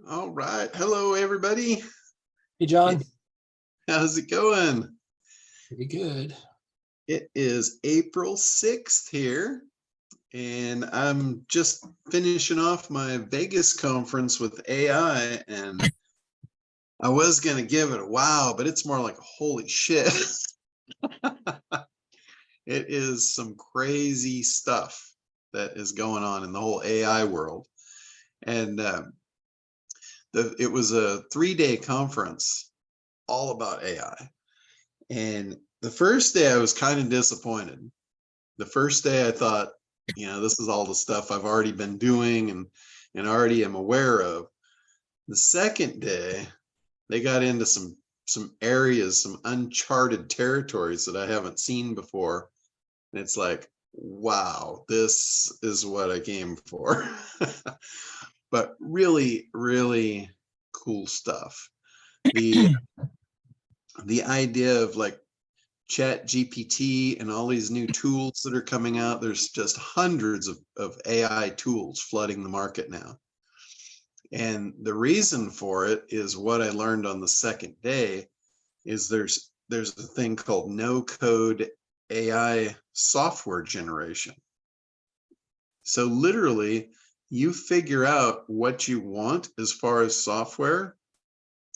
All right. Hello, everybody. Hey, John. How's it going? Pretty good. It is April 6th here, and I'm just finishing off my Vegas conference with AI, and I was going to give it a wow, but it's more like a holy shit. It is some crazy stuff that is going on in the whole AI world. And it was a 3-day conference all about AI. And the first day I was kind of disappointed. The first day I thought, this is all the stuff I've already been doing and already am aware of. The second day, they got into some areas, some uncharted territories that I haven't seen before. And it's like, wow, this is what I came for. But really, really cool stuff. The idea of like ChatGPT and all these new tools that are coming out. There's just hundreds of AI tools flooding the market now. And the reason for it is what I learned on the second day is there's a thing called no-code AI software generation. So literally, you figure out what you want as far as software,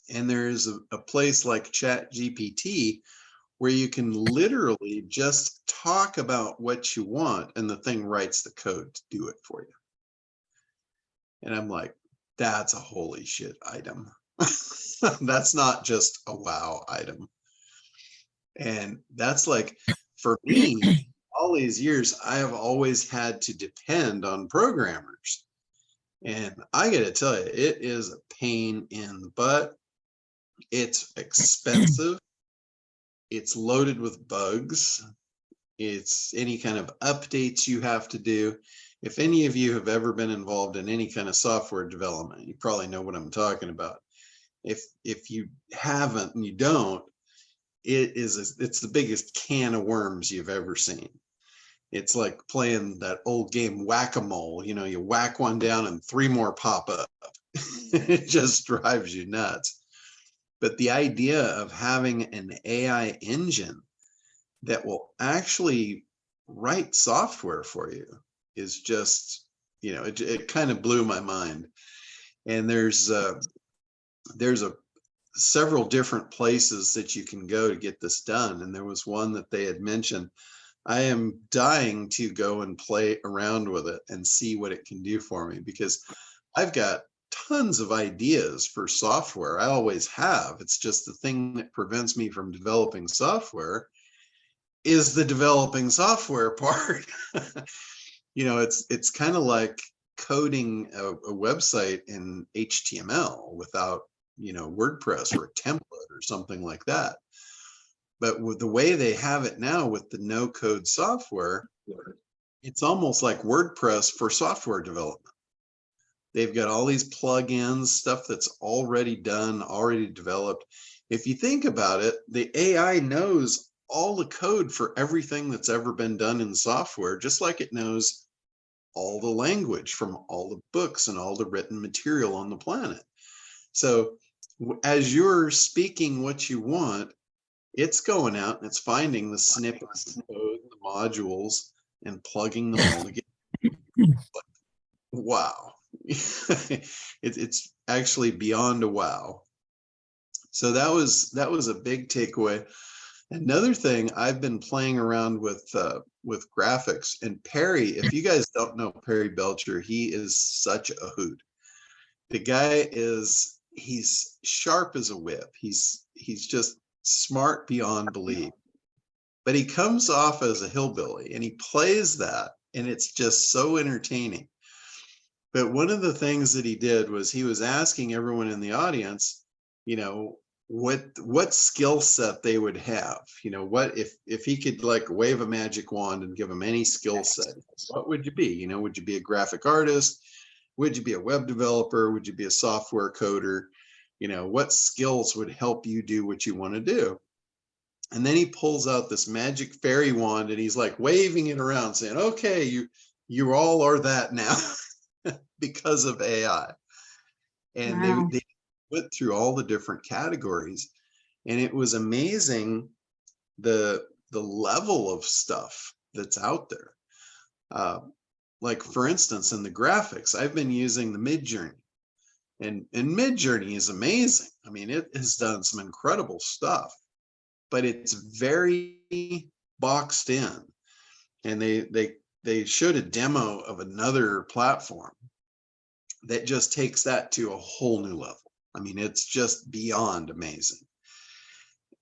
and there's a place like ChatGPT where you can literally just talk about what you want and the thing writes the code to do it for you. And I'm like, that's a holy shit item. That's not just a wow item. And that's like, for me, all these years, I have always had to depend on programmers. And I got to tell you, it is a pain in the butt. It's expensive. It's loaded with bugs. It's any kind of updates you have to do. If any of you have ever been involved in any kind of software development, you probably know what I'm talking about. If you haven't and you don't, it's the biggest can of worms you've ever seen. It's like playing that old game whack-a-mole. You whack one down and 3 more pop up. It just drives you nuts. But the idea of having an AI engine that will actually write software for you is just, it kind of blew my mind. And there's several different places that you can go to get this done. And there was one that they had mentioned. I am dying to go and play around with it and see what it can do for me, because I've got tons of ideas for software. I always have. It's just the thing that prevents me from developing software is the developing software part. It's kind of like coding a website in HTML without, WordPress or a template or something like that. But with the way they have it now with the no-code software, it's almost like WordPress for software development. They've got all these plugins, stuff that's already done, already developed. If you think about it, the AI knows all the code for everything that's ever been done in software, just like it knows all the language from all the books and all the written material on the planet. So as you're speaking what you want, it's going out and it's finding the snippets, the code, the modules, and plugging them all together. Wow. It's actually beyond a wow. So that was a big takeaway. Another thing, I've been playing around with graphics, and Perry, if you guys don't know Perry Belcher, he is such a hoot. The guy he's sharp as a whip. He's just smart beyond belief. But he comes off as a hillbilly, and he plays that, and it's just so entertaining. But one of the things that he did was he was asking everyone in the audience, what skill set they would have. What if he could like wave a magic wand and give them any skill set, what would you be? Would you be a graphic artist? Would you be a web developer? Would you be a software coder? What skills would help you do what you want to do? And then he pulls out this magic fairy wand and he's like waving it around saying, okay, you all are that now. Because of AI. And Wow. they went through all the different categories, and it was amazing the level of stuff that's out there. Like for instance, in the graphics, I've been using the Midjourney, and Midjourney is amazing. I mean, it has done some incredible stuff, but it's very boxed in. And they showed a demo of another platform that just takes that to a whole new level. I mean, it's just beyond amazing.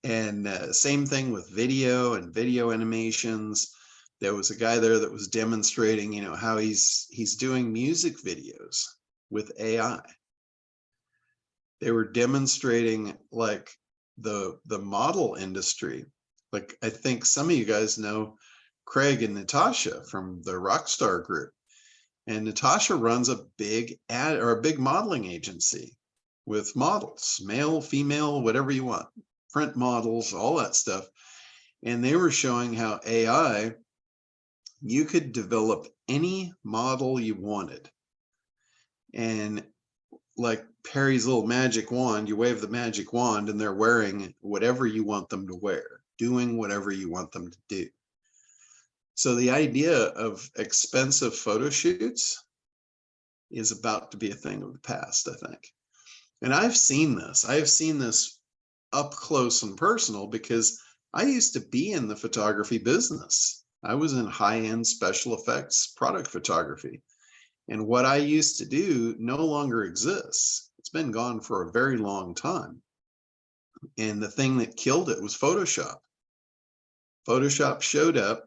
And same thing with video and video animations. There was a guy there that was demonstrating, you know, how he's doing music videos with AI. They were demonstrating like the model industry. Like, I think some of you guys know Craig and Natasha from the Rockstar group. And Natasha runs a big modeling agency with models, male, female, whatever you want, print models, all that stuff. And they were showing how AI, you could develop any model you wanted. And like Perry's little magic wand, you wave the magic wand and they're wearing whatever you want them to wear, doing whatever you want them to do. So the idea of expensive photo shoots is about to be a thing of the past, I think. And I've seen this. I have seen this up close and personal because I used to be in the photography business. I was in high-end special effects product photography. And what I used to do no longer exists. It's been gone for a very long time. And the thing that killed it was Photoshop. Photoshop showed up,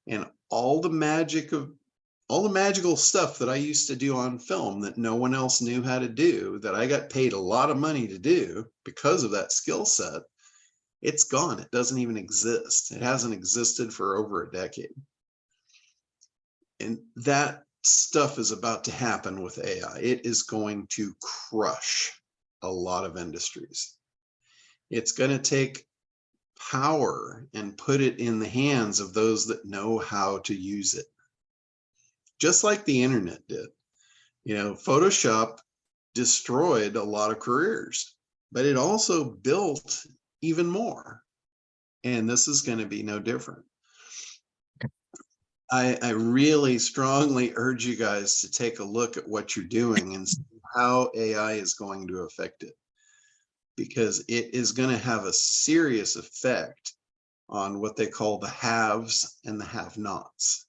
and all the magical stuff that I used to do on film that no one else knew how to do, that I got paid a lot of money to do because of that skill set, it's gone. It doesn't even exist. It hasn't existed for over a decade. And that stuff is about to happen with AI. It is going to crush a lot of industries. It's going to take power and put it in the hands of those that know how to use it. Just like the internet did. You know, Photoshop destroyed a lot of careers, but it also built even more. And this is going to be no different. I really strongly urge you guys to take a look at what you're doing and see how AI is going to affect it, because it is going to have a serious effect on what they call the haves and the have-nots.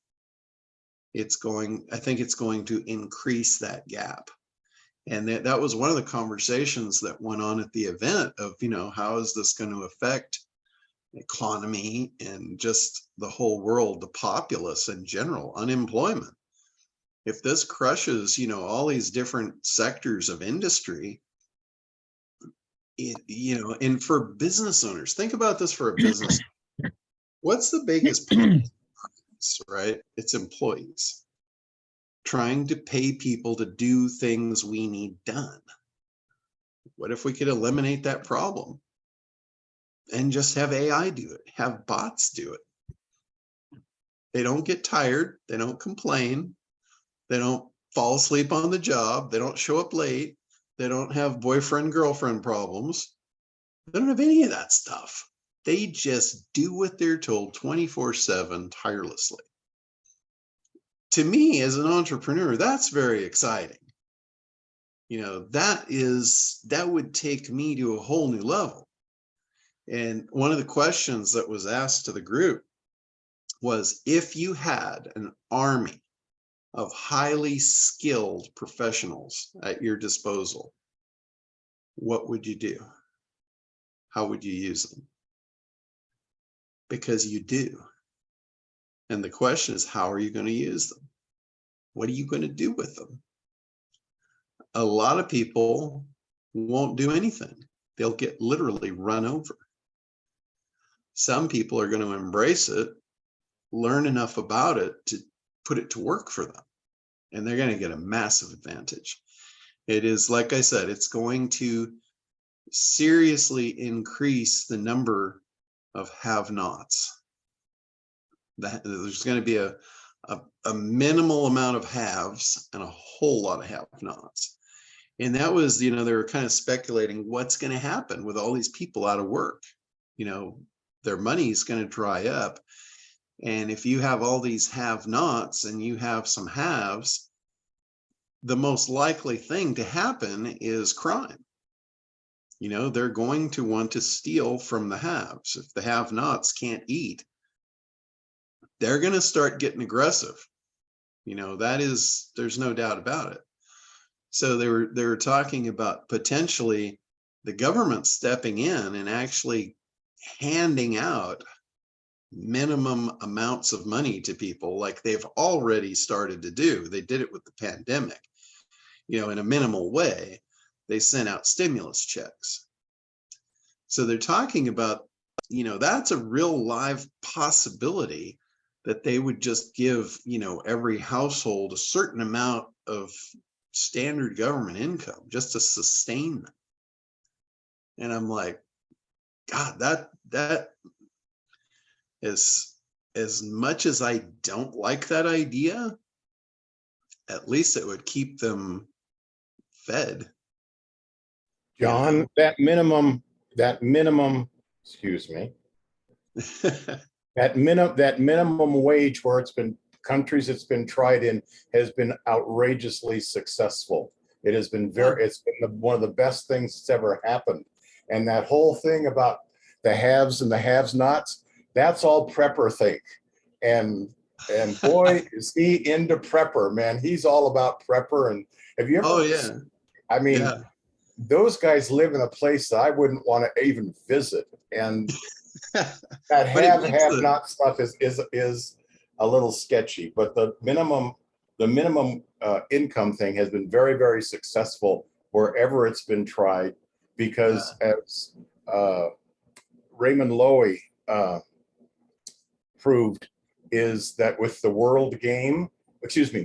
I think it's going to increase that gap. And that was one of the conversations that went on at the event of, you know, how is this going to affect economy and just the whole world, the populace in general, unemployment. If this crushes, you know, all these different sectors of industry, you know, and for business owners, think about this for a business. What's the biggest pain, right? It's employees. Trying to pay people to do things we need done. What if we could eliminate that problem and just have AI do it, have bots do it? They don't get tired. They don't complain. They don't fall asleep on the job. They don't show up late. They don't have boyfriend, girlfriend problems. They don't have any of that stuff. They just do what they're told 24/7 tirelessly. To me, as an entrepreneur, that's very exciting. You know, that would take me to a whole new level. And one of the questions that was asked to the group was, if you had an army of highly skilled professionals at your disposal, what would you do? How would you use them? Because you do. And the question is, how are you going to use them? What are you going to do with them? A lot of people won't do anything. They'll get literally run over. Some people are going to embrace it, learn enough about it to put it to work for them, and they're going to get a massive advantage. It is, like I said, it's going to seriously increase the number of have-nots. There's going to be a minimal amount of haves and a whole lot of have-nots. And that was, they were kind of speculating what's going to happen with all these people out of work. Their money's going to dry up. And if you have all these have-nots and you have some haves, the most likely thing to happen is crime. They're going to want to steal from the haves. If the have-nots can't eat, they're going to start getting aggressive. There's no doubt about it. So they were talking about potentially the government stepping in and actually handing out minimum amounts of money to people, like they've already started to do. They did it with the pandemic, in a minimal way. They sent out stimulus checks. So they're talking about, that's a real live possibility that they would just give, every household a certain amount of standard government income just to sustain them. And I'm like, God, that is, as much as I don't like that idea, at least it would keep them fed. John, that minimum, excuse me, that minimum wage where it's been countries it's been tried in has been outrageously successful. It has been it's been one of the best things that's ever happened. And that whole thing about the haves and the have-nots, that's all Prepper think. And boy, is he into Prepper, man. He's all about Prepper. And have you ever? Oh yeah. I mean, yeah. Those guys live in a place that I wouldn't want to even visit. And that have-not stuff is a little sketchy. But the minimum income thing has been very, very successful wherever it's been tried, because as Raymond Loewy proved, is that with the world game,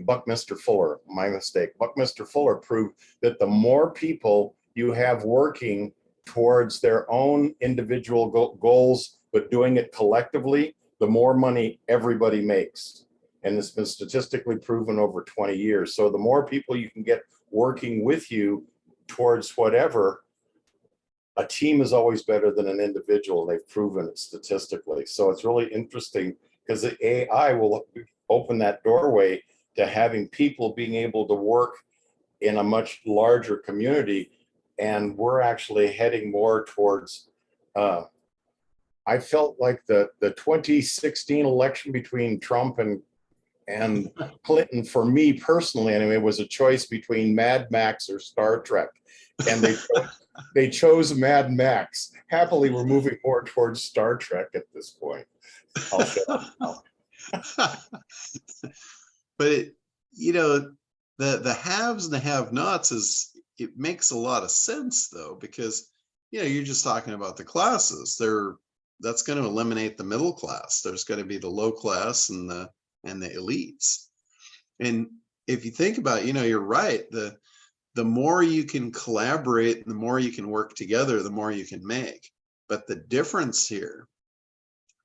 Buckminster Fuller, my mistake. Buckminster Fuller proved that the more people you have working towards their own individual goals, but doing it collectively, the more money everybody makes. And it's been statistically proven over 20 years. So the more people you can get working with you towards whatever, a team is always better than an individual. They've proven it statistically. So it's really interesting, because the AI will open that doorway to having people being able to work in a much larger community. And we're actually heading more towards, I felt like the 2016 election between Trump and Clinton, for me personally, anyway, was a choice between Mad Max or Star Trek. And they chose Mad Max. Happily, we're moving more towards Star Trek at this point. I'll shut up now. But the haves and the have-nots it makes a lot of sense, though, because you're just talking about the classes. That's going to eliminate the middle class. There's going to be the low class and the elites. And if you think about it, you're right. The more you can collaborate and the more you can work together, the more you can make. But the difference here,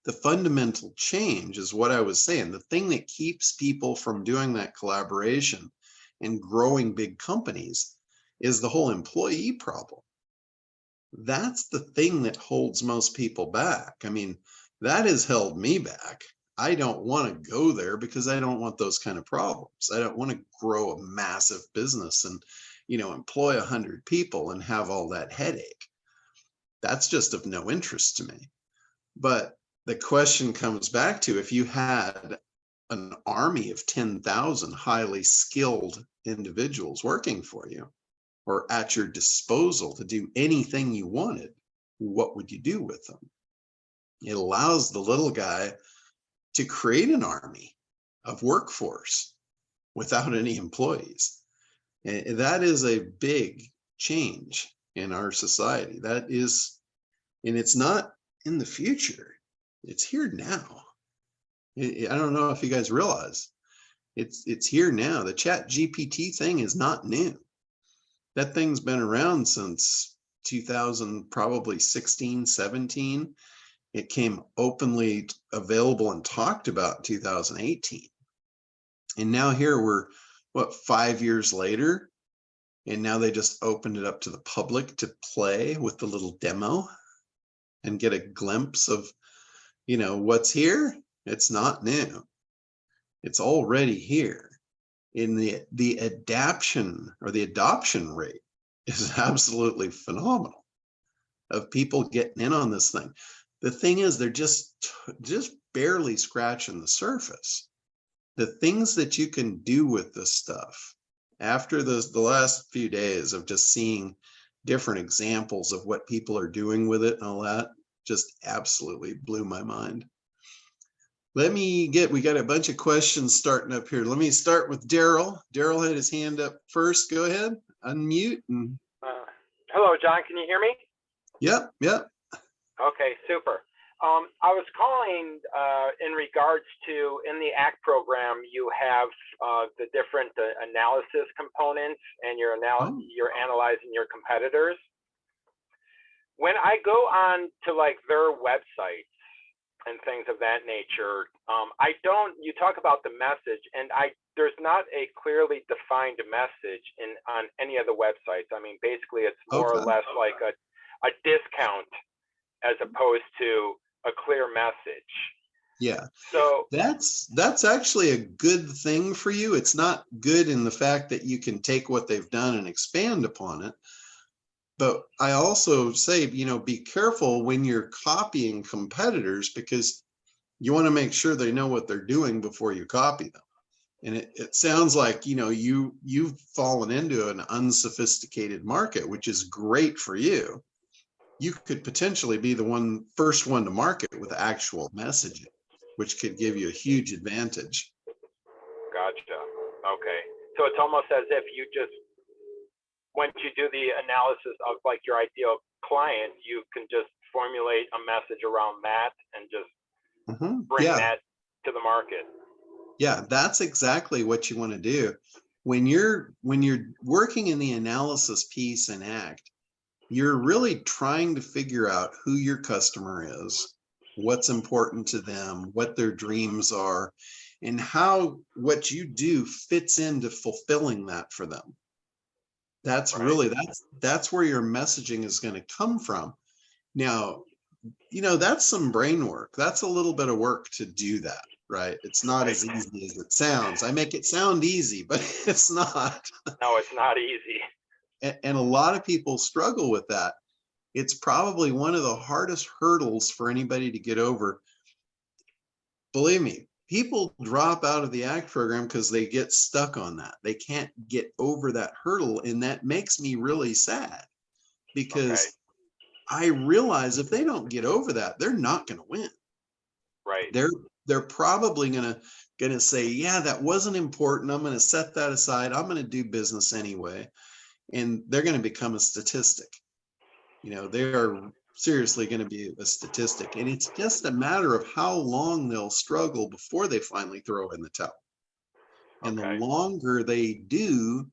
the fundamental change, is what I was saying. The thing that keeps people from doing that collaboration and growing big companies is the whole employee problem. That's the thing that holds most people back. I mean, that has held me back. I don't want to go there because I don't want those kind of problems. I don't want to grow a massive business and, employ 100 people and have all that headache. That's just of no interest to me. But the question comes back to, if you had an army of 10,000 highly skilled individuals working for you, or at your disposal to do anything you wanted, what would you do with them? It allows the little guy to create an army of workforce without any employees. And that is a big change in our society. That is, and it's not in the future. It's here now. I don't know if you guys realize it's here now. The ChatGPT thing is not new. That thing's been around since 2000, probably 16, 17. It came openly available and talked about in 2018. And now here we're, 5 years later, And now they just opened it up to the public to play with the little demo and get a glimpse of, what's here. It's not new. It's already here. In the adaption or the adoption rate is absolutely phenomenal of people getting in on this thing. The thing is, they're just barely scratching the surface. The things that you can do with this stuff after the last few days of just seeing different examples of what people are doing with it and all that, just absolutely blew my mind. We got a bunch of questions starting up here. Let me start with Daryl. Daryl had his hand up first. Go ahead, unmute. Hello, John, can you hear me? Yep. Okay, super. I was calling in regards to, in the ACT program, you have the different analysis components, and you're analyzing your competitors. When I go on to like their websites and things of that nature, you talk about the message, and there's not a clearly defined message on any of the websites. I mean, basically it's more or less like a discount as opposed to a clear message. Yeah. So that's actually a good thing for you. It's not good in the fact that you can take what they've done and expand upon it. But I also say, be careful when you're copying competitors, because you want to make sure they know what they're doing before you copy them. And it sounds like, you've fallen into an unsophisticated market, which is great for you. You could potentially be the first one to market with actual messaging, which could give you a huge advantage. Gotcha. Okay. So it's almost as if you just, once you do the analysis of like your ideal client, you can just formulate a message around that and just bring that to the market. Yeah, that's exactly what you want to do. When you're working in the analysis piece in ACT, you're really trying to figure out who your customer is, what's important to them, what their dreams are, and how what you do fits into fulfilling that for them. That's really, that's where your messaging is going to come from. Now, that's some brain work. That's a little bit of work to do that, right? It's not as easy as it sounds. I make it sound easy, but it's not. No, it's not easy. And a lot of people struggle with that. It's probably one of the hardest hurdles for anybody to get over. Believe me, people drop out of the ACT program because they get stuck on that. They can't get over that hurdle. And that makes me really sad, because I realize if they don't get over that, they're not going to win. Right. They're probably going to say, yeah, that wasn't important. I'm going to set that aside. I'm going to do business anyway. And they're going to become a statistic. They are seriously going to be a statistic. And it's just a matter of how long they'll struggle before they finally throw in the towel. And the longer they do,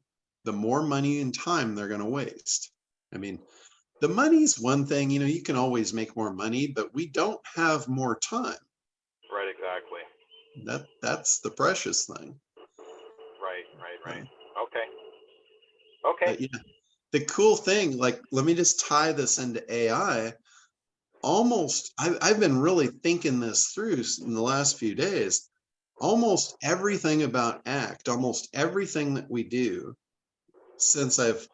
the more money and time they're going to waste. I mean, the money's one thing, you can always make more money, but we don't have more time. Right, exactly. That's the precious thing. Right. Okay. But yeah, the cool thing, like, let me just tie this into AI. I've been really thinking this through in the last few days. Almost everything about ACT, almost everything that we do, since I've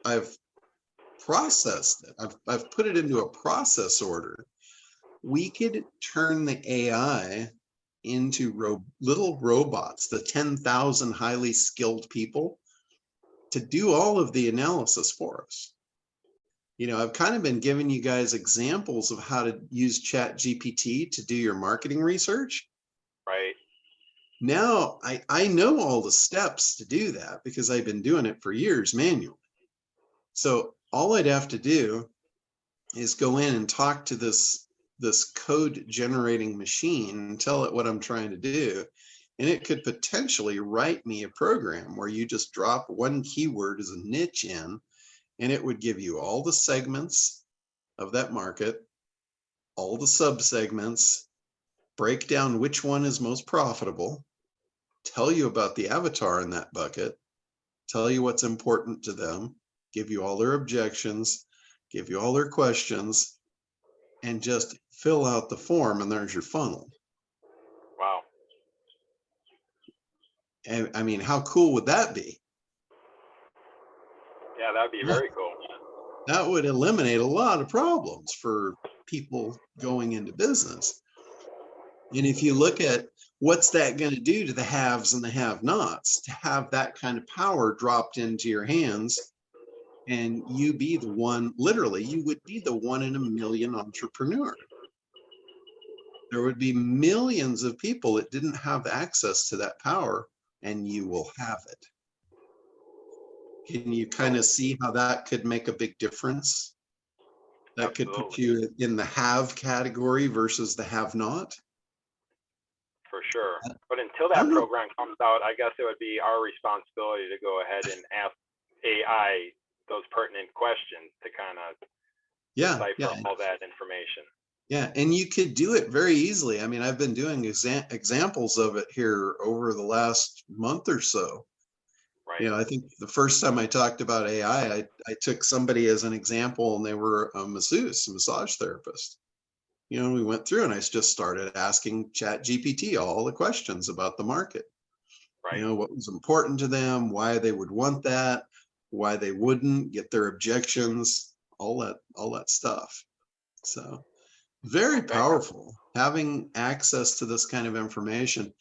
processed it, I've put it into a process order. We could turn the AI into little robots, the 10,000 highly skilled people, to do all of the analysis for us. I've kind of been giving you guys examples of how to use ChatGPT to do your marketing research. Right. Now I know all the steps to do that because I've been doing it for years manually. So all I'd have to do is go in and talk to this code generating machine and tell it what I'm trying to do. And it could potentially write me a program where you just drop one keyword as a niche in, and it would give you all the segments of that market, all the subsegments, break down which one is most profitable, tell you about the avatar in that bucket, tell you what's important to them, give you all their objections, give you all their questions, and just fill out the form, and there's your funnel. Wow. And I mean, how cool would that be? Yeah, that'd be very cool. That would eliminate a lot of problems for people going into business. And if you look at what's that going to do to the haves and the have-nots, to have that kind of power dropped into your hands, and you be the one, literally, you would be the 1 in a million entrepreneur. There would be millions of people that didn't have access to that power, and you will have it. Can you kind of see how that could make a big difference? That could put you in the have category versus the have not. For sure. But until that program comes out, I guess it would be our responsibility to go ahead and ask AI those pertinent questions to kind of decipher all that information. Yeah, and you could do it very easily. I mean, I've been doing examples of it here over the last month or so. Right. You know, I think the first time I talked about AI, I took somebody as an example, and they were a masseuse, a massage therapist. You know, we went through and I just started asking ChatGPT all the questions about the market. Right. You know, what was important to them, why they would want that, why they wouldn't, get their objections, all that stuff. So very powerful having access to this kind of information.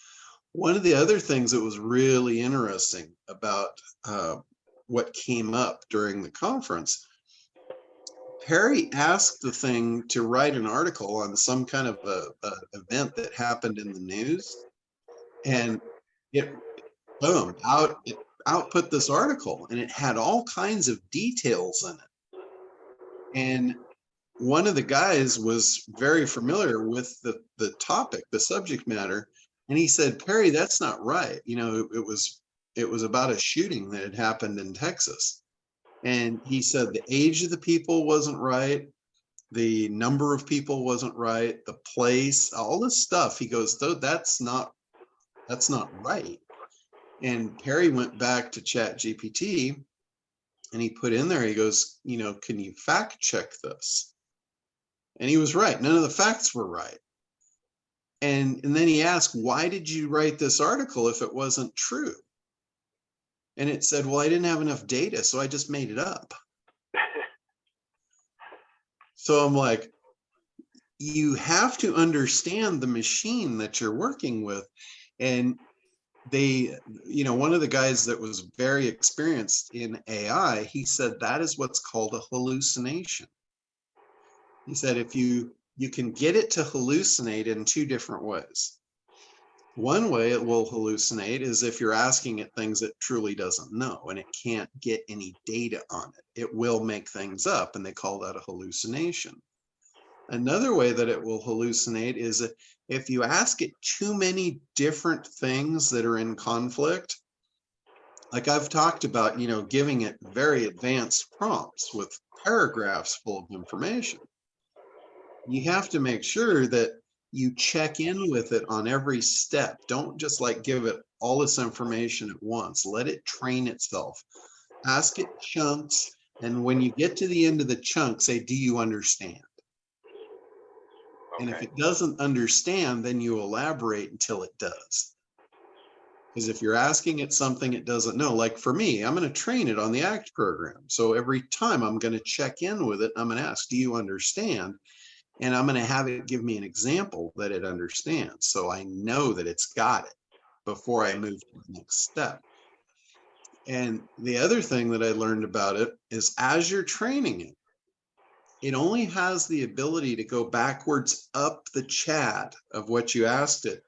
One of the other things that was really interesting about what came up during the conference, Perry asked the thing to write an article on some kind of a event that happened in the news, and it output this article, and it had all kinds of details in it. And one of the guys was very familiar with the topic, the subject matter, and he said, "Perry, that's not right. You know, it was about a shooting that had happened in Texas." And he said the age of the people wasn't right, the number of people wasn't right, the place, all this stuff. He goes, "Though that's not right." And Perry went back to ChatGPT and he put in there, he goes, "You know, can you fact check this?" And he was right. None of the facts were right. And then he asked, "Why did you write this article if it wasn't true?" And it said, "Well, I didn't have enough data, so I just made it up." So I'm like, you have to understand the machine that you're working with. And they, you know, one of the guys that was very experienced in AI, he said that is what's called a hallucination. He said if you can get it to hallucinate in two different ways. One way it will hallucinate is if you're asking it things it truly doesn't know and it can't get any data on it. It will make things up, and they call that a hallucination. Another way that it will hallucinate is if you ask it too many different things that are in conflict. Like I've talked about, you know, giving it very advanced prompts with paragraphs full of information. You have to make sure that you check in with it on every step. Don't just like give it all this information at once. Let it train itself. Ask it chunks. And when you get to the end of the chunk, say, "Do you understand?" And if it doesn't understand, then you elaborate until it does. Because if you're asking it something it doesn't know, like for me, I'm going to train it on the ACT program. So every time I'm going to check in with it, I'm going to ask, "Do you understand?" And I'm going to have it give me an example that it understands. So I know that it's got it before I move to the next step. And the other thing that I learned about it is as you're training it, it only has the ability to go backwards up the chat of what you asked it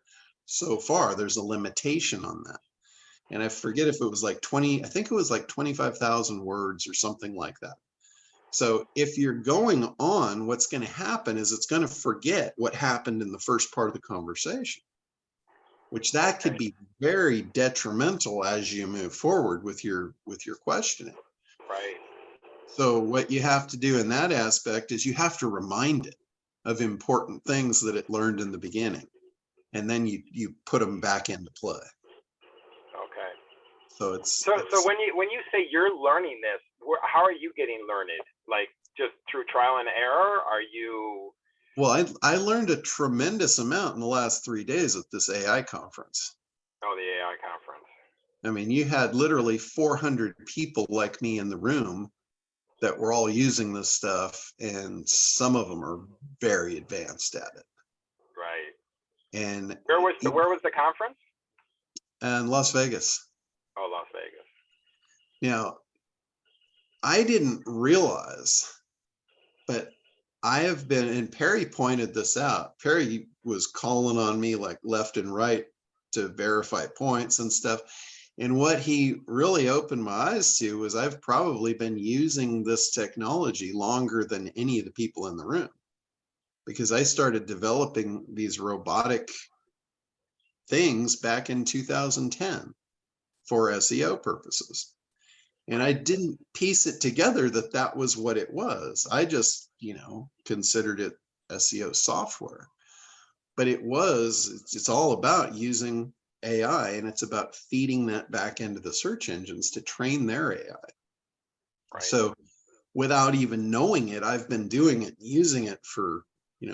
so far. There's a limitation on that. And I forget if it was like 20, I think it was like 25,000 words or something like that. So if you're going on, what's going to happen is it's going to forget what happened in the first part of the conversation, which that could be very detrimental as you move forward with your questioning. Right. So what you have to do in that aspect is you have to remind it of important things that it learned in the beginning, and then you put them back into play. Okay. So it's so when you say you're learning this, how are you getting learned? Like just through trial and error? Are you? Well, I learned a tremendous amount in the last 3 days at this AI conference. Oh, the AI conference. I mean, you had literally 400 people like me in the room that were all using this stuff, and some of them are very advanced at it. Right. And Where was the conference? And Las Vegas. Oh, Las Vegas. Now, I didn't realize, but I have been, and Perry pointed this out. Perry was calling on me like left and right to verify points and stuff. And what he really opened my eyes to was I've probably been using this technology longer than any of the people in the room, because I started developing these robotic things back in 2010 for SEO purposes. And I didn't piece it together that that was what it was. I just, considered it SEO software. But it's all about using AI, and it's about feeding that back into the search engines to train their AI. Right. So without even knowing it, I've been doing it, using it for,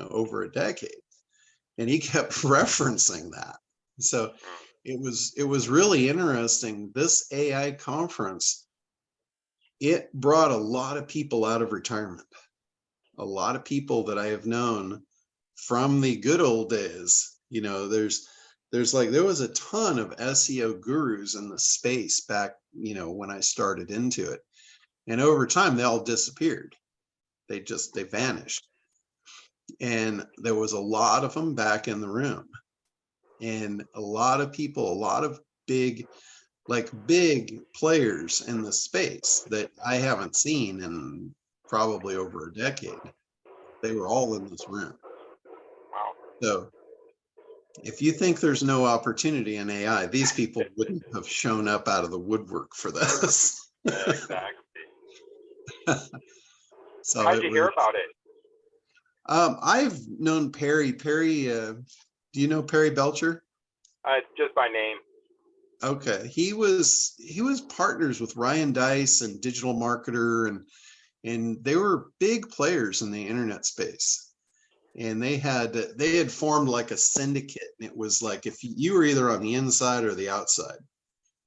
over a decade. And he kept referencing that. So it was really interesting. This AI conference, it brought a lot of people out of retirement. A lot of people that I have known from the good old days. There was a ton of SEO gurus in the space back, when I started into it. And over time, they all disappeared. They vanished. And there was a lot of them back in the room. And a lot of people, a lot of big players in the space that I haven't seen in probably over a decade. They were all in this room. Wow. So if you think there's no opportunity in AI, these people wouldn't have shown up out of the woodwork for this. Exactly. So how'd you hear about it? I've known Perry. Do you know Perry Belcher? Just by name. Okay, he was partners with Ryan Dice and Digital Marketer, and they were big players in the internet space. And they had formed like a syndicate, and it was like if you were either on the inside or the outside.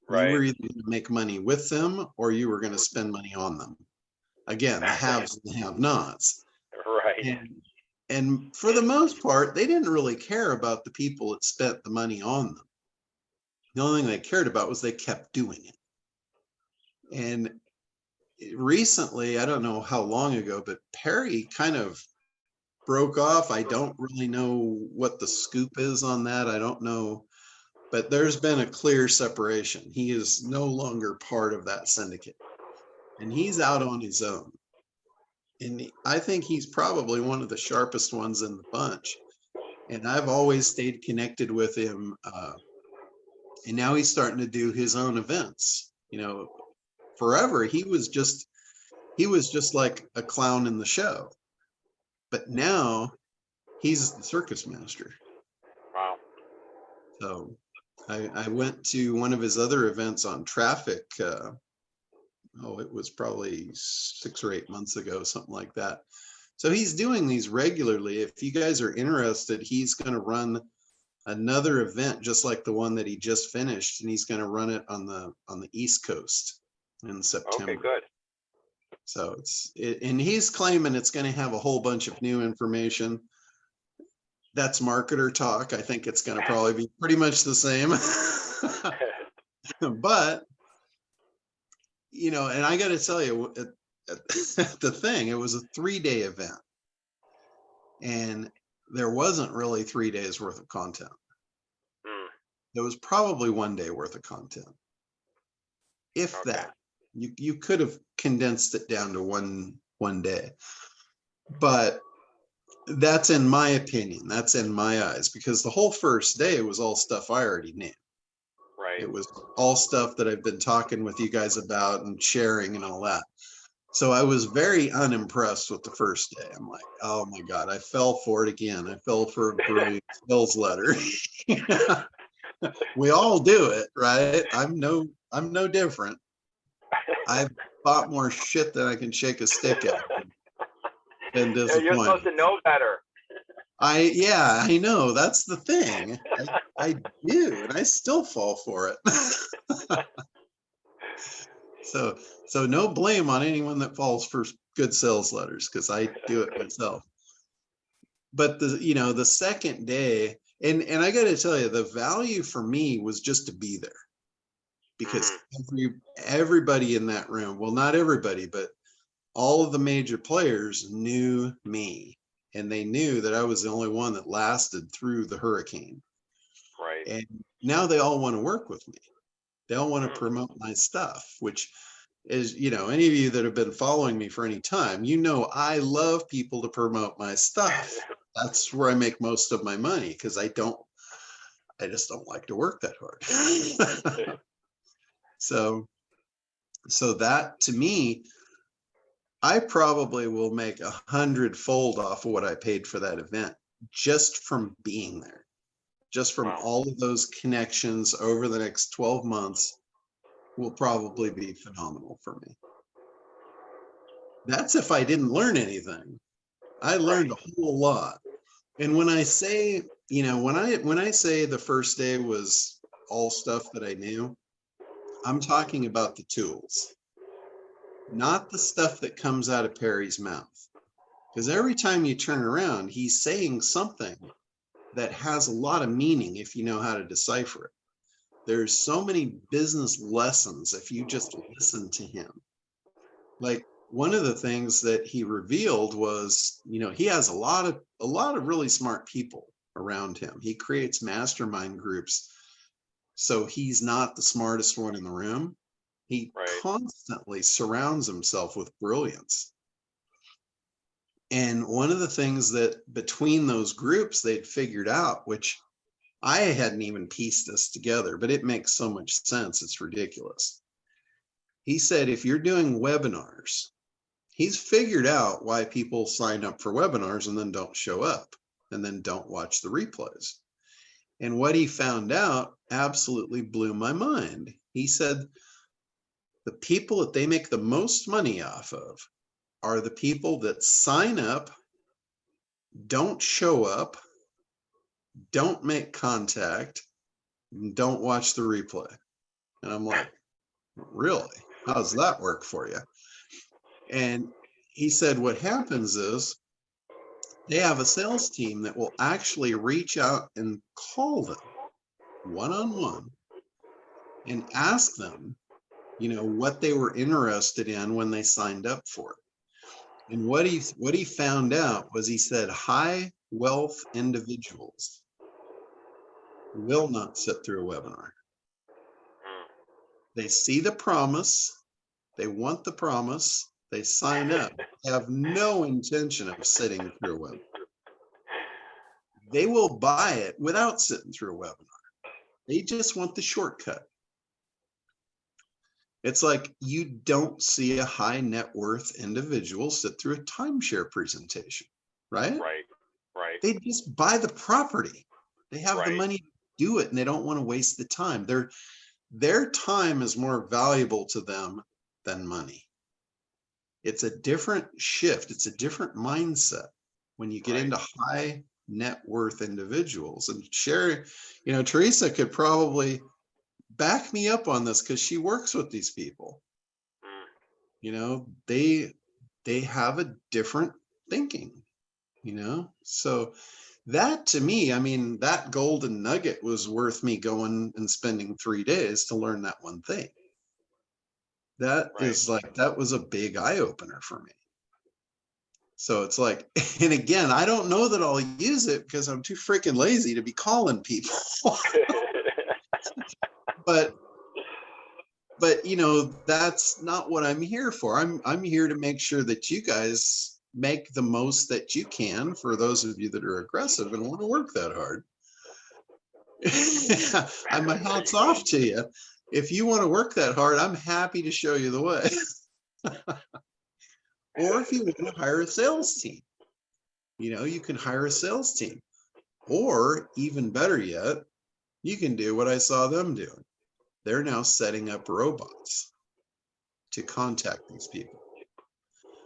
Right. You were either going to make money with them or you were going to spend money on them. Again, the haves and the have-nots. Right. And for the most part, they didn't really care about the people that spent the money on them. The only thing they cared about was they kept doing it. And recently, I don't know how long ago, but Perry kind of broke off. I don't really know what the scoop is on that. I don't know, but there's been a clear separation. He is no longer part of that syndicate, and he's out on his own. And I think he's probably one of the sharpest ones in the bunch. And I've always stayed connected with him. And now he's starting to do his own events. Forever he was just like a clown in the show. But now he's the circus master. Wow. So I went to one of his other events on traffic. It was probably 6 or 8 months ago, something like that. So he's doing these regularly. If you guys are interested, he's going to run another event just like the one that he just finished, and he's going to run it on the East Coast in September. Okay, good. So and he's claiming it's going to have a whole bunch of new information. That's marketer talk. I think it's going to probably be pretty much the same. But, and I got to tell you, the thing, it was a 3-day event. And there wasn't really 3 days worth of content. There was probably 1 day worth of content. If that. You could have condensed it down to one day. But that's in my opinion. That's in my eyes, because the whole first day was all stuff I already knew. Right. It was all stuff that I've been talking with you guys about and sharing and all that. So I was very unimpressed with the first day. I'm like, oh my God, I fell for it again. I fell for a brilliant sales letter. We all do it, right? I'm no different. bought more shit than I can shake a stick at than You're supposed disappointed. to know better. Yeah, I know. That's the thing. I do, and I still fall for it. So no blame on anyone that falls for good sales letters, because I do it myself. But the second day, and I got to tell you, the value for me was just to be there, because everybody in that room, well, not everybody, but all of the major players knew me, and they knew that I was the only one that lasted through the hurricane. Right. And now they all want to work with me. They all want to promote my stuff, which is, any of you that have been following me for any time, I love people to promote my stuff. That's where I make most of my money, because I just don't like to work that hard. So that, to me, I probably will make 100-fold off of what I paid for that event, just from being there, just from all of those connections over the next 12 months will probably be phenomenal for me. That's if I didn't learn anything. I learned a whole lot. And when I say, when I say the first day was all stuff that I knew, I'm talking about the tools, not the stuff that comes out of Perry's mouth. Because every time you turn around, he's saying something that has a lot of meaning if you know how to decipher it. There's so many business lessons if you just listen to him. Like, one of the things that he revealed was, he has a lot of really smart people around him. He creates mastermind groups, so he's not the smartest one in the room. He constantly surrounds himself with brilliance. And one of the things that between those groups they'd figured out, which I hadn't even pieced this together, but it makes so much sense, it's ridiculous. He said, if you're doing webinars, he's figured out why people sign up for webinars and then don't show up and then don't watch the replays. And what he found out absolutely blew my mind. He said, the people that they make the most money off of are the people that sign up, don't show up, don't make contact, and don't watch the replay. And I'm like, really? How does that work for you? And he said, what happens is they have a sales team that will actually reach out and call them one-on-one and ask them, what they were interested in when they signed up for it. And what he found out was, he said, high wealth individuals will not sit through a webinar. They see the promise, they want the promise, they sign up, they have no intention of sitting through a webinar. They will buy it without sitting through a webinar. They just want the shortcut. It's like, you don't see a high net worth individual sit through a timeshare presentation, right? Right. They just buy the property. They have the money to do it, and they don't want to waste the time. Their time is more valuable to them than money. It's a different shift. It's a different mindset when you get into high net worth individuals. And Sherry, Teresa could probably back me up on this, because she works with these people. They have a different thinking, so that, to me, that golden nugget was worth me going and spending 3 days to learn that one thing. That is that was a big eye opener for me. So it's like, and again, I don't know that I'll use it because I'm too freaking lazy to be calling people. But that's not what I'm here for. I'm here to make sure that you guys make the most that you can, for those of you that are aggressive and want to work that hard. My hat's off to you. If you want to work that hard, I'm happy to show you the way. Or if you want to hire a sales team, you can hire a sales team. Or even better yet, you can do what I saw them doing. They're now setting up robots to contact these people.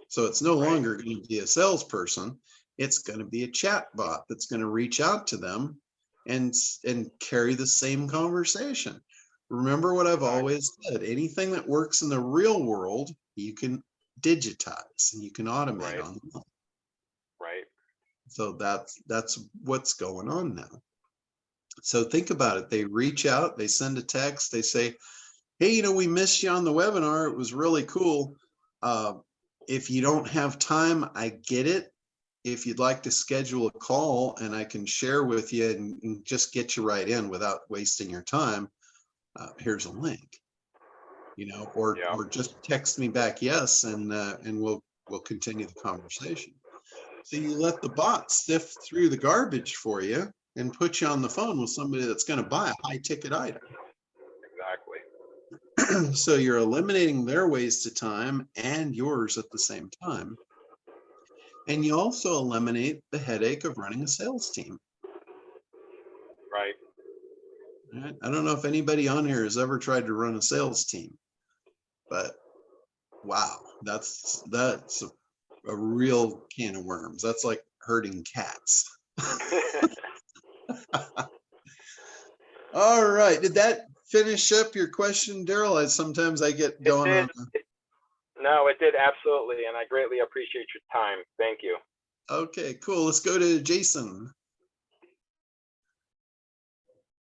So it's no longer going to be a salesperson. It's going to be a chat bot that's going to reach out to them and carry the same conversation. Remember what I've always said, anything that works in the real world, you can digitize and you can automate on them. Right. So that's what's going on now. So think about it. They reach out, they send a text, they say, hey, you know, we missed you on the webinar. It was really cool. If you don't have time, I get it. If you'd like to schedule a call and I can share with you and just get you right in without wasting your time, here's a link, you know, or just text me back yes, and we'll continue the conversation. So you let the bot sift through the garbage for you and put you on the phone with somebody that's going to buy a high ticket item. Exactly. So you're eliminating their waste of time and yours at the same time. And you also eliminate the headache of running a sales team. Right. Right? I don't know if anybody on here has ever tried to run a sales team, but wow, that's a real can of worms. That's like herding cats. All right. Did that finish up your question, Daryl? Sometimes I get going on. No, it did, absolutely, and I greatly appreciate your time. Thank you. Okay, cool. Let's go to Jason.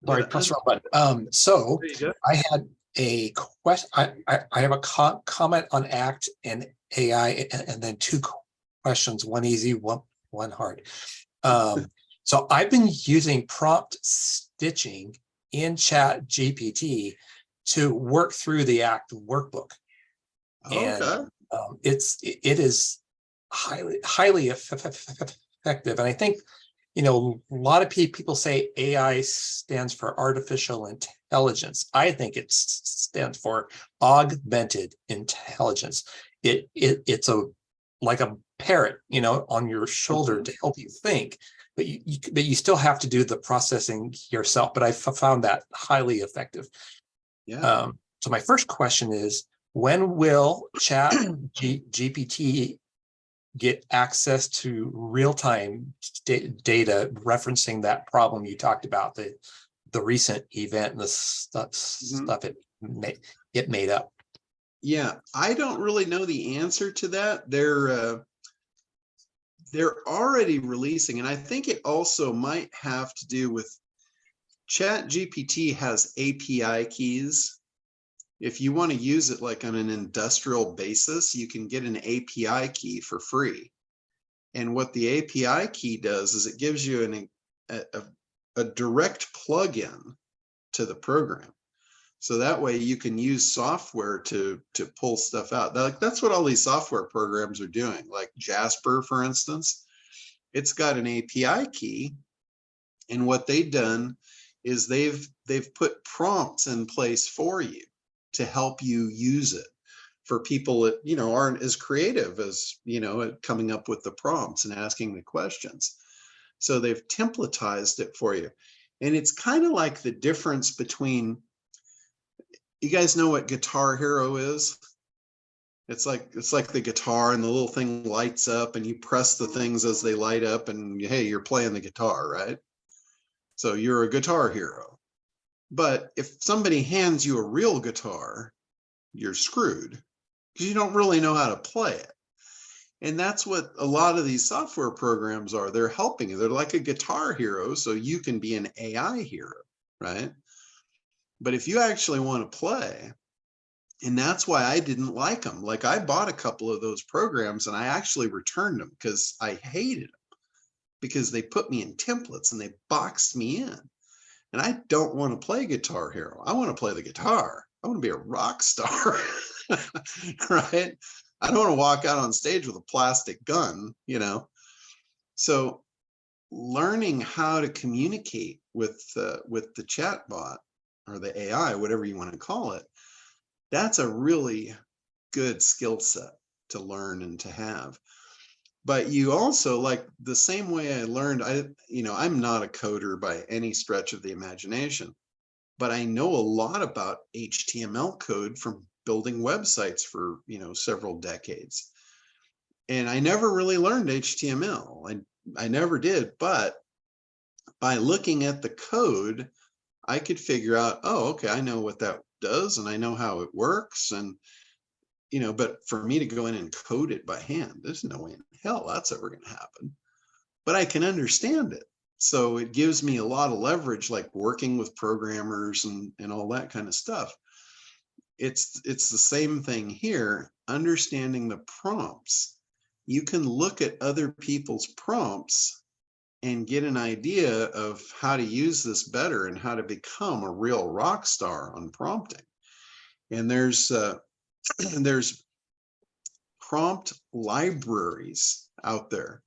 Sorry, press the wrong button. So I had a question. I have a comment on ACT and AI, and then two questions, one easy, one hard. So I've been using prompt stitching in ChatGPT to work through the ACT workbook. And it is highly effective. And I think, you know, a lot of people say AI stands for artificial intelligence. I think it stands for augmented intelligence. It's like a parrot, you know, on your shoulder to help you think, but you still have to do the processing yourself. But I found that highly effective. Yeah. So my first question is, when will ChatGPT get access to real-time data referencing that problem you talked about, the recent event and the stuff it made up? Yeah, I don't really know the answer to that. They're already releasing, and I think it also might have to do with ChatGPT has API keys. If you want to use it like on an industrial basis, you can get an API key for free. And what the API key does is it gives you a direct plug-in to the program. So that way you can use software to pull stuff out. That's what all these software programs are doing. Like Jasper, for instance, it's got an API key. And what they've done is they've put prompts in place for you to help you use it, for people that, you know, aren't as creative as, you know, coming up with the prompts and asking the questions. So they've templatized it for you. And it's kind of like the difference between, you guys know what Guitar Hero is? It's like the guitar and the little thing lights up and you press the things as they light up and hey, you're playing the guitar, right? So you're a guitar hero. But if somebody hands you a real guitar, you're screwed because you don't really know how to play it. And that's what a lot of these software programs are. They're helping you. They're like a guitar hero, so you can be an AI hero, right? But if you actually want to play, and that's why I didn't like them. Like I bought a couple of those programs and I actually returned them because I hated them, because they put me in templates and they boxed me in. And I don't want to play Guitar Hero. I want to play the guitar. I want to be a rock star, right? I don't want to walk out on stage with a plastic gun, you know? So learning how to communicate with the chat bot or the AI, whatever you want to call it, that's a really good skill set to learn and to have. But you also, like the same way I learned, I'm not a coder by any stretch of the imagination, but I know a lot about HTML code from building websites for, several decades. And I never really learned HTML. I never did, but by looking at the code, I could figure out, oh, okay, I know what that does and I know how it works. And, but for me to go in and code it by hand, there's no way in hell that's ever going to happen. But I can understand it. So it gives me a lot of leverage, like working with programmers and all that kind of stuff. It's the same thing here, understanding the prompts. You can look at other people's prompts and get an idea of how to use this better and how to become a real rock star on prompting. And there's prompt libraries out there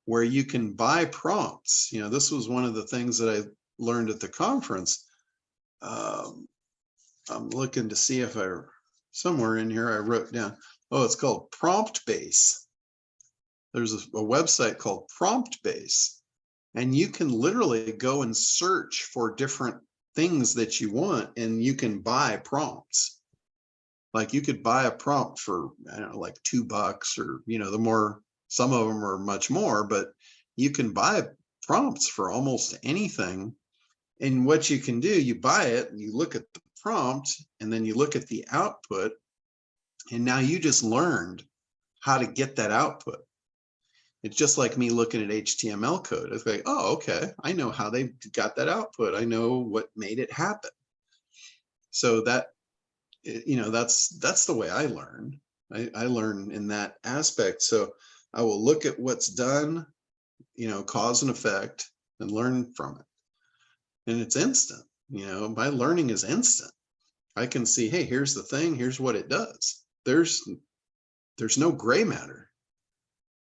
where you can buy prompts. This was one of the things that I learned at the conference. I'm looking to see if somewhere in here I wrote down, oh, it's called Prompt Base. There's a website called Prompt Base, and you can literally go and search for different things that you want, and you can buy prompts. Like you could buy a prompt for, I don't know, like $2 or, some of them are much more, but you can buy prompts for almost anything. And what you can do, you buy it, you look at the prompt, and then you look at the output, and now you just learned how to get that output. It's just like me looking at HTML code. It's like, oh, okay, I know how they got that output. I know what made it happen. So that, that's the way I learn. I learn in that aspect. So I will look at what's done, cause and effect, and learn from it. And it's instant. My learning is instant. I can see, hey, here's the thing, here's what it does. There's no gray matter.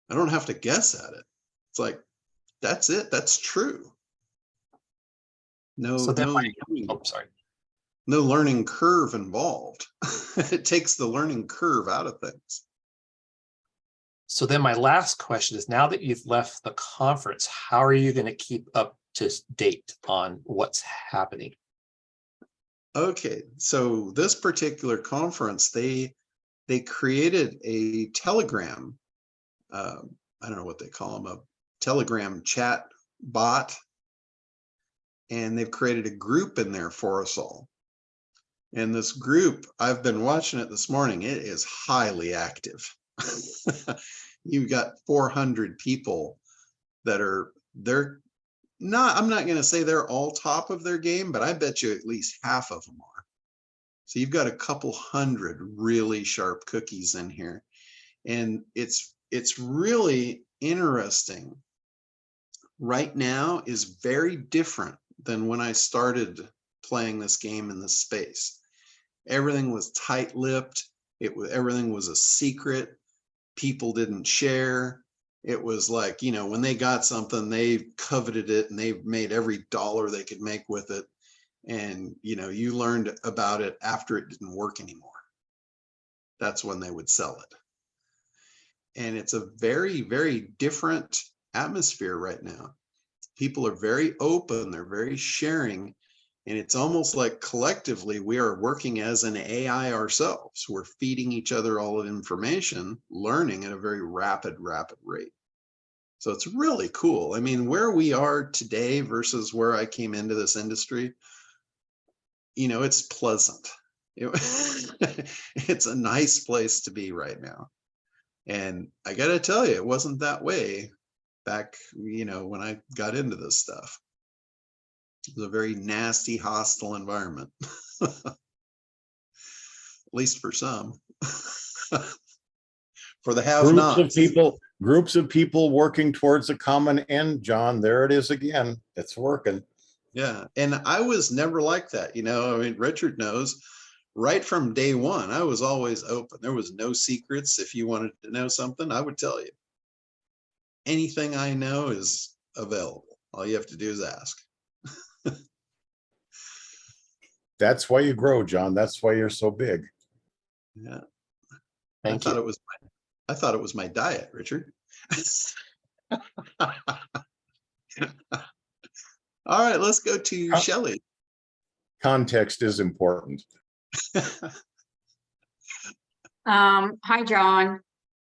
I don't have to guess at it. It's like, that's it. That's true. No learning curve involved. It takes the learning curve out of things. So then my last question is, now that you've left the conference, how are you going to keep up to date on what's happening? Okay, so this particular conference, they created a Telegram, I don't know what they call them, a Telegram chat bot, and they've created a group in there for us all. And this group, I've been watching it this morning, it is highly active. You've got 400 people that they're not, I'm not going to say they're all top of their game, but I bet you at least half of them are. So you've got a couple hundred really sharp cookies in here. And it's really interesting. Right now is very different than when I started playing this game in this space. Everything was tight-lipped. Everything was a secret. People didn't share. It was like, when they got something, they coveted it and they made every dollar they could make with it. And, you learned about it after it didn't work anymore. That's when they would sell it. And it's a very, very different atmosphere right now. People are very open, they're very sharing, and it's almost like collectively we are working as an AI ourselves. We're feeding each other all of information, learning at a very rapid rate. So it's really cool. I mean, where we are today versus where I came into this industry, it's pleasant. It's a nice place to be right now. And I got to tell you, it wasn't that way back, when I got into this stuff. It was a very nasty, hostile environment, at least for some. For the have-nots. Groups of people working towards a common end, John. There it is again. It's working. Yeah, and I was never like that. I mean, Richard knows. Right from day one, I was always open. There was no secrets. If you wanted to know something, I would tell you. Anything I know is available. All you have to do is ask. That's why you grow, John. That's why you're so big. Yeah. I thought it was my diet, Richard. All right, let's go to Shelley. Context is important. Hi, John.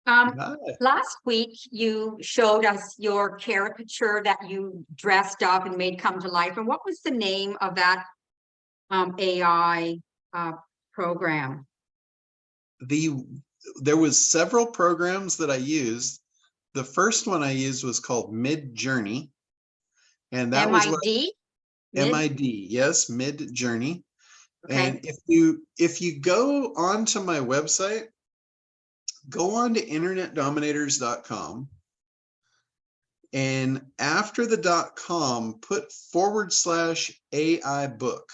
Hi. Last week you showed us your caricature that you dressed up and made come to life. And what was the name of that AI program? There was several programs that I used. The first one I used was called Mid-Journey, and that was what MID? MID, yes, Mid-Journey. Okay. And if you go onto my website, go on to internetdominators.com, and after the .com, put /AI book.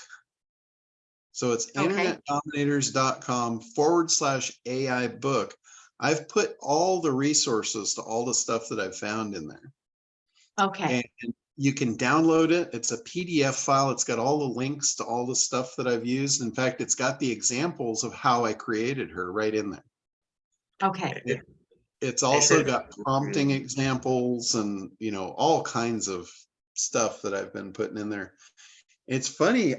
So it's internetdominators.com /AI book. I've put all the resources to all the stuff that I've found in there. Okay. And you can download it. It's a PDF file. It's got all the links to all the stuff that I've used. In fact, it's got the examples of how I created her right in there. Okay. It's also got prompting examples and, you know, all kinds of stuff that I've been putting in there. It's funny.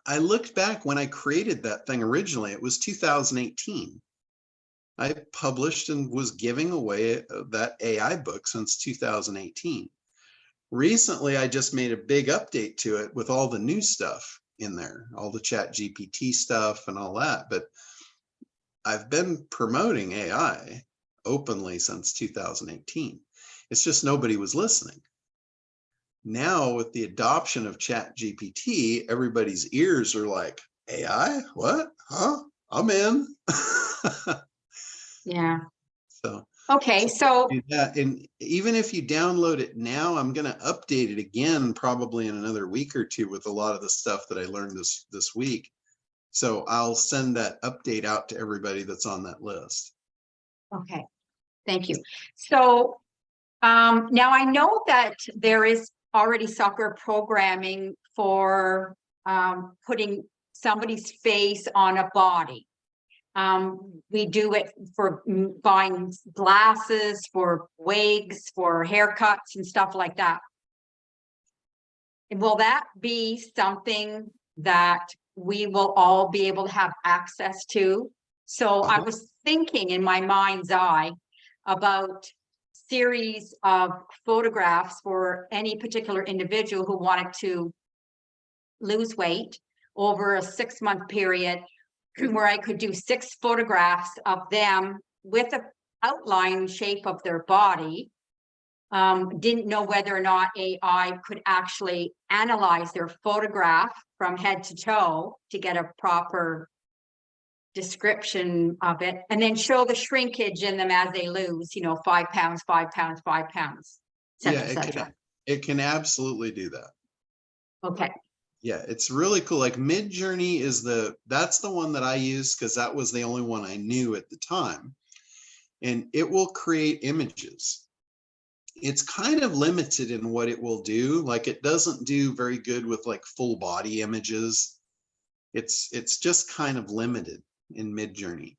I looked back when I created that thing originally. It was 2018. I published and was giving away that AI book since 2018. Recently, I just made a big update to it with all the new stuff in there, all the ChatGPT stuff and all that. But I've been promoting AI openly since 2018. It's just nobody was listening. Now with the adoption of ChatGPT, everybody's ears are like, AI? What? Huh? I'm in. Yeah. So Okay. So do that. And even if you download it now, I'm going to update it again probably in another week or two with a lot of the stuff that I learned this week. So I'll send that update out to everybody that's on that list. okay. Thank you. So now I know that there is already software programming for putting somebody's face on a body. We do it for buying glasses, for wigs, for haircuts and stuff like that. Will that be something that we will all be able to have access to? So I was thinking in my mind's eye about series of photographs for any particular individual who wanted to lose weight over a 6-month period, where I could do 6 photographs of them with an outline shape of their body. Didn't know whether or not AI could actually analyze their photograph from head to toe to get a proper description of it, and then show the shrinkage in them as they lose, 5 pounds, 5 pounds, 5 pounds, etc. It can absolutely do that. Okay. Yeah, it's really cool. Like Mid-Journey that's the one that I used because that was the only one I knew at the time. And it will create images. It's kind of limited in what it will do. Like it doesn't do very good with like full body images. It's just kind of limited in Mid-Journey.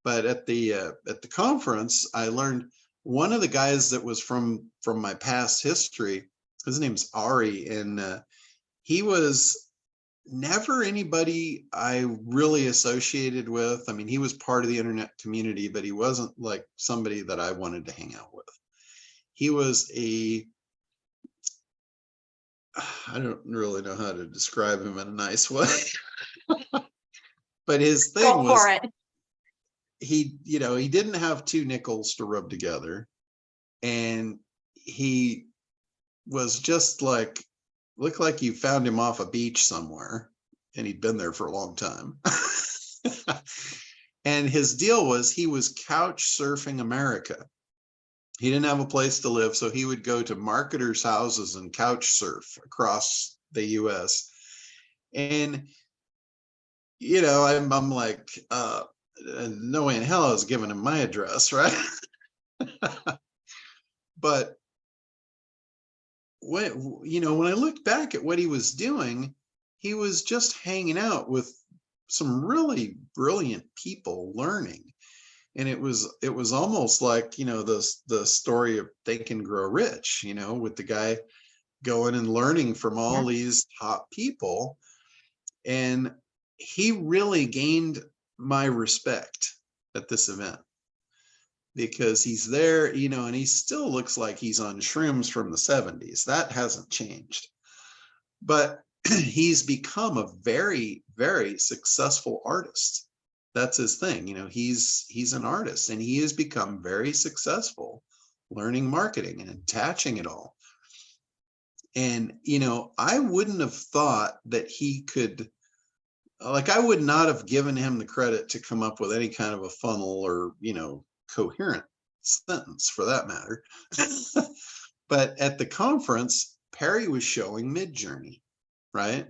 But at the conference, I learned one of the guys that was from my past history, his name's Ari, and he was never anybody I really associated with. I mean, he was part of the internet community, but he wasn't like somebody that I wanted to hang out with. He was I don't really know how to describe him in a nice way, but his thing was, for it. He didn't have 2 nickels to rub together, and he was just like, looked like you found him off a beach somewhere and he'd been there for a long time. And his deal was he was couch surfing America. He didn't have a place to live, so he would go to marketers' houses and couch surf across the US. And I'm like, no way in hell I was giving him my address, right? But when I looked back at what he was doing, he was just hanging out with some really brilliant people learning. And it was almost like, the story of Think and Grow Rich, with the guy going and learning from all these top people. And he really gained my respect at this event, because he's there, you know, and he still looks like he's on shrooms from the 70s. That hasn't changed. But he's become a very, very successful artist. That's his thing. You know, he's an artist, and he has become very successful learning marketing and attaching it all. And, you know, I wouldn't have thought that he could, like, I would not have given him the credit to come up with any kind of a funnel or, you know, coherent sentence for that matter. But at the conference, Perry was showing Midjourney, right?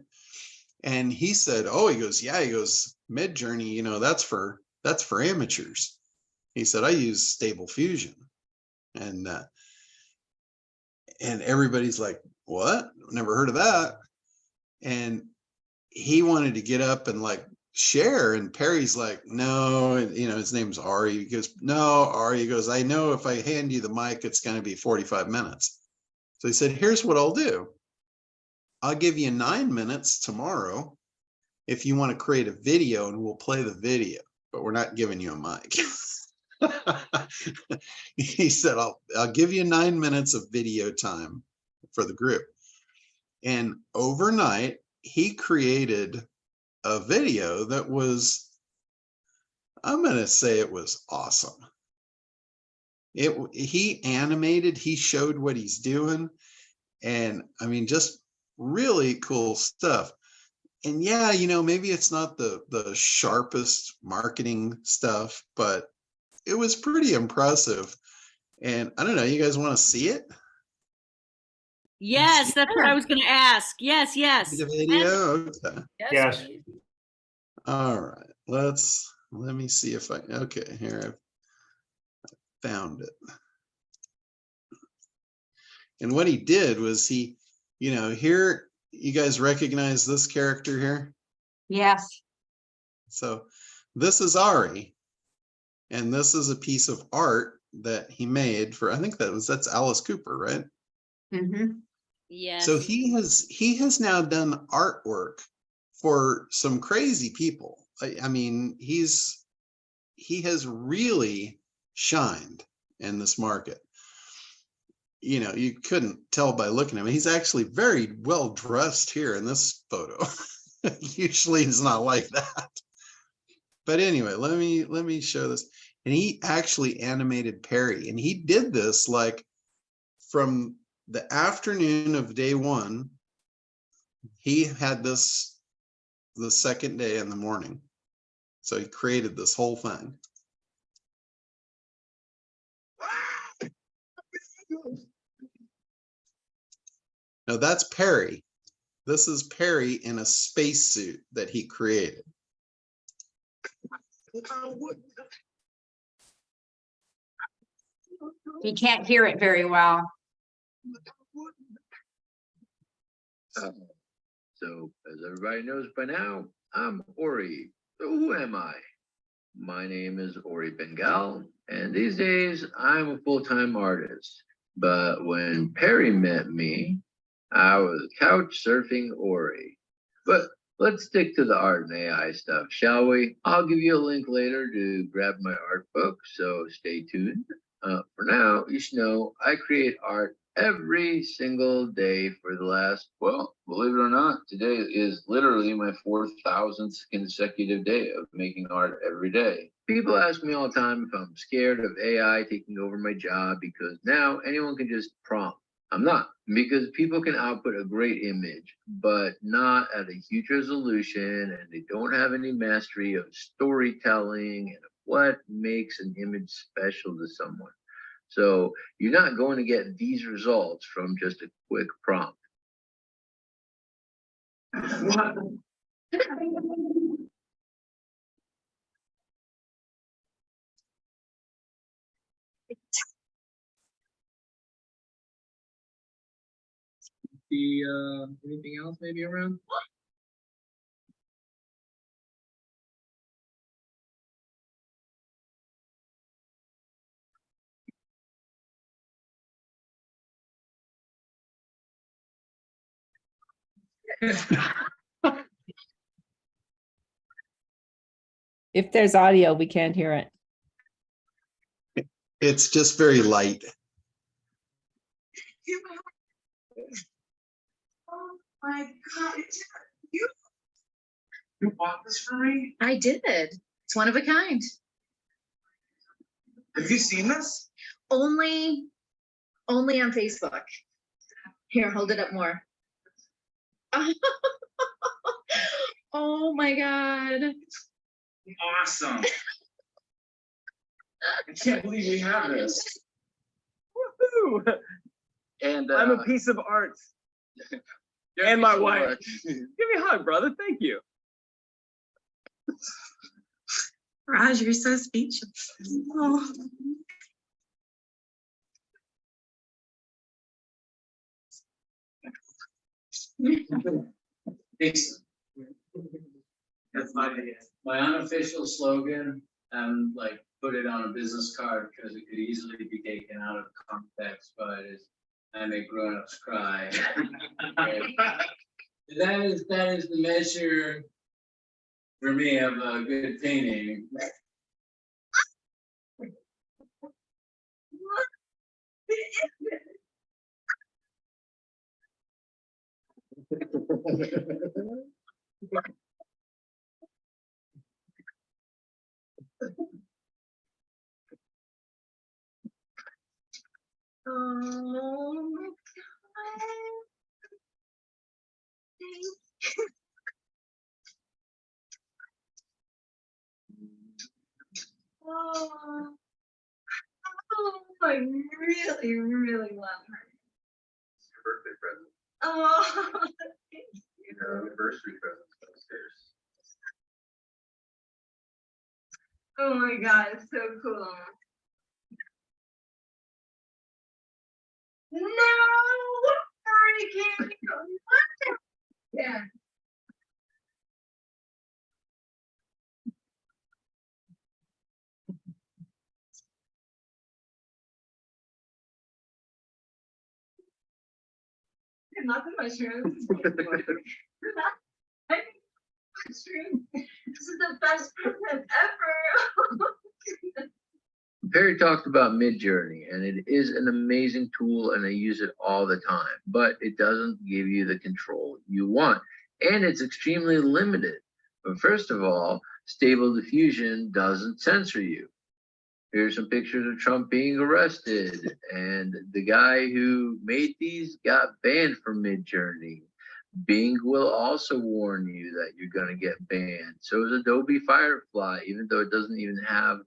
And he said, oh, he goes, yeah, he goes, Midjourney, you know, that's for amateurs. He said, I use Stable Fusion. And everybody's like, what? Never heard of that. And he wanted to get up and like share, and Perry's like, no, you know, his name's Ari. He goes, no, Ari, he goes, I know if I hand you the mic, it's going to be 45 minutes. So he said, here's what I'll do. I'll give you 9 minutes tomorrow if you want to create a video, and we'll play the video, but we're not giving you a mic. He said, I'll give you 9 minutes of video time for the group. And overnight, he created a video that was, I'm going to say it was awesome. He animated, he showed what he's doing. And I mean, just really cool stuff. And yeah, you know, maybe it's not the sharpest marketing stuff, but it was pretty impressive. And I don't know, you guys want to see it? Yes, that's what I was going to ask. Yes. The video? Okay. Yes. Please. All right. Let me see if okay, here I found it. And what he did was he, you know, here, you guys recognize this character here? Yes. So this is Ari, and this is a piece of art that he made for, I think that's Alice Cooper, right? Mm-hmm. Yes. So he has now done artwork for some crazy people. I mean, he has really shined in this market. You know, you couldn't tell by looking at him. He's actually very well dressed here in this photo. Usually he's not like that. But anyway, let me show this. And he actually animated Perry, and he did this like from the afternoon of day one. He had this the second day in the morning. So he created this whole thing. Now that's Perry. This is Perry in a spacesuit that he created. He can't hear it very well. So, as everybody knows by now, I'm Ori. So who am I? My name is Ori Bengal, and these days I'm a full-time artist. But when Perry met me, I was couch surfing Ori. But let's stick to the art and AI stuff, shall we? I'll give you a link later to grab my art book, so stay tuned. For now, you should know I create art every single day for the last, well, believe it or not, today is literally my 4,000th consecutive day of making art every day. People ask me all the time if I'm scared of AI taking over my job because now anyone can just prompt. I'm not, because people can output a great image, but not at a huge resolution, and they don't have any mastery of storytelling and what makes an image special to someone. So you're not going to get these results from just a quick prompt. Anything else maybe around? If there's audio, we can't hear it. It's just very light. Oh my God. You bought this for me? I did. It's one of a kind. Have you seen this? Only on Facebook. Here, hold it up more. Oh my God. Awesome. I can't believe we have this. Woohoo! And I'm a piece of art. And my wife. Give me a hug, brother. Thank you. Raj, you're so speechless. Oh. That's my unofficial slogan. Like put it on a business card because it could easily be taken out of context, but it's I make grown-ups cry. That is the measure for me of a good painting. Oh my God. Oh, I really, really love her. It's your birthday present. Oh, Your anniversary present downstairs. oh my God, it's so cool. No freaking yeah. Not the mushrooms. Not mushrooms. This is the best present ever. Perry talked about Midjourney, and it is an amazing tool, and I use it all the time, but it doesn't give you the control you want, and it's extremely limited. But first of all, Stable Diffusion doesn't censor you. Here's some pictures of Trump being arrested, and the guy who made these got banned from Midjourney. Bing will also warn you that you're going to get banned. So is Adobe Firefly, even though it doesn't even have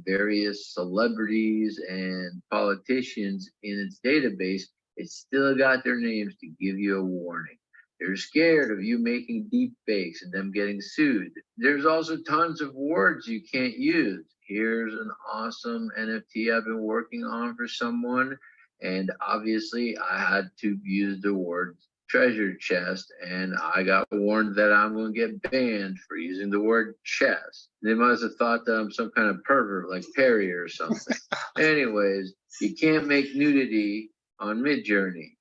various celebrities and politicians in its database, it's still got their names to give you a warning. They're scared of you making deep fakes and them getting sued. There's also tons of words you can't use. Here's an awesome NFT I've been working on for someone, and obviously I had to use the word treasure chest, and I got warned that I'm going to get banned for using the word chest. They must have thought that I'm some kind of pervert like Perry or something. Anyways, you can't make nudity on Midjourney.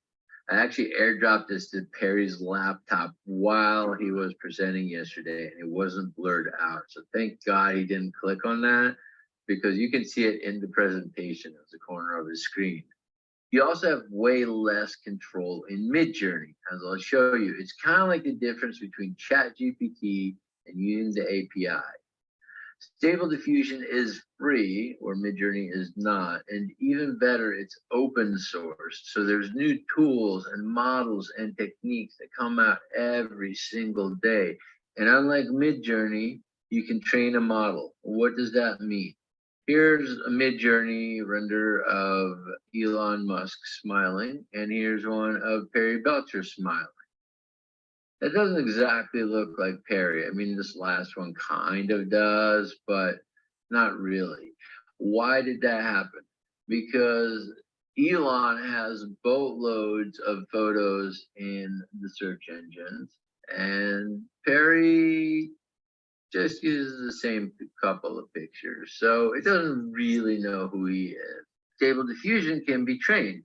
I actually airdropped this to Perry's laptop while he was presenting yesterday, and it wasn't blurred out. So thank God he didn't click on that, because you can see it in the presentation as the corner of his screen. You also have way less control in Midjourney, as I'll show you. It's kind of like the difference between ChatGPT and using the API. Stable Diffusion is free, or Midjourney is not, and even better, it's open source. So there's new tools and models and techniques that come out every single day. And unlike Midjourney, you can train a model. What does that mean? Here's a Midjourney render of Elon Musk smiling, and here's one of Perry Belcher smiling. It doesn't exactly look like Perry. I mean, this last one kind of does, but not really. Why did that happen? Because Elon has boatloads of photos in the search engines, and Perry just uses the same couple of pictures. So it doesn't really know who he is. Stable Diffusion can be trained.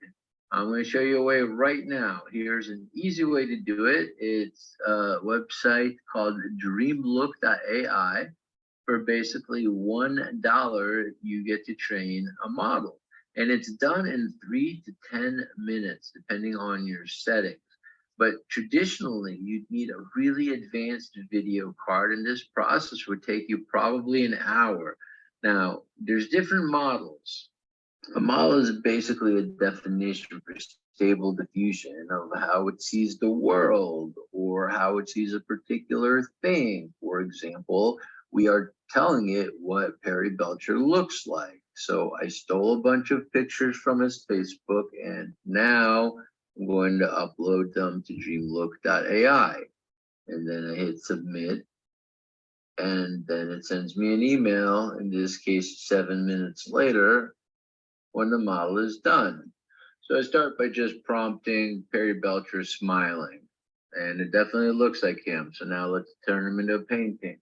I'm going to show you a way right now. Here's an easy way to do it. It's a website called dreamlook.ai. for basically $1, you get to train a model. And it's done in 3 to 10 minutes, depending on your settings. But traditionally, you'd need a really advanced video card, and this process would take you probably an hour. Now, there's different models. A model is basically a definition for stable diffusion of how it sees the world or how it sees a particular thing. For example, we are telling it what Perry Belcher looks like. So I stole a bunch of pictures from his Facebook, and now I'm going to upload them to dreamlook.ai. And then I hit submit. And then it sends me an email, in this case, 7 minutes later, when the model is done. So I start by just prompting Perry Belcher smiling. And it definitely looks like him. So now let's turn him into a painting.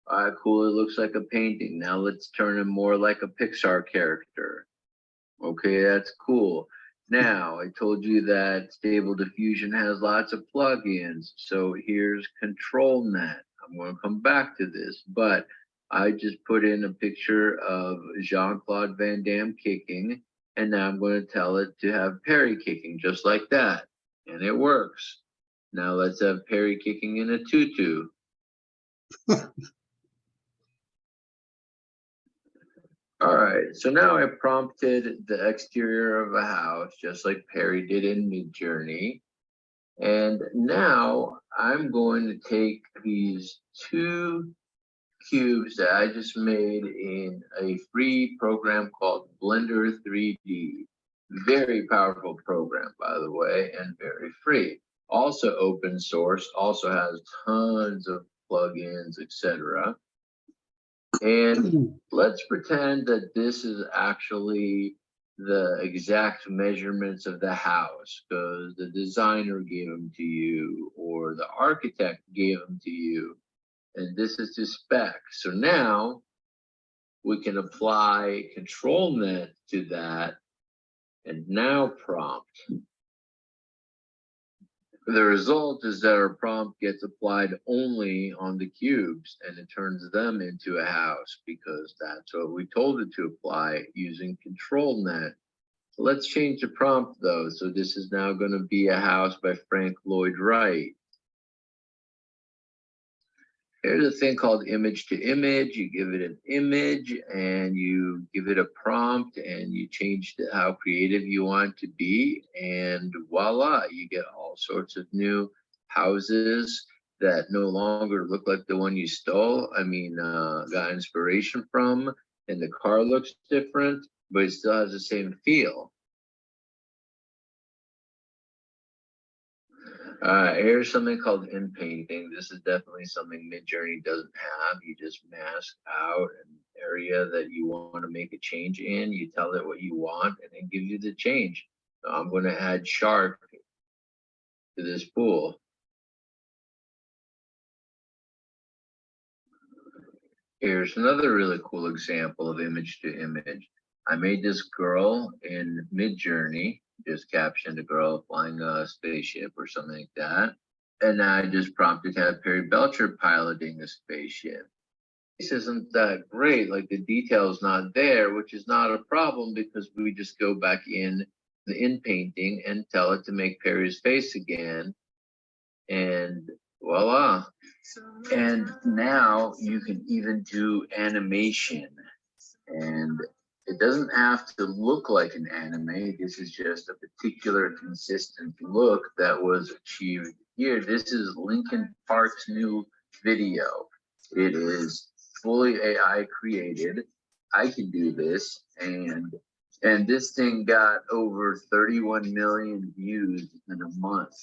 All right, cool, it looks like a painting. Now let's turn him more like a Pixar character. Okay, that's cool. Now, I told you that Stable Diffusion has lots of plugins. So here's ControlNet. I'm going to come back to this, but I just put in a picture of Jean-Claude Van Damme kicking, and now I'm going to tell it to have Perry kicking just like that. And it works. Now let's have Perry kicking in a tutu. All right, so now I prompted the exterior of a house, just like Perry did in Midjourney. And now I'm going to take these 2 cubes that I just made in a free program called Blender 3D. Very powerful program, by the way, and very free. Also open source, also has tons of plugins, etc. And let's pretend that this is actually the exact measurements of the house because the designer gave them to you or the architect gave them to you. And this is the spec. So now we can apply ControlNet to that and now prompt. The result is that our prompt gets applied only on the cubes and it turns them into a house because that's what we told it to apply using ControlNet. So let's change the prompt though. So this is now going to be a house by Frank Lloyd Wright. There's a thing called image to image. You give it an image and you give it a prompt and you change how creative you want to be. And voila, you get all sorts of new houses that no longer look like the one you stole. I mean, got inspiration from, and the car looks different, but it still has the same feel. Here's something called inpainting. This is definitely something Midjourney doesn't have. You just mask out an area that you want to make a change in. You tell it what you want, and it gives you the change. So I'm going to add shark to this pool. Here's another really cool example of image to image. I made this girl in Midjourney. Just captioned a girl flying a spaceship or something like that. And I just prompted to have Perry Belcher piloting a spaceship. This isn't that great, like the detail's not there, which is not a problem because we just go back in the in-painting and tell it to make Perry's face again. And voila. And now you can even do animation. And it doesn't have to look like an anime. This is just a particular consistent look that was achieved here. This is Linkin Park's new video. It is fully AI created. I can do this, and this thing got over 31 million views in a month.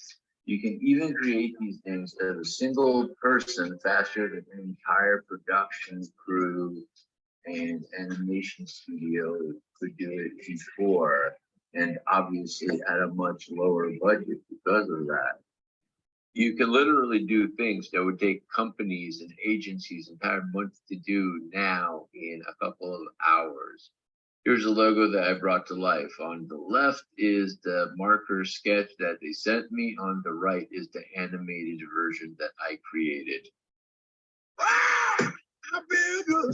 You can even create these things as a single person faster than an entire production crew and animation studio could do it before, and obviously at a much lower budget because of that. You can literally do things that would take companies and agencies entire months to do now in a couple of hours. Here's a logo that I brought to life. On the left is the marker sketch that they sent me. On the right is the animated version that I created. Ah! I built All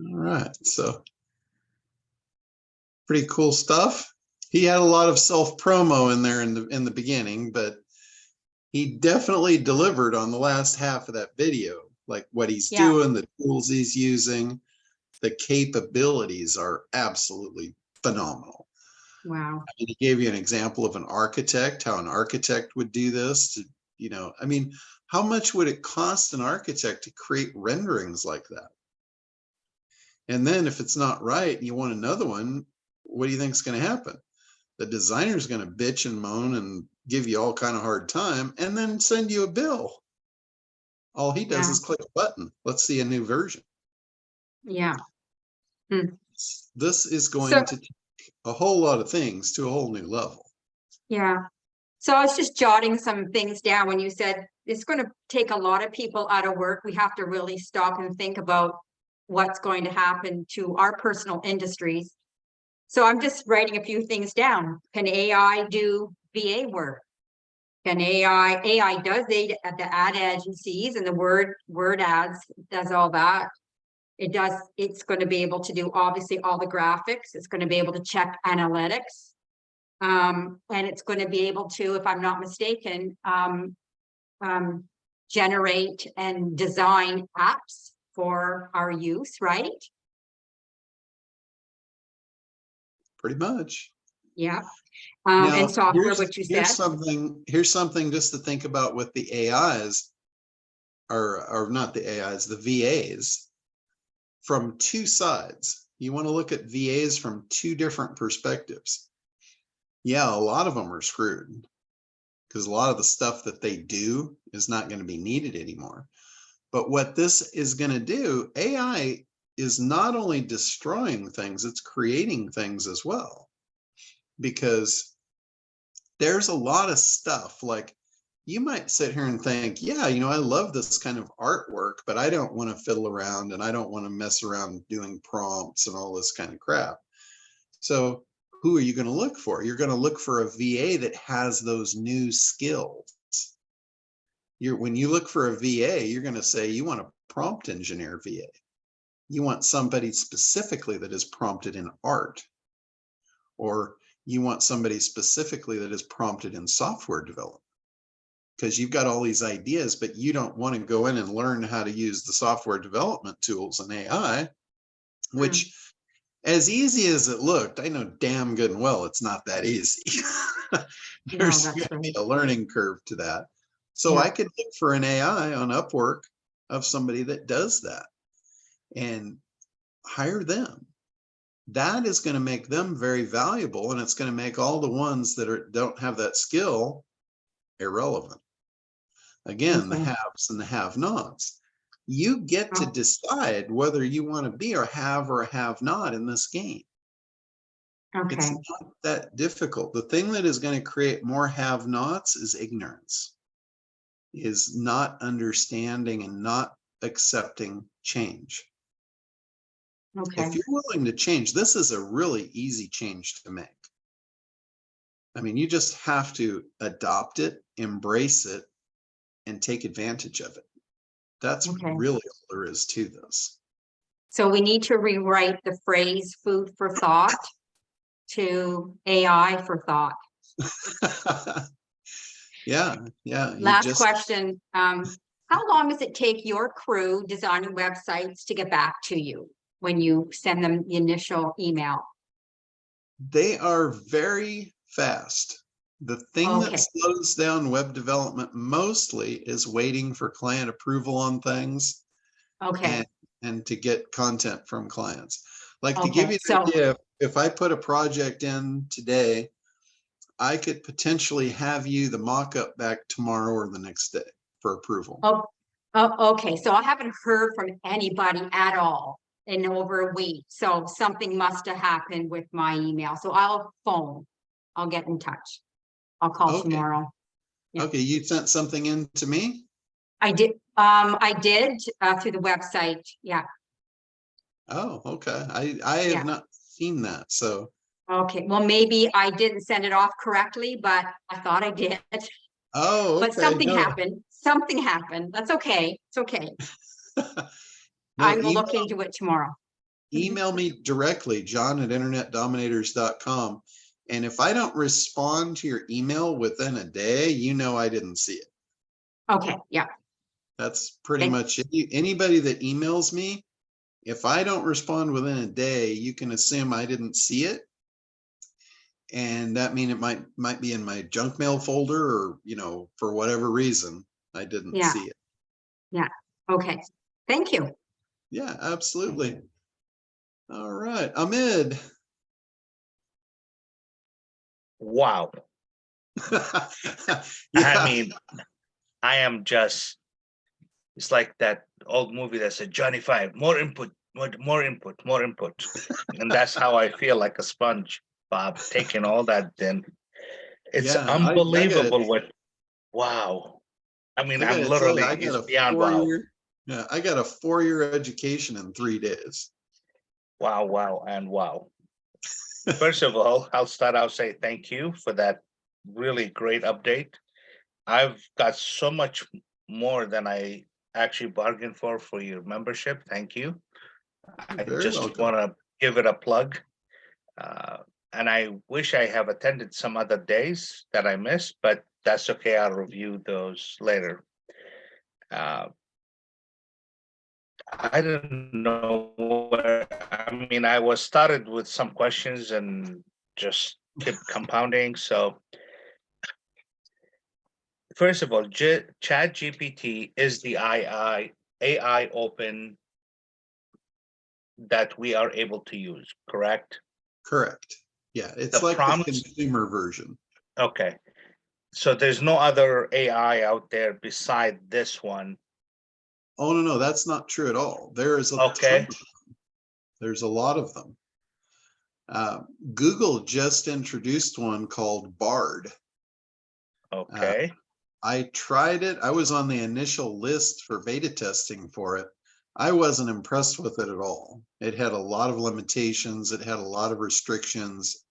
right, so pretty cool stuff. He had a lot of self promo in there in the beginning, but he definitely delivered on the last half of that video, like what he's doing, the tools he's using, the capabilities are absolutely phenomenal. Wow. I mean, he gave you an example of an architect, how an architect would do this. To, you know, I mean, how much would it cost an architect to create renderings like that? And then if it's not right and you want another one, what do you think is going to happen? The designer is going to bitch and moan and give you all kind of hard time and then send you a bill. All he does is click a button. Let's see a new version. Yeah. This is going to take a whole lot of things to a whole new level. Yeah. So I was just jotting some things down when you said it's going to take a lot of people out of work. We have to really stop and think about what's going to happen to our personal industries. So I'm just writing a few things down. Can AI do VA work? Can AI does aid at the ad agencies and the word ads, does all that. It's going to be able to do obviously all the graphics. It's going to be able to check analytics. And it's going to be able to, if I'm not mistaken, generate and design apps for our use, right? Pretty much. Yeah. Now, and software, what you said. Here's something just to think about with the AIs, or not the AIs, the VAs, from two sides. You want to look at VAs from two different perspectives. Yeah, a lot of them are screwed because a lot of the stuff that they do is not going to be needed anymore. But what this is going to do, AI is not only destroying things, it's creating things as well. Because there's a lot of stuff, like you might sit here and think, yeah, you know, I love this kind of artwork, but I don't want to fiddle around and I don't want to mess around doing prompts and all this kind of crap. So who are you going to look for? You're going to look for a VA that has those new skills. When you look for a VA, you're going to say you want a prompt engineer VA. You want somebody specifically that is prompted in art, or you want somebody specifically that is prompted in software development, because you've got all these ideas, but you don't want to go in and learn how to use the software development tools in AI, which as easy as it looked, I know damn good and well it's not that easy. There's going to be a learning curve to that. So I could look for an AI on Upwork of somebody that does that and hire them. That is going to make them very valuable, and it's going to make all the ones that don't have that skill irrelevant. Again, the haves and the have-nots. You get to decide whether you want to be a have or a have-not in this game. It's not that difficult. The thing that is going to create more have-nots is ignorance, is not understanding and not accepting change. If you're willing to change, this is a really easy change to make. I mean, you just have to adopt it, embrace it, and take advantage of it. That's really all there is to this. So we need to rewrite the phrase food for thought to AI for thought. Yeah. Last question. How long does it take your crew designing websites to get back to you when you send them the initial email? They are very fast. The thing that slows down web development mostly is waiting for client approval on things. And to get content from clients. Like to give you an idea, if I put a project in today, I could potentially have you the mock-up back tomorrow or the next day for approval. Okay. So I haven't heard from anybody at all in over a week. So something must have happened with my email. So I'll phone. I'll get in touch. I'll call tomorrow. Okay, you sent something in to me? I did. I did through the website. Yeah. Oh, okay. I have Yeah. not seen that. So, Okay, well, maybe I didn't send it off correctly, but I thought I did. oh, But okay. something No, happened. Something happened. That's okay. It's okay. no, I will look into it tomorrow. email me directly, john@internetdominators.com. And if I don't respond to your email within a day, you know I didn't see it. Okay, yeah. That's pretty Okay. much anybody that emails me. If I don't respond within a day, you can assume I didn't see it. And that means it might be in my junk mail folder, or, for whatever reason, I didn't Yeah. see it. Yeah. Okay. Thank you. Yeah, absolutely. All right, Ahmed. Wow. Yeah. I mean, I am just, it's like that old movie that said, Johnny Five, more input, more input, more input. And that's how I feel, like a sponge, Bob, taking all that in. It's Yeah, unbelievable wow. I mean, I I'm gotta tell you, literally, I it's got a beyond wow. four-year. Yeah, I got a 4-year education in 3 days. Wow, wow, and wow. First of all, I'll start out say thank you for that really great update. I've got so much more than I actually bargained for your membership. Thank you. I Very just welcome. want to give it a plug. And I wish I have attended some other days that I missed, but that's okay. I'll review those later. I don't know where, I mean, I was started with some questions and just kept compounding. So first of all, ChatGPT is the AI open that we are able to use, correct? Correct. Yeah, it's The like the prompts, consumer version. okay. So there's no other AI out there beside this one. Oh, no, that's not true at all. There is a Okay. ton of them. There's a lot of them. Google just introduced one called Bard. Okay. I tried it. I was on the initial list for beta testing for it. I wasn't impressed with it at all. It had a lot of limitations. It had a lot of restrictions.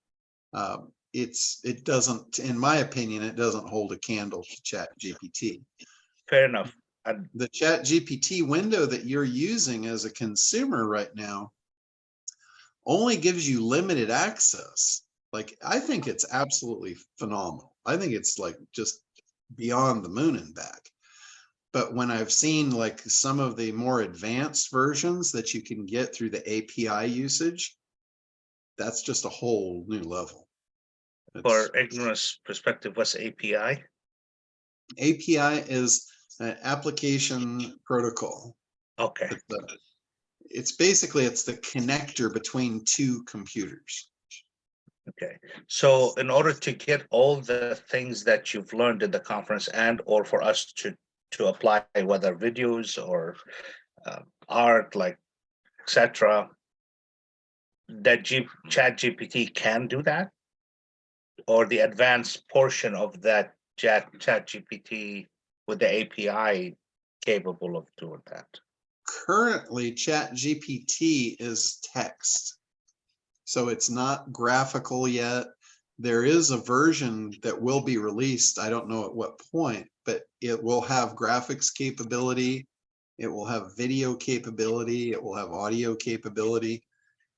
It doesn't, in my opinion, it doesn't hold a candle to ChatGPT. Fair enough. The ChatGPT window that you're using as a consumer right now only gives you limited access. Like, I think it's absolutely phenomenal. I think it's like just beyond the moon and back. But when I've seen like some of the more advanced versions that you can get through the API usage, that's just a whole new level. For ignorance perspective, what's API? API is an application protocol. Okay. It's basically, it's the connector between two computers. Okay. So in order to get all the things that you've learned in the conference and or for us to apply, whether videos or art, like etc., that ChatGPT can do that, or the advanced portion of that ChatGPT with the API capable of doing that? Currently, ChatGPT is text, so it's not graphical yet. There is a version that will be released, I don't know at what point, but it will have graphics capability, it will have video capability, it will have audio capability.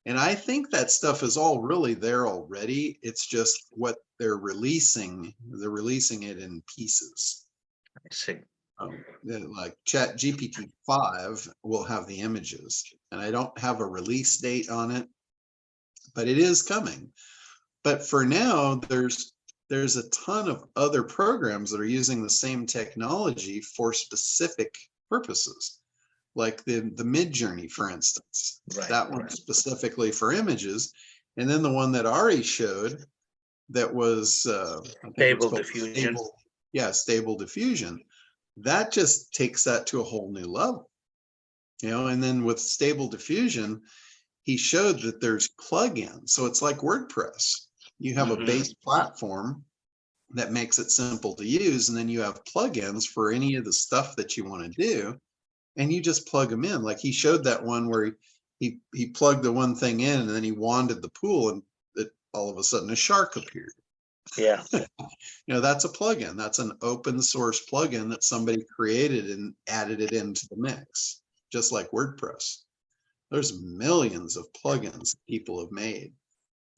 And I think that stuff is all really there already. It's just what they're releasing it in pieces. I see. Like ChatGPT 5 will have the images, and I don't have a release date on it, but it is coming. But for now, there's a ton of other programs that are using the same technology for specific purposes, like the Midjourney, for instance. Right, that one specifically for images, and then the one that Ari showed that was Stable diffusion. Stable diffusion. That just takes that to a whole new level, and then with Stable Diffusion, he showed that there's plugins. So it's like WordPress. You have a base platform that makes it simple to use, and then you have plugins for any of the stuff that you want to do, and you just plug them in. Like he showed that one where he plugged the one thing in, and then he wanded the pool, and all of a sudden a shark appeared. Yeah. That's a plugin. That's an open source plugin that somebody created and added it into the mix, just like WordPress. There's millions of plugins people have made.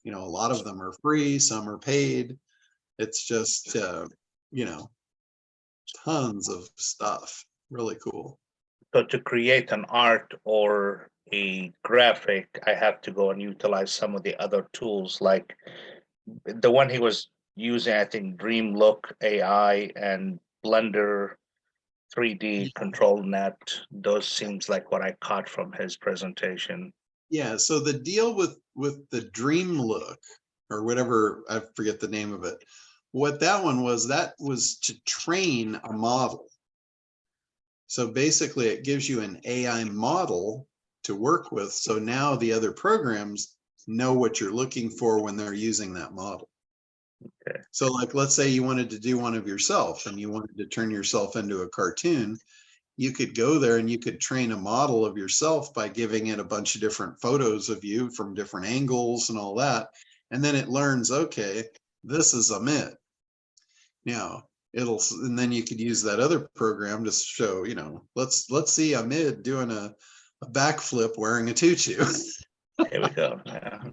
A lot of them are free, some are paid. It's just, tons of stuff. Really cool. So to create an art or a graphic, I have to go and utilize some of the other tools, like the one he was using, I think Dreamlook AI and Blender 3D Control Net. Those seems like what I caught from his presentation. Yeah, so the deal with the Dreamlook, or whatever, I forget the name of it, what that was to train a model. So basically it gives you an AI model to work with. So now the other programs know what you're looking for when they're using that model. Okay. So like, let's say you wanted to do one of yourself and you wanted to turn yourself into a cartoon. You could go there and you could train a model of yourself by giving it a bunch of different photos of you from different angles and all that. And then it learns, okay, this is Amit. Now and then you could use that other program to show, let's see Amit doing a backflip wearing a tutu. Here we go.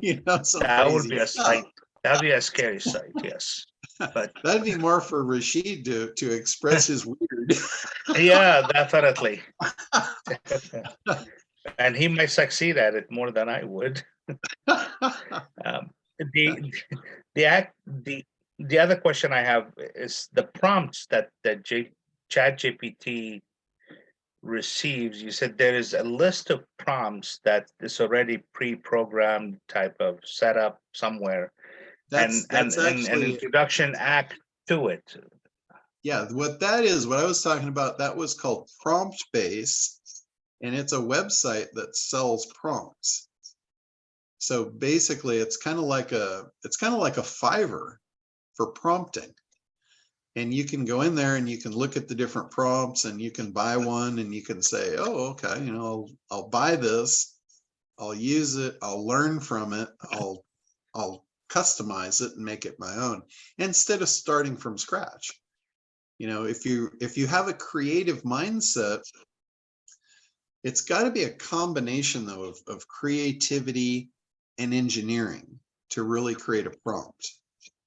Yeah. Some that would crazy be a stuff. sight. That would be a scary sight, yes. But that'd be more for Rashid to express his weird. Yeah, definitely. And he might succeed at it more than I would. The other question I have is the prompts that ChatGPT receives. You said there is a list of prompts that is already pre-programmed type of setup somewhere, That's and actually an introduction act to it. Yeah, what I was talking about, that was called Prompt Base, and it's a website that sells prompts. So basically it's kind of like a Fiverr for prompting. And you can go in there and you can look at the different prompts and you can buy one and you can say, oh, okay, I'll buy this, I'll use it, I'll learn from it, I'll customize it and make it my own, instead of starting from scratch. If you have a creative mindset, it's got to be a combination though of creativity and engineering to really create a prompt,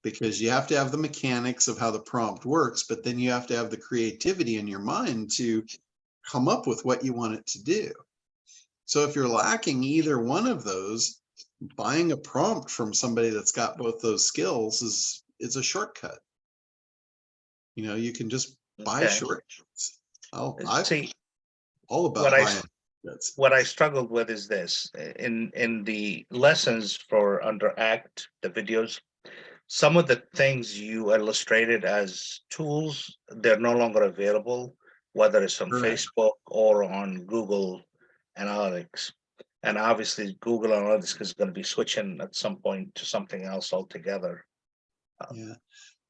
because you have to have the mechanics of how the prompt works, but then you have to have the creativity in your mind to come up with what you want it to do. So if you're lacking either one of those, buying a prompt from somebody that's got both those skills is a shortcut. You can just buy shortcuts. All about buying. What I struggled with is this: in the lessons for under ACT, the videos, some of the things you illustrated as tools, they're no longer available, whether it's on Facebook or on Google Analytics. And obviously Google Analytics is going to be switching at some point to something else altogether. Yeah,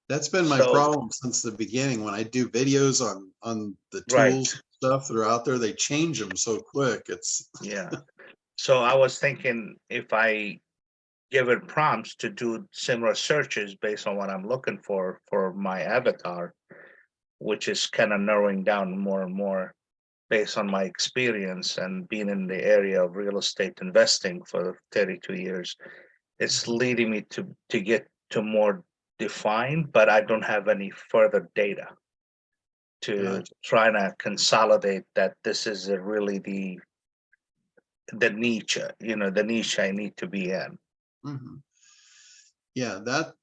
that's been my problem since the beginning. When I do videos on the tools stuff that are out there, they change them so quick. Yeah. So I was thinking, if I give it prompts to do similar searches based on what I'm looking for my avatar, which is kind of narrowing down more and more based on my experience and being in the area of real estate investing for 32 years, it's leading me to get to more defined, but I don't have any further data to try to consolidate that this is really the niche, the niche I need to be in. Mm-hmm. Yeah,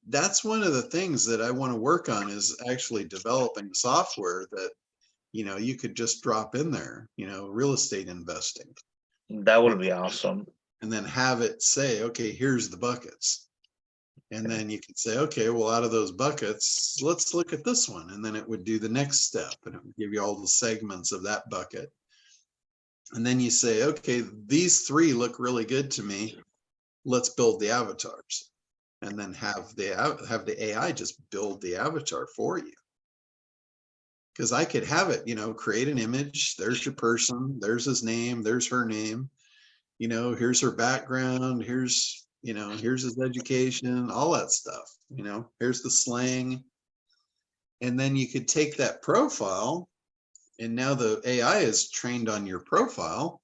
that's one of the things that I want to work on, is actually developing software that, you could just drop in there, real estate investing. That would be awesome. And then have it say, okay, here's the buckets. And then you could say, okay, well, out of those buckets, let's look at this one. And then it would do the next step and it would give you all the segments of that bucket. And then you say, okay, these three look really good to me. Let's build the avatars. And then have the AI just build the avatar for you. Because I could have it, create an image. There's your person. There's his name. There's her name. you know, here's her background, here's, you know, here's his education, all that stuff, you know, here's the slang. And then you could take that profile, and now the AI is trained on your profile,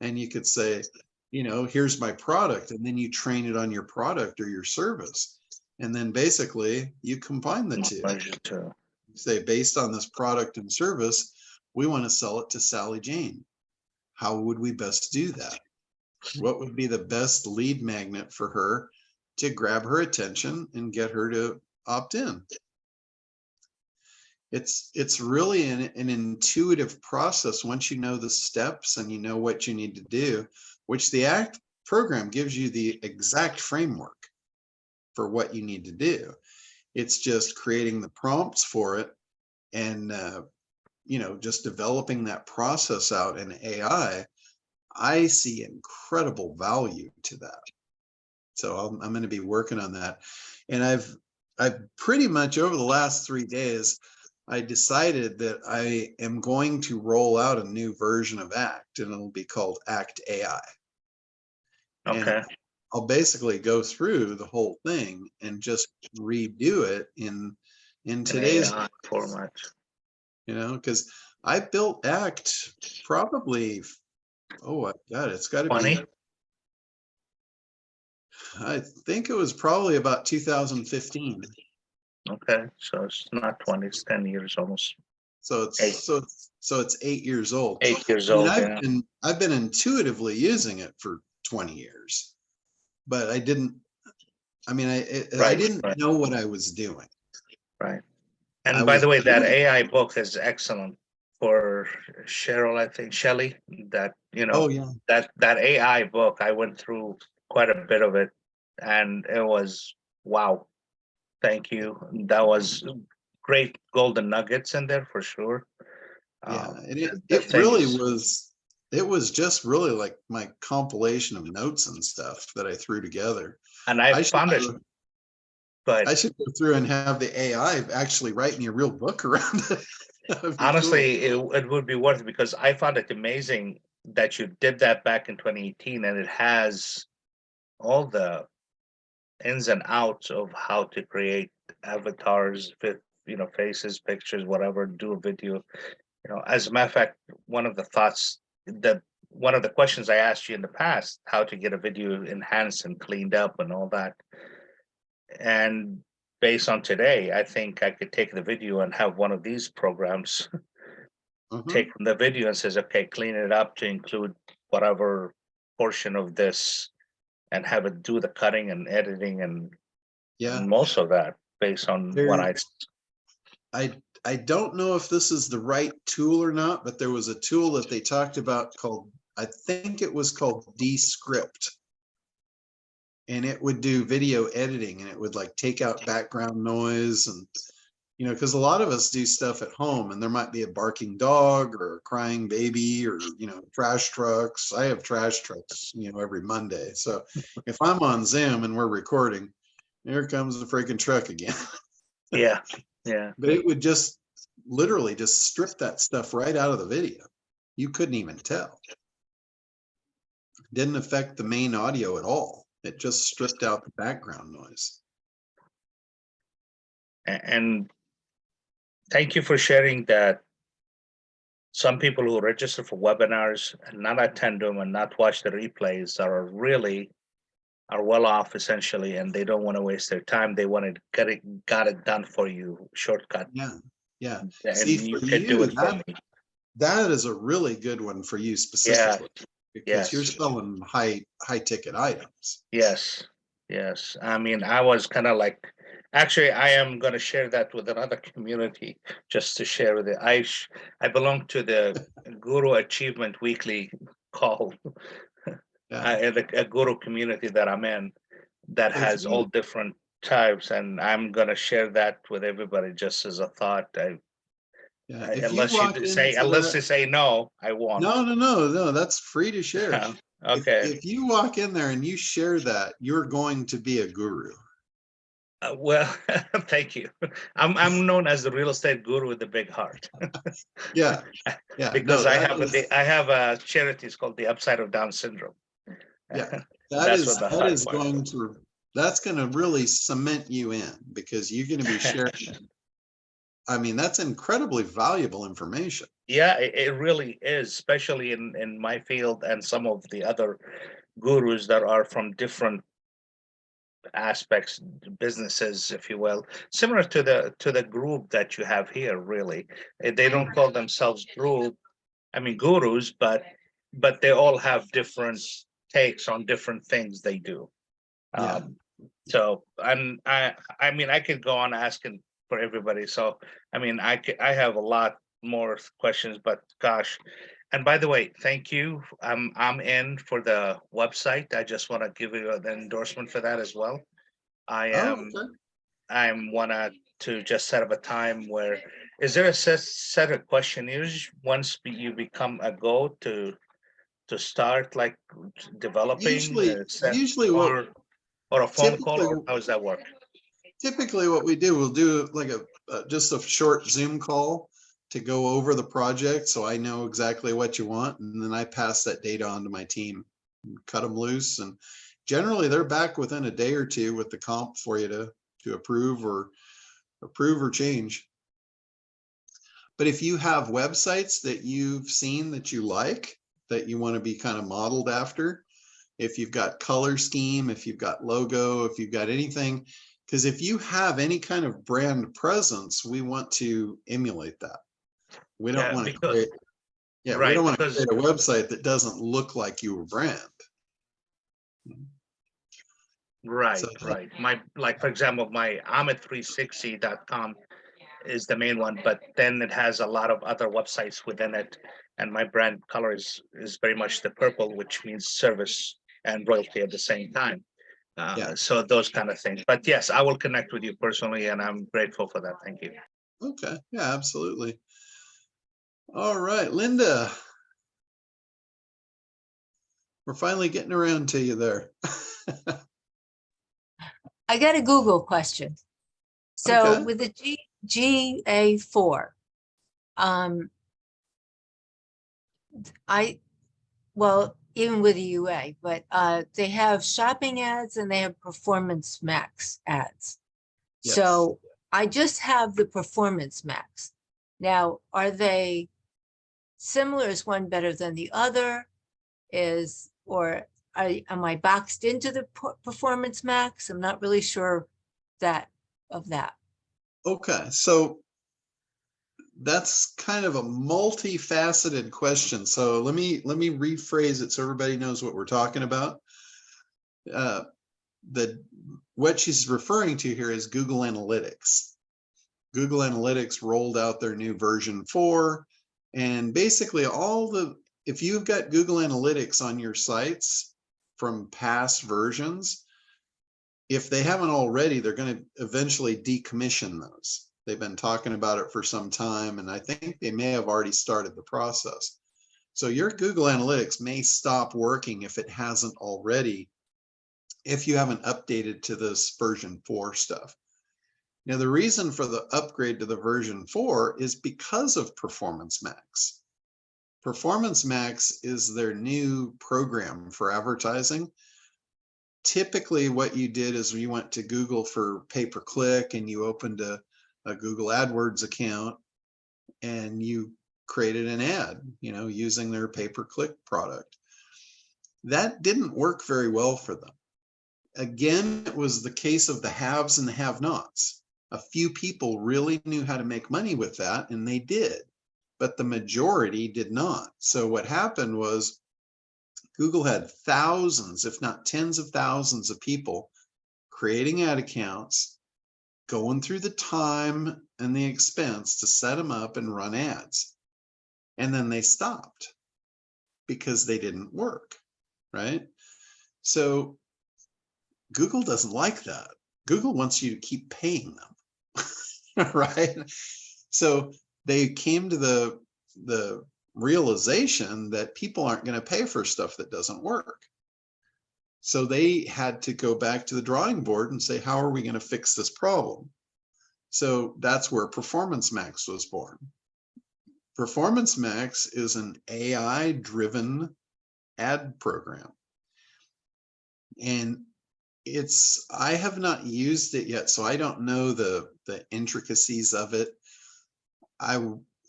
and you could say, you know, here's my product, and then you train it on your product or your service. And then basically you combine the two. You say, based on this product and service, we want to sell it to Sally Jane. How would we best do that? What would be the best lead magnet for her to grab her attention and get her to opt in? It's really an intuitive process once you know the steps and you know what you need to do, which the ACT program gives you the exact framework for what you need to do. It's just creating the prompts for it and, you know, just developing that process out in AI. I see incredible value to that. So I'm going to be working on that. And I've pretty much over the last 3 days, I decided that I am going to roll out a new version of ACT, and it'll be called ACT AI. Okay. And I'll basically go through the whole thing and just redo it in today's AI format. You know, because I built ACT probably, oh God, it's got to be. I think it was probably about 2015. Okay, so it's not 20, it's 10 years almost. So it's so it's 8 years old. 8 years I mean, old. I've been intuitively using it for 20 years, but I didn't. I mean, I didn't know what I was doing. Right. And by the way, that AI book is excellent for Cheryl, I think, Shelley, that, you know, that AI book, I went through quite a bit of it, and it was, wow. Thank you. That was great golden nuggets in there for sure. Yeah, and it really was. It was just really like my compilation of notes and stuff that I threw together. And I found it. But I should go through and have the AI actually write me a real book around it. Honestly, it would be worth it, because I found it amazing that you did that back in 2018, and it has all the ins and outs of how to create avatars, you know, faces, pictures, whatever, do a video. You know, as a matter of fact, one of the questions I asked you in the past, how to get a video enhanced and cleaned up and all that. And based on today, I think I could take the video and have one of these programs take from the video and says, okay, clean it up to include whatever portion of this, and have it do the cutting and editing and most of that based on what I don't know if this is the right tool or not, but there was a tool that they talked about called, I think it was called Descript. And it would do video editing, and it would like take out background noise, and, you know, because a lot of us do stuff at home and there might be a barking dog or a crying baby or, you know, trash trucks. I have trash trucks, you know, every Monday. So if I'm on Zoom and we're recording, here comes the freaking truck again. Yeah. But it would just literally just strip that stuff right out of the video. You couldn't even tell. Didn't affect the main audio at all. It just stripped out the background noise. And thank you for sharing that. Some people who register for webinars and not attend them and not watch the replays are well off essentially, and they don't want to waste their time. They want to got it done for you, shortcut. Yeah. And See, you for can do it for me. That is a really good one for you specifically. Because you're selling high ticket items. Yes. I mean, I was kind of like, actually, I am going to share that with another community just to share with it. I belong to the Guru Achievement Weekly call, a Guru community that I'm in that has all different types, and I'm going to share that with everybody just as a thought. Unless they say no, I won't. No, that's free to share. Okay. If you walk in there and you share that, you're going to be a guru. Well, thank you. I'm known as the real estate guru with the big heart. Yeah. Because I have a charity. It's called the Upside of Down Syndrome. Yeah, That's what the that hard is part going is. to, that's going to really cement you in, because you're going to be sharing. I mean, that's incredibly valuable information. Yeah, it really is, especially in my field and some of the other gurus that are from different aspects, businesses, if you will, similar to the group that you have here. Really, they don't call themselves group, I mean gurus, but they all have different takes on different things they do. Yeah. So, and I mean, I could go on asking for everybody. So, I mean, I have a lot more questions, but gosh. And by the way, thank you. I'm in for the website. I just want to give you an endorsement for that as well. I Oh, am okay. I'm wanna to just set up a time where, is there a set of questionnaires once you become a go to start like developing Usually what or a phone call, typically or how does that work? typically what we do, we'll do like just a short Zoom call to go over the project, so I know exactly what you want, and then I pass that data on to my team, cut them loose, and generally they're back within a day or two with the comp for you to approve or change. But if you have websites that you've seen that you like, that you want to be kind of modeled after, if you've got color scheme, if you've got logo, if you've got anything, because if you have any kind of brand presence, we want to emulate that. We don't Yeah, want to because create, we right, don't want to because create a website that doesn't look like your brand. right, So right. My, like for example, my Amit360.com is the main one, but then it has a lot of other websites within it, and my brand color is very much the purple, which means service and royalty at the same time. yeah, So those kind of things. But yes, I will connect with you personally, and I'm grateful for that. Thank you. okay, yeah, absolutely. All right, Linda, we're finally getting around to you there. I got a Google question. So Okay. with the GA4, well, even with the UA, but they have shopping ads and they have Performance Max ads. Yes. So I just have the Performance Max. Now, are they similar? Is one better than the other? Am I boxed into the Performance Max? I'm not really sure of that. Okay, so that's kind of a multifaceted question. So let me rephrase it so everybody knows what we're talking about. What she's referring to here is Google Analytics. Google Analytics rolled out their new version 4, and basically if you've got Google Analytics on your sites from past versions, if they haven't already, they're going to eventually decommission those. They've been talking about it for some time, and I think they may have already started the process. So your Google Analytics may stop working if it hasn't already, if you haven't updated to this version 4 stuff. Now, the reason for the upgrade to the version 4 is because of Performance Max. Performance Max is their new program for advertising. Typically what you did is you went to Google for pay-per-click and you opened a Google AdWords account and you created an ad, using their pay-per-click product. That didn't work very well for them. Again, it was the case of the haves and the have-nots. A few people really knew how to make money with that, and they did, but the majority did not. So what happened was Google had thousands, if not tens of thousands of people creating ad accounts, going through the time and the expense to set them up and run ads. And then they stopped because they didn't work, right? So Google doesn't like that. Google wants you to keep paying them, right? So they came to the realization that people aren't going to pay for stuff that doesn't work. So they had to go back to the drawing board and say, how are we going to fix this problem? So that's where Performance Max was born. Performance Max is an AI-driven ad program. And I have not used it yet, so I don't know the intricacies of it.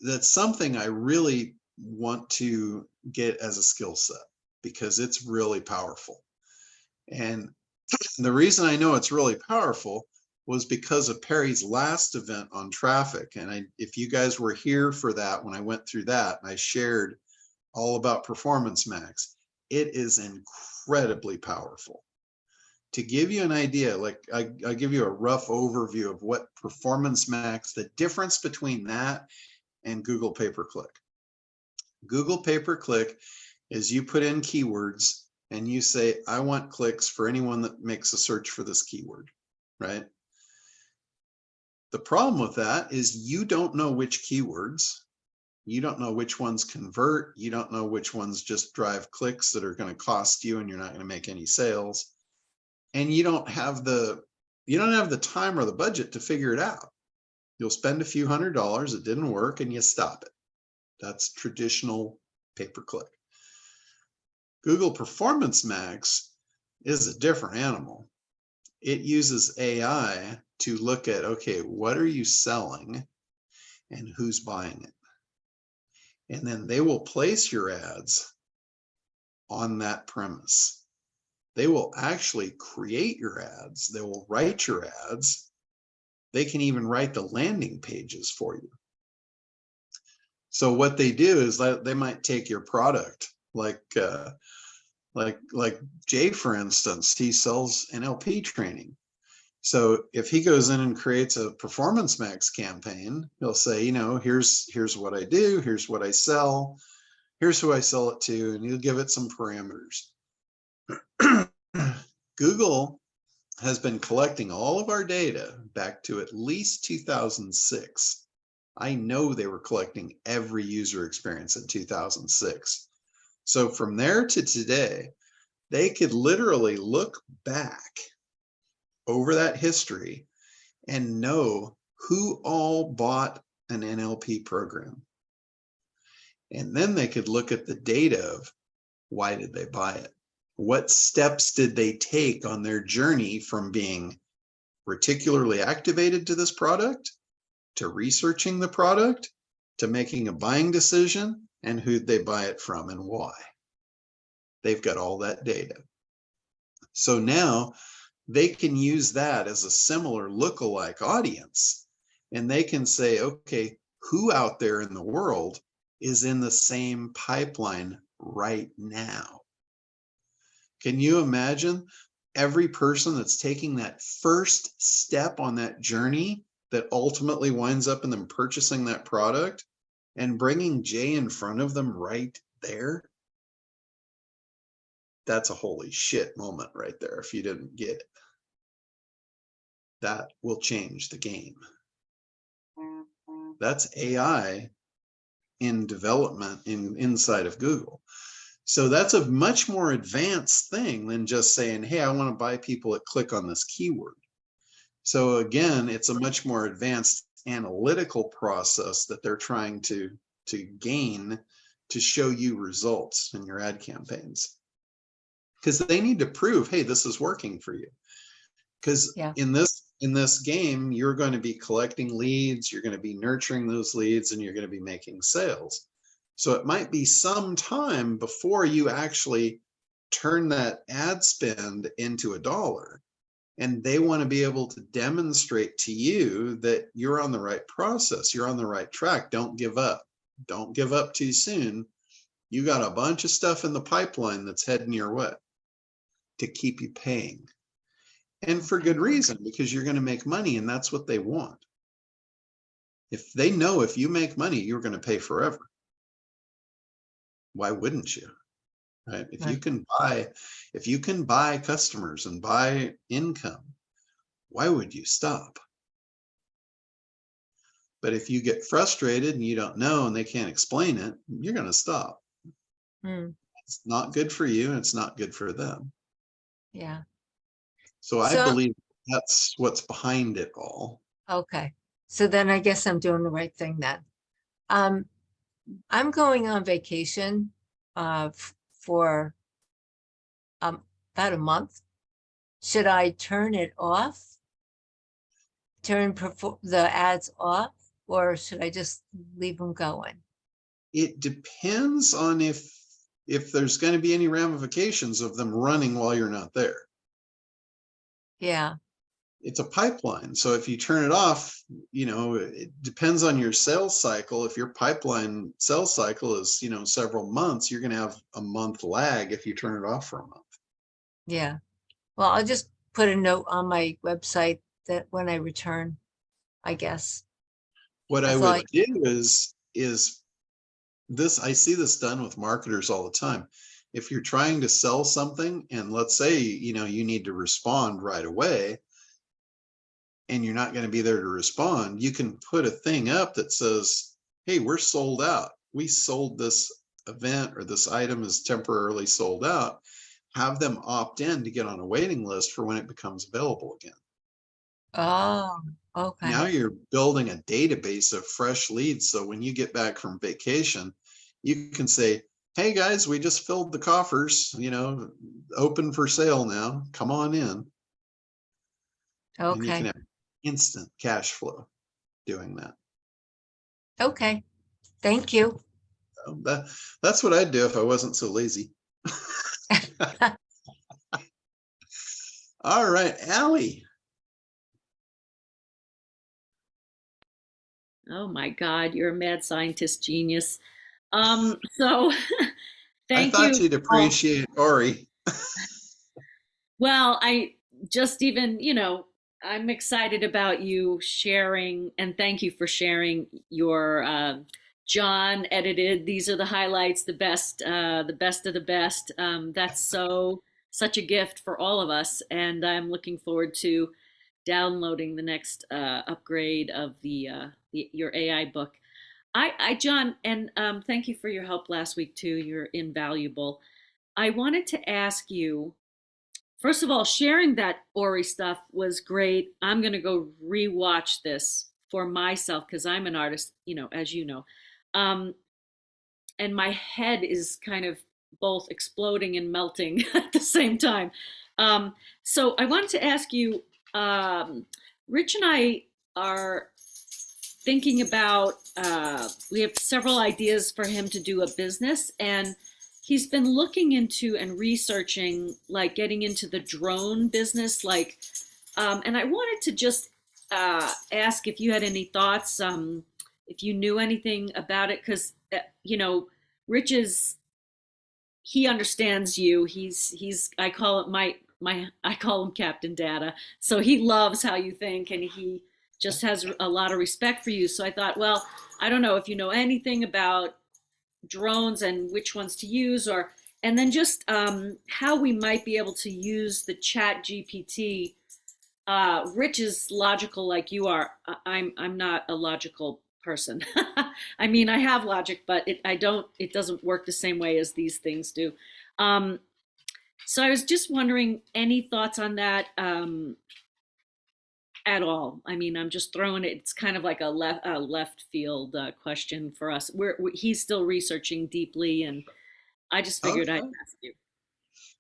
That's something I really want to get as a skill set because it's really powerful. And the reason I know it's really powerful was because of Perry's last event on traffic. And if you guys were here for that, when I went through that, I shared all about Performance Max. It is incredibly powerful. To give you an idea, like I'll give you a rough overview of what Performance Max, the difference between that and Google Pay-Per-Click. Google Pay-Per-Click is you put in keywords and you say, I want clicks for anyone that makes a search for this keyword, right? The problem with that is you don't know which keywords, you don't know which ones convert, you don't know which ones just drive clicks that are going to cost you and you're not going to make any sales. And you don't have the time or the budget to figure it out. You'll spend a few $100s, it didn't work, and you stop it. That's traditional pay-per-click. Google Performance Max is a different animal. It uses AI to look at, okay, what are you selling and who's buying it? And then they will place your ads on that premise. They will actually create your ads. They will write your ads. They can even write the landing pages for you. So what they do is they might take your product, like Jay, for instance, he sells NLP training. So if he goes in and creates a Performance Max campaign, he'll say, here's what I do, here's what I sell, here's who I sell it to, and he'll give it some parameters. Google has been collecting all of our data back to at least 2006. I know they were collecting every user experience in 2006. So from there to today, they could literally look back over that history and know who all bought an NLP program. And then they could look at the data of why did they buy it? What steps did they take on their journey from being reticularly activated to this product, to researching the product, to making a buying decision, and who'd they buy it from and why? They've got all that data. So now they can use that as a similar lookalike audience, and they can say, okay, who out there in the world is in the same pipeline right now? Can you imagine every person that's taking that first step on that journey that ultimately winds up in them purchasing that product and bringing Jay in front of them right there? That's a holy shit moment right there if you didn't get it. That will change the game. That's AI in development inside of Google. So that's a much more advanced thing than just saying, hey, I want to buy people that click on this keyword. So again, it's a much more advanced analytical process that they're trying to gain to show you results in your ad campaigns. Because they need to prove, hey, this is working for you. Because in this game, you're going to be collecting leads, you're going to be nurturing those leads, and you're going to be making sales. So it might be some time before you actually turn that ad spend into $1. And they want to be able to demonstrate to you that you're on the right process, you're on the right track. Don't give up. Don't give up too soon. You got a bunch of stuff in the pipeline that's heading your way to keep you paying. And for good reason, because you're going to make money, and that's what they want. If they know if you make money, you're going to pay forever. Why wouldn't you? Right? If you can buy customers and buy income, why would you stop? But if you get frustrated and you don't know and they can't explain it, you're going to stop. It's not good for you and it's not good for them. Yeah. So I believe that's what's behind it all. Okay. So then I guess I'm doing the right thing then. I'm going on vacation for about a month. should I turn it off? Turn the ads off, or should I just leave them going? It depends on if there's going to be any ramifications of them running while you're not there. Yeah. It's a pipeline. So if you turn it off, you know, it depends on your sales cycle. If your pipeline sales cycle is, you know, several months, you're going to have a month lag if you turn it off for a month. Yeah. Well, I'll just put a note on my website that when I return, I guess. What I That's would all do is this, I see this done with marketers all the time. If you're trying to sell something and let's say, you know, you need to respond right away and you're not going to be there to respond, you can put a thing up that says, hey, we're sold out. We sold this event or this item is temporarily sold out. Have them opt in to get on a waiting list for when it becomes available again. Oh, okay. Now you're building a database of fresh leads. So when you get back from vacation, you can say, hey guys, we just filled the coffers, you know, open for sale now. Come on in. And you can Okay. have instant cash flow doing that. Okay. Thank you. So that's what I'd do if I wasn't so lazy. All right, Allie. Oh my God, you're a mad scientist genius. So thank I thought you. you'd appreciate Ori. Well, I just even, you know, I'm excited about you sharing, and thank you for sharing your John edited. These are the highlights, the best of the best. That's such a gift for all of us, and I'm looking forward to downloading the next upgrade of your AI book. John, and thank you for your help last week too. You're invaluable. I wanted to ask you, first of all, sharing that Ori stuff was great. I'm going to go rewatch this for myself because I'm an artist, you know, as you know. And my head is kind of both exploding and melting at the same time. So I wanted to ask you, Rich and I are thinking about, we have several ideas for him to do a business, and he's been looking into and researching, like getting into the drone business, like, and I wanted to just ask if you had any thoughts, if you knew anything about it, because, you know, Rich he understands you. I call it I call him Captain Data. So he loves how you think, and he just has a lot of respect for you. So I thought, well, I don't know if you know anything about drones and which ones to use, and then just how we might be able to use the Chat GPT. Rich is logical like you are. I'm not a logical person. I mean, I have logic, but it doesn't work the same way as these things do. So I was just wondering, any thoughts on that at all? I mean, I'm just throwing it. It's kind of like a left field question for us. He's still researching deeply, and I just figured I'd ask you.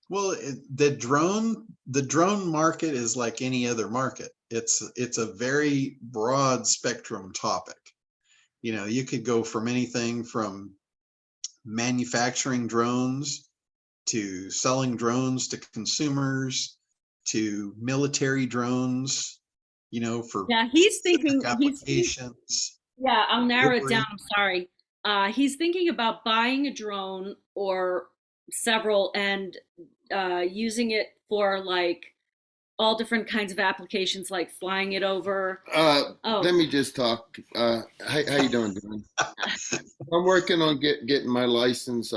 Well, the drone market is like any other market. It's a very broad spectrum topic. You know, you could go from anything from manufacturing drones to selling drones to consumers to military drones, you know, for he's thinking applications. Yeah, I'll narrow it down. I'm sorry. He's thinking about buying a drone or several and using it for like all different kinds of applications, like flying it over. Let me just talk. How you doing, John? I'm working on getting my license,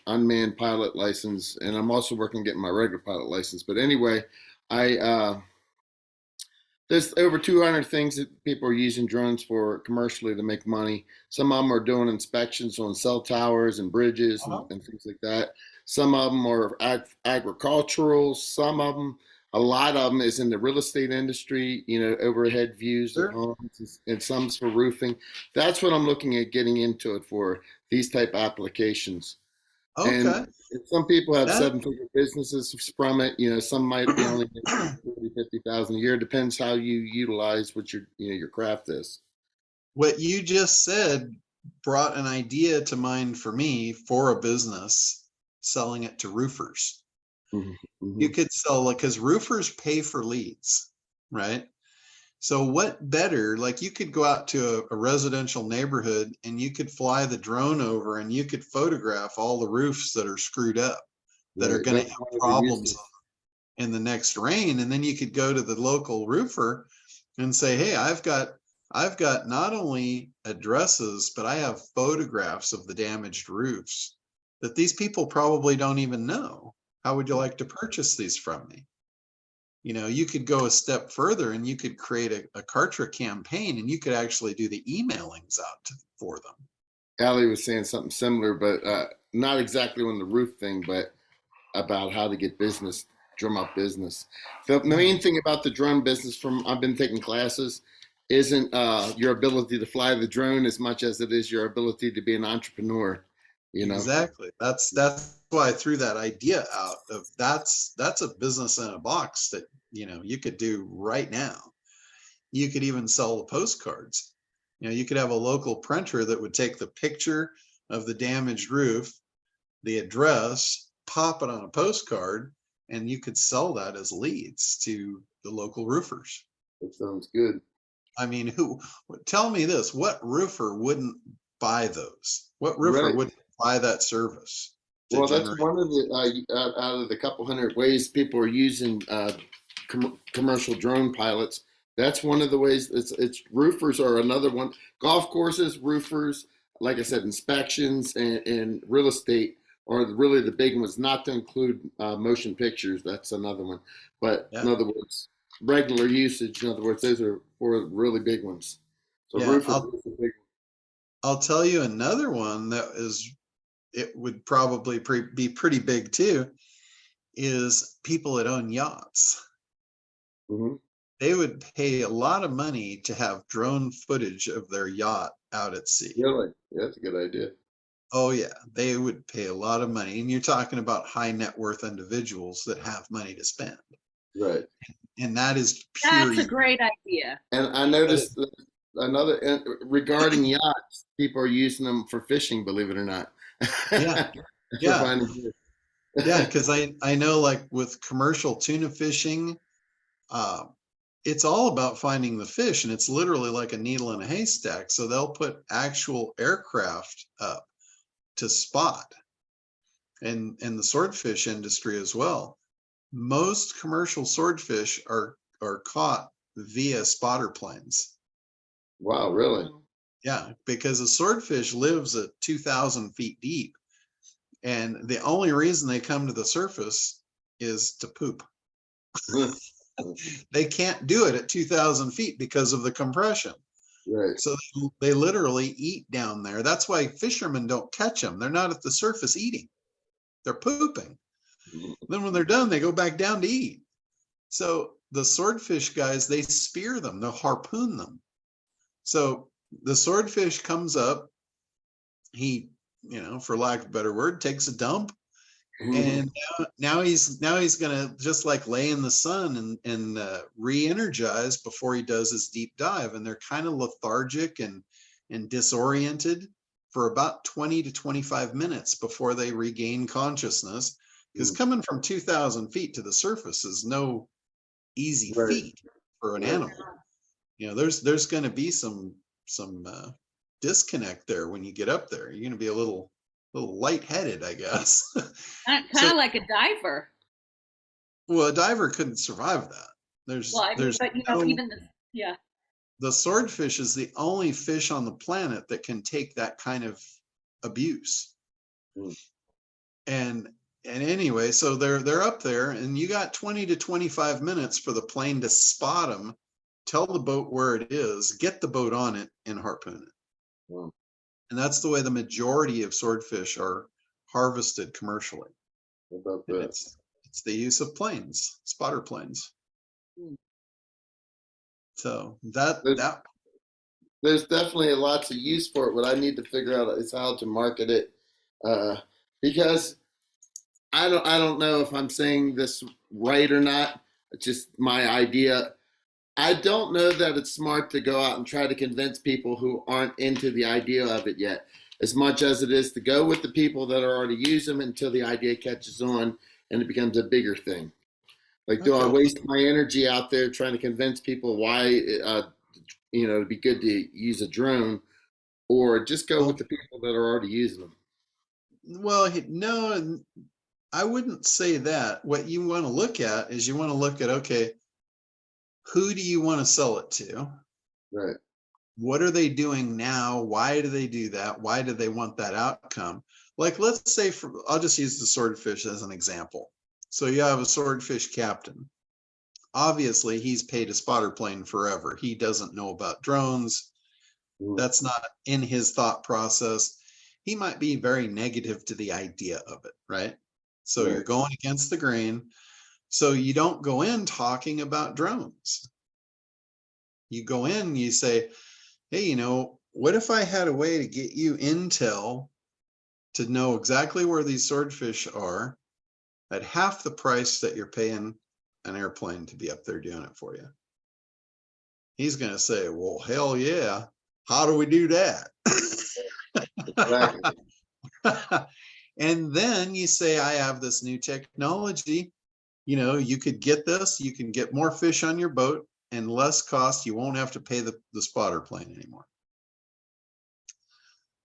unmanned pilot license, and I'm also working on getting my regular pilot license. But anyway, there's over 200 things that people are using drones for commercially to make money. Some of them are doing inspections on cell towers and bridges and things like that. Some of them are agricultural. A lot of them is in the real estate industry, you know, overhead views of homes, and some's for roofing. That's what I'm looking at getting into it for, these type of applications. Okay. And some people have That- 7-figure businesses from it. You know, some might be only making 50,000 a year. Depends how you utilize what your craft is. What you just said brought an idea to mind for me for a business selling it to roofers. You could sell, like, because roofers pay for leads, right? So what better, like, you could go out to a residential neighborhood and you could fly the drone over and you could photograph all the roofs that are screwed up, that are going to have problems in the next rain. And then you could go to the local roofer and say, hey, I've got not only addresses, but I have photographs of the damaged roofs that these people probably don't even know. How would you like to purchase these from me? You know, you could go a step further and you could create a Kartra campaign, and you could actually do the emailings out for them. Allie was saying something similar, but not exactly on the roof thing, but about how to get business, drum up business. The main thing about the drone business, from I've been taking classes, isn't your ability to fly the drone as much as it is your ability to be an entrepreneur. You know, exactly. That's why I threw that idea out of that's a business in a box that, you know, you could do right now. You could even sell the postcards. You know, you could have a local printer that would take the picture of the damaged roof, the address, pop it on a postcard, and you could sell that as leads to the local roofers. That sounds good. I mean, tell me this, what roofer wouldn't buy those? What roofer Right. wouldn't buy that service? Well, that's one of the out of the couple hundred ways people are using commercial drone pilots. That's one of the ways. It's roofers are another one. Golf courses, roofers, like I said, inspections and real estate are really the big ones. Not to include motion pictures. That's another one. But in other words, regular usage. In other words, those are four really big ones. So roofers is a big one. I'll tell you another one that is, it would probably be pretty big too, is people that own yachts. They would pay a lot of money to have drone footage of their yacht out at sea. Really? Yeah, that's a good idea. Oh yeah, they would pay a lot of money. And you're talking about high net worth individuals that have money to spend. Right. And that is pure. That's a great idea. And I noticed another regarding yachts, people are using them for fishing, believe it or not. Yeah. Yeah. Yeah, because I know, like with commercial tuna fishing, it's all about finding the fish, and it's literally like a needle in a haystack. So they'll put actual aircraft up to spot, and the swordfish industry as well. Most commercial swordfish are caught via spotter planes. Wow, really? Yeah, because a swordfish lives at 2,000 feet deep, and the only reason they come to the surface is to poop. They can't do it at 2,000 feet because of the compression. Right. So they literally eat down there. That's why fishermen don't catch them. They're not at the surface eating. They're pooping. Then when they're done, they go back down to eat. So the swordfish guys, they spear them. They'll harpoon them. So the swordfish comes up. He, you know, for lack of a better word, takes a dump. And now he's gonna just like lay in the sun and re-energize before he does his deep dive. And they're kind of lethargic and disoriented for about 20 to 25 minutes before they regain consciousness. Because coming from 2,000 feet to the surface is no easy feat for an animal. You know, there's going to be some disconnect there when you get up there. You're going to be a little lightheaded, I guess. Kind of like a diver. Well, a diver couldn't survive that. The swordfish is the only fish on the planet that can take that kind of abuse. And anyway, so they're up there, and you got 20 to 25 minutes for the plane to spot them, tell the boat where it is, get the boat on it, and harpoon it. Wow. And that's the way the majority of swordfish are harvested commercially. What about that? It's the use of planes, spotter planes. So there's definitely lots of use for it. What I need to figure out is how to market it because I don't know if I'm saying this right or not. It's just my idea. I don't know that it's smart to go out and try to convince people who aren't into the idea of it yet, as much as it is to go with the people that are already using them until the idea catches on and it becomes a bigger thing. Like, do I waste my energy out there trying to convince people why, it'd be good to use a drone, or just go with the people that are already using them? Well, no, I wouldn't say that. What you want to look at is you want to look at, okay, who do you want to sell it to? Right. What are they doing now? Why do they do that? Why do they want that outcome? Like, let's say, I'll just use the swordfish as an example. So you have a swordfish captain. Obviously, he's paid a spotter plane forever. He doesn't know about drones. That's not in his thought process. He might be very negative to the idea of it, right? So you're going against the grain. So you don't go in talking about drones. You go in, you say, hey, what if I had a way to get you intel to know exactly where these swordfish are at half the price that you're paying an airplane to be up there doing it for you? He's going to say, well, hell yeah. How do we do that? And then you say, I have this new technology. You could get this, you can get more fish on your boat and less cost. You won't have to pay the spotter plane anymore.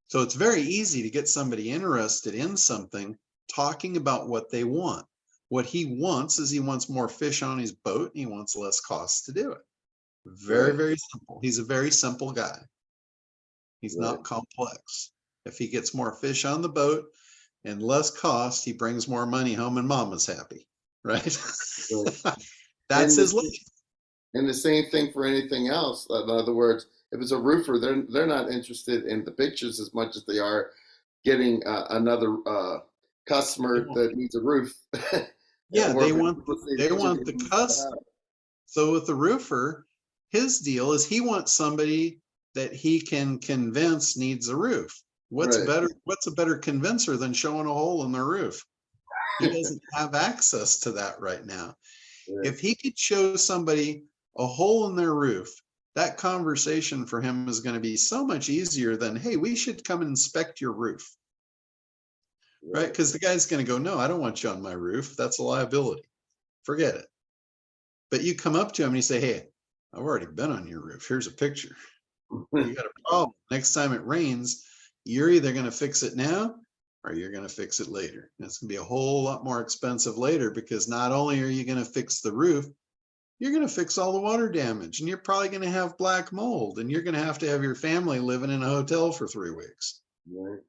So it's very easy to get somebody interested in something, talking about what they want. What he wants is he wants more fish on his boat and he wants less cost to do it. Very, very simple. He's a very simple guy. He's not complex. If he gets more fish on the boat and less cost, he brings more money home and mama's happy, right? That's his life. And the same thing for anything else. In other words, if it's a roofer, they're not interested in the pictures as much as they are getting another customer that needs a roof. Yeah, they want the custom. So with the roofer, his deal is he wants somebody that he can convince needs a roof. What's a better convincer than showing a hole in their roof? He doesn't have access to that right now. If he could show somebody a hole in their roof, that conversation for him is going to be so much easier than, hey, we should come and inspect your roof. Right? Because the guy's going to go, no, I don't want you on my roof. That's a liability. Forget it. But you come up to him and you say, hey, I've already been on your roof. Here's a picture. You got a problem. Next time it rains, you're either going to fix it now or you're going to fix it later. And it's going to be a whole lot more expensive later, because not only are you going to fix the roof, you're going to fix all the water damage, and you're probably going to have black mold, and you're going to have your family living in a hotel for 3 weeks. Right.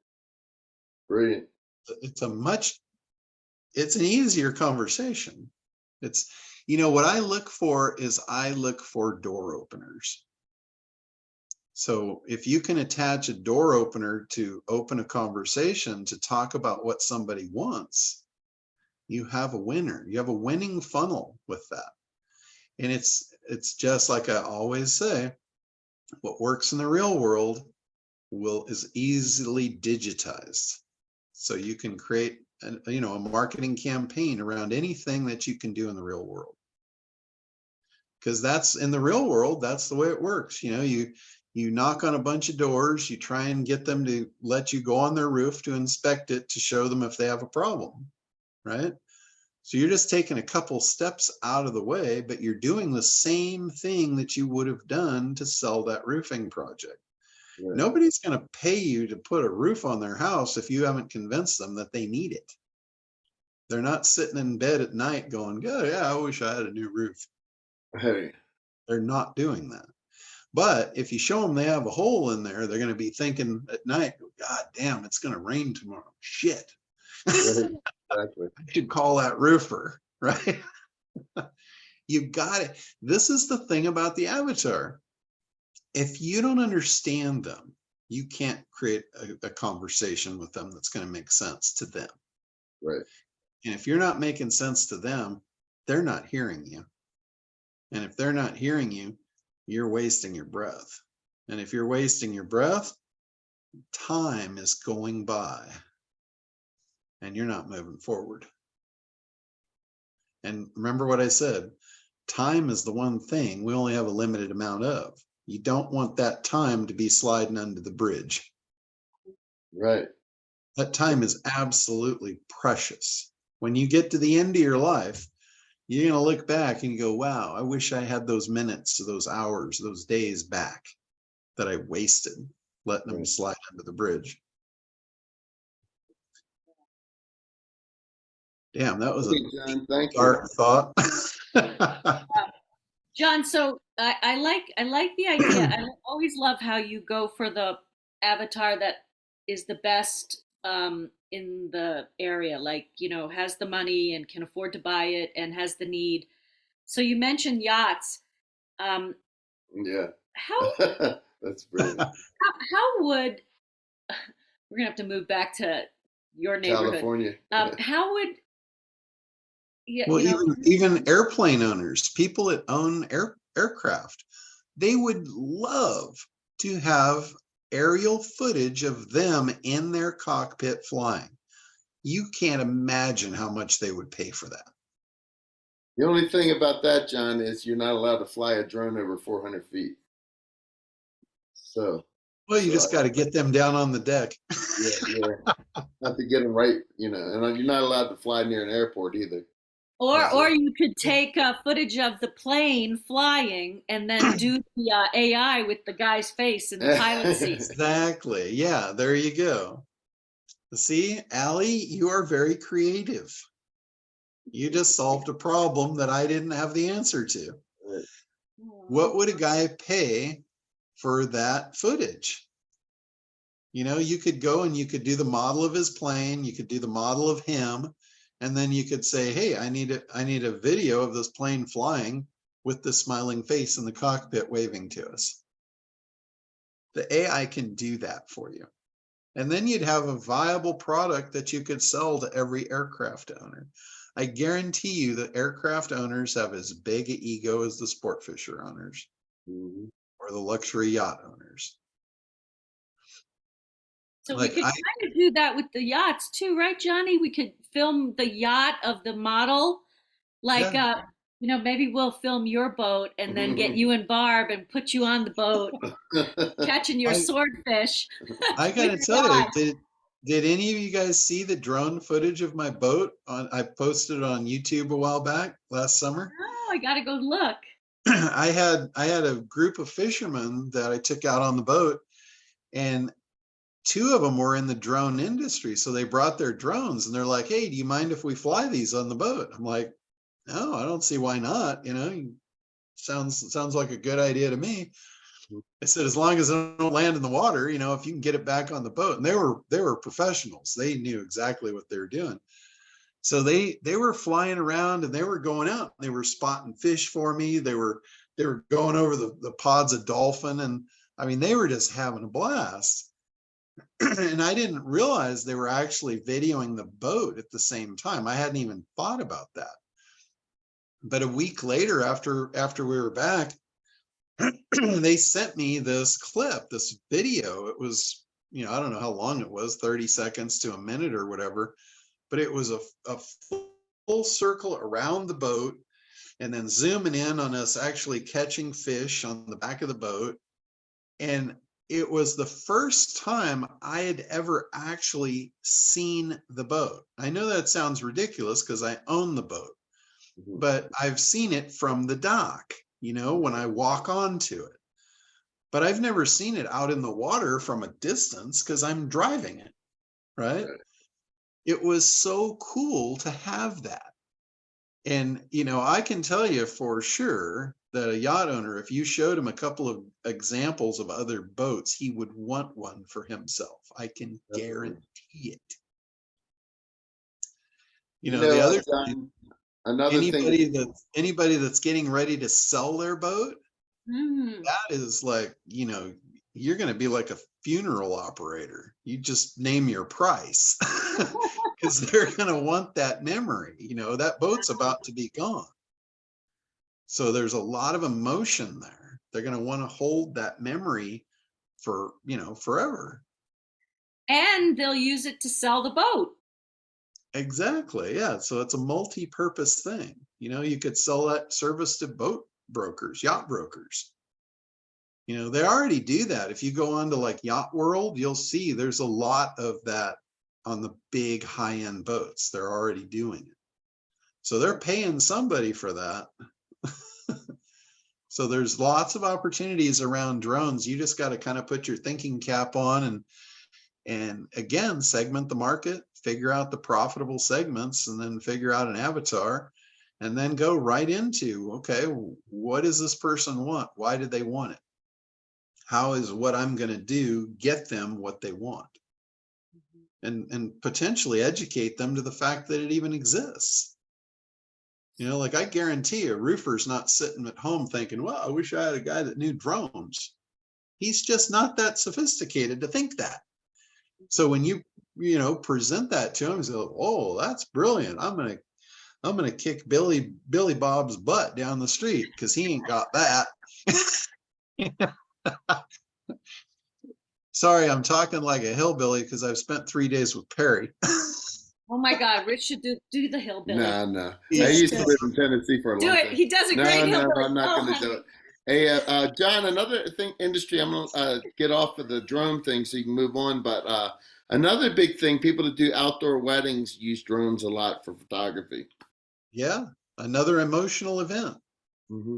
Brilliant. It's an easier conversation. It's, what I look for is I look for door openers. So if you can attach a door opener to open a conversation to talk about what somebody wants, you have a winner. You have a winning funnel with that. And it's just like I always say, what works in the real world is easily digitized. So you can create a marketing campaign around anything that you can do in the real world. Because that's in the real world, that's the way it works. You knock on a bunch of doors, you try and get them to let you go on their roof to inspect it, to show them if they have a problem, right? So you're just taking a couple steps out of the way, but you're doing the same thing that you would have done to sell that roofing project. Right. Nobody's going to pay you to put a roof on their house if you haven't convinced them that they need it. They're not sitting in bed at night going, oh, yeah, I wish I had a new roof. Hey. They're not doing that. But if you show them they have a hole in there, they're going to be thinking at night, God damn, it's going to rain tomorrow. Shit. Exactly. I should call that roofer, right? You got it. This is the thing about the avatar. If you don't understand them, you can't create a conversation with them that's going to make sense to them. Right. And if you're not making sense to them, they're not hearing you. And if they're not hearing you, you're wasting your breath. And if you're wasting your breath, time is going by. and you're not moving forward. And remember what I said, time is the one thing we only have a limited amount of. You don't want that time to be sliding under the bridge. Right. That time is absolutely precious. When you get to the end of your life, you're going to look back and you go, wow, I wish I had those minutes, those hours, those days back that I wasted letting them slide under the bridge. Damn, that was a John, thank dark thought. John, so I like the idea. I always love how you go for the avatar that is the best in the area, like, you know, has the money and can afford to buy it and has the need. So you mentioned yachts. Yeah. How That's brilliant. how would we're gonna have to move back to your neighborhood? California. How would Well, you know, even airplane owners, people that own aircraft, they would love to have aerial footage of them in their cockpit flying. You can't imagine how much they would pay for that. The only thing about that, John, is you're not allowed to fly a drone over 400 feet. So. Well, you just got to get them down on the deck. Yeah. Have to get them right, you know, and you're not allowed to fly near an airport either. or you could take footage of the plane flying and then do the AI with the guy's face in the pilot seat. Exactly. Yeah, there you go. See, Allie, you are very creative. You just solved a problem that I didn't have the answer to. What would a guy pay for that footage? You know, you could go and you could do the model of his plane, you could do the model of him, and then you could say, hey, I need a video of this plane flying with the smiling face in the cockpit waving to us. The AI can do that for you. And then you'd have a viable product that you could sell to every aircraft owner. I guarantee you that aircraft owners have as big an ego as the sport fisher owners or the luxury yacht owners. So we could kind of do that with the yachts too, right, Johnny? We could film the yacht of the model, like, you know, maybe we'll film your boat and then get you and Barb and put you on the boat, catching your swordfish. I gotta tell you, did any of you guys see the drone footage of my boat? I posted it on YouTube a while back last summer. Oh, I gotta go look. I had a group of fishermen that I took out on the boat, and 2 of them were in the drone industry. So they brought their drones and they're like, hey, do you mind if we fly these on the boat? I'm like, no, I don't see why not. You know, sounds like a good idea to me. I said, as long as it don't land in the water, you know, if you can get it back on the boat. And they were professionals. They knew exactly what they were doing. So they were flying around and they were going out. They were spotting fish for me. They were going over the pods of dolphin. And I mean, they were just having a blast. And I didn't realize they were actually videoing the boat at the same time. I hadn't even thought about that. But a week later, after we were back, they sent me this clip, this video. It was, you know, I don't know how long it was, 30 seconds to a minute or whatever, but it was a full circle around the boat and then zooming in on us actually catching fish on the back of the boat. And it was the first time I had ever actually seen the boat. I know that sounds ridiculous because I own the boat, but I've seen it from the dock, you know, when I walk onto it. But I've never seen it out in the water from a distance because I'm driving it, right? It was so cool to have that. And, you know, I can tell you for sure that a yacht owner, if you showed him a couple of examples of other boats, he would want one for himself. I can guarantee it. You know, the other thing, anybody that's getting ready to sell their boat, that is like, you know, you're going to be like a funeral operator. You just name your price because they're going to want that memory. You know, that boat's about to be gone. So there's a lot of emotion there. They're going to want to hold that memory for, you know, forever. And they'll use it to sell the boat. Exactly. Yeah. So it's a multi-purpose thing. You know, you could sell that service to boat brokers, yacht brokers. You know, they already do that. If you go on to like Yacht World, you'll see there's a lot of that on the big high-end boats. They're already doing it. So they're paying somebody for that. So there's lots of opportunities around drones. You just got to kind of put your thinking cap on and again, segment the market, figure out the profitable segments, and then figure out an avatar, and then go right into, okay, what does this person want? Why did they want it? How is what I'm going to do get them what they want? And potentially educate them to the fact that it even exists. You know, like I guarantee a roofer's not sitting at home thinking, well, I wish I had a guy that knew drones. He's just not that sophisticated to think that. So when you present that to him, he's like, oh, that's brilliant. I'm gonna kick Billy Bob's butt down the street because he ain't got that. Sorry, I'm talking like a hillbilly because I've spent 3 days with Perry. Oh my God, Rich should do the hillbilly. No. I used to live in Tennessee for a long time. Do it. He does a great hillbilly. No, I'm not going to do it. Hey, John, another thing, industry, I'm going to get off of the drone thing so you can move on. But another big thing, people that do outdoor weddings use drones a lot for photography. Yeah, another emotional event. Mm-hmm.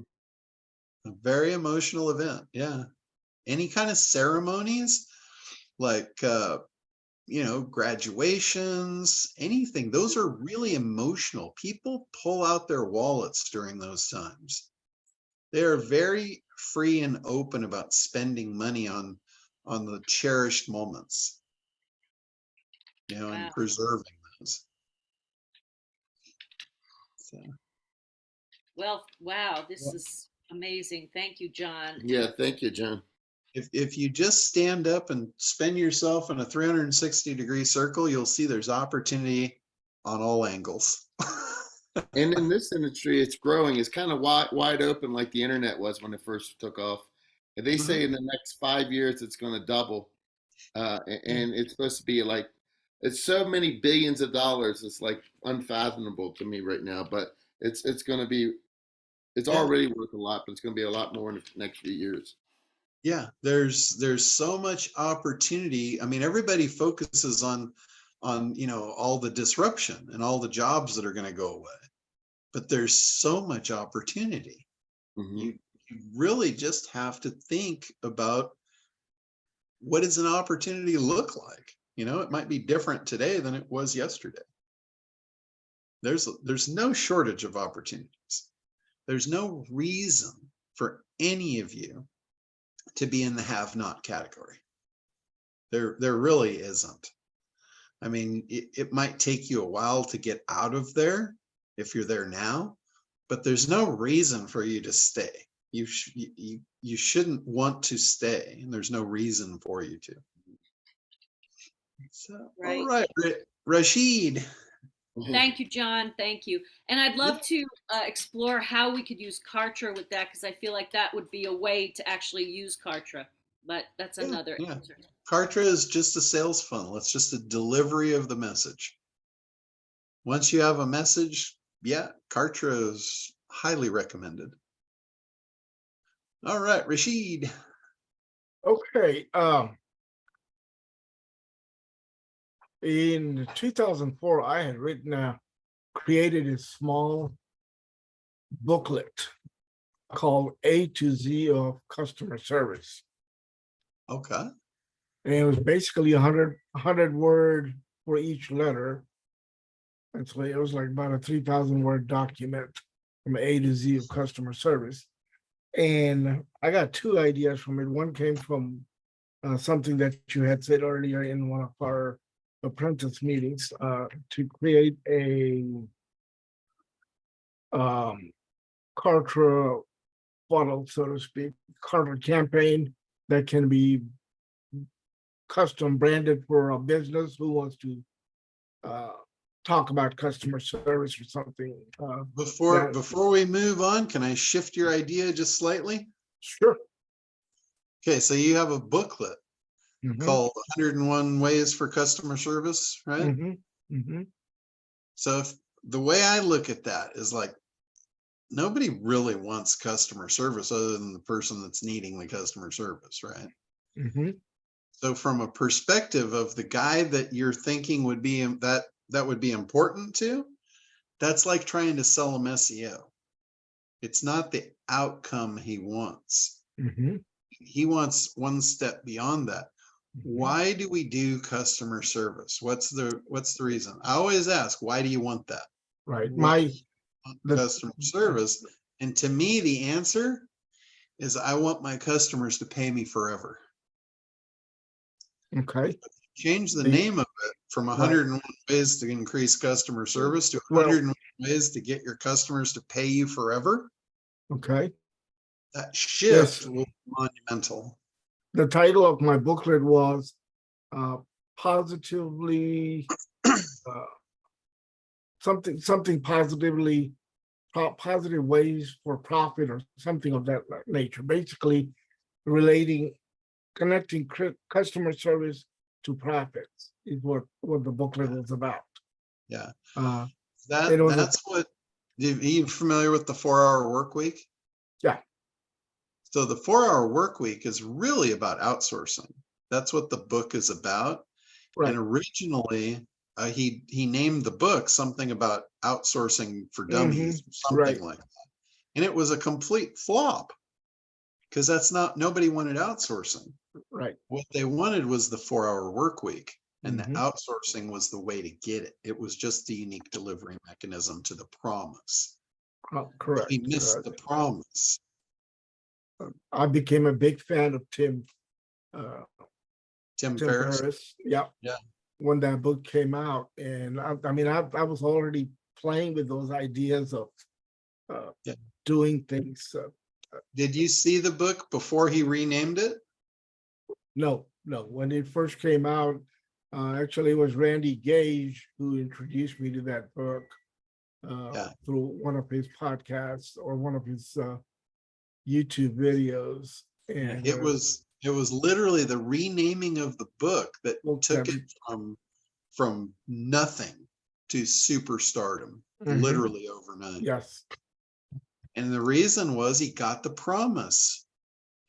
A very emotional event. Yeah. Any kind of ceremonies like, graduations, anything, those are really emotional. People pull out their wallets during those times. They are very free and open about spending money on the cherished moments, and preserving those. So. Well, wow, this is amazing. Thank you, John. Yeah, thank you, John. If you just stand up and spin yourself in a 360-degree circle, you'll see there's opportunity on all angles. And in this industry, it's growing. It's kind of wide open like the internet was when it first took off. And they say in the next 5 years, it's going to double. And it's supposed to be like, it's so many billions of dollars. It's like unfathomable to me right now, but it's going to be, it's already worth a lot, but it's going to be a lot more in the next few years. Yeah, there's so much opportunity. I mean, everybody focuses on all the disruption and all the jobs that are going to go away, but there's so much opportunity. You really just have to think about what does an opportunity look like. It might be different today than it was yesterday. There's no shortage of opportunities. There's no reason for any of you to be in the have-not category. There really isn't. I mean, it might take you a while to get out of there if you're there now, but there's no reason for you to stay. You shouldn't want to stay, and there's no reason for you to. So, all right, Rashid. Thank you, John. Thank you. And I'd love to explore how we could use Kartra with that, because I feel like that would be a way to actually use Kartra. But that's another answer. Kartra is just a sales funnel. It's just a delivery of the message. Once you have a message, Kartra is highly recommended. All right, Rashid. Okay. In 2004, I had created a small booklet called A to Z of Customer Service. Okay. And it was basically 100 word for each letter. And so it was like about a 3,000 word document from A to Z of customer service. And I got two ideas from it. One came from something that you had said earlier in one of our apprentice meetings, to create a Kartra funnel, so to speak, Kartra campaign that can be custom branded for a business who wants to talk about customer service or something. Before we move on, can I shift your idea just slightly? Sure. Okay, so you have a booklet called 101 Ways for Customer Service, right? So if the way I look at that is like, nobody really wants customer service other than the person that's needing the customer service, right? Mhm. So from a perspective of the guy that you're thinking would be that would be important to, that's like trying to sell him SEO. It's not the outcome he wants. Mhm. He wants one step beyond that. Why do we do customer service? What's the reason? I always ask, why do you want that? Right. Why do My you want the customer service? And to me, the answer is I want my customers to pay me forever. okay. Change the The name of it from right. 101 ways to increase customer service to Well, 101 ways to get your customers to pay you forever. okay. That Yes. shift will be monumental. The title of my booklet was positively something positively positive ways for profit or something of that nature. Basically, connecting customer service to profits is what the booklet was about. Yeah. It was That's what. Are you familiar with the 4-hour work week? Yeah. So the 4-hour work week is really about outsourcing. That's what the book is about. right. And originally, he named the book something about outsourcing for dummies, or something Right. like that. And it was a complete flop because nobody wanted outsourcing. Right. What they wanted was the 4-hour work week, and the Mhm. outsourcing was the way to get it. It was just the unique delivery mechanism to the promise. Oh, But correct. he missed the promise. I became a big fan of Tim Tim Ferriss. Ferriss. Yeah. Yeah. When that book came out, and I mean, I was already playing with those ideas of Yeah. doing things. Did you see the book before he renamed it? No. When it first came out, actually, it was Randy Gage who introduced me to that book through one of his podcasts or one of his YouTube videos. And It was literally the renaming of the book that took it from nothing to superstardom, literally overnight. Yes. And the reason was he got the promise.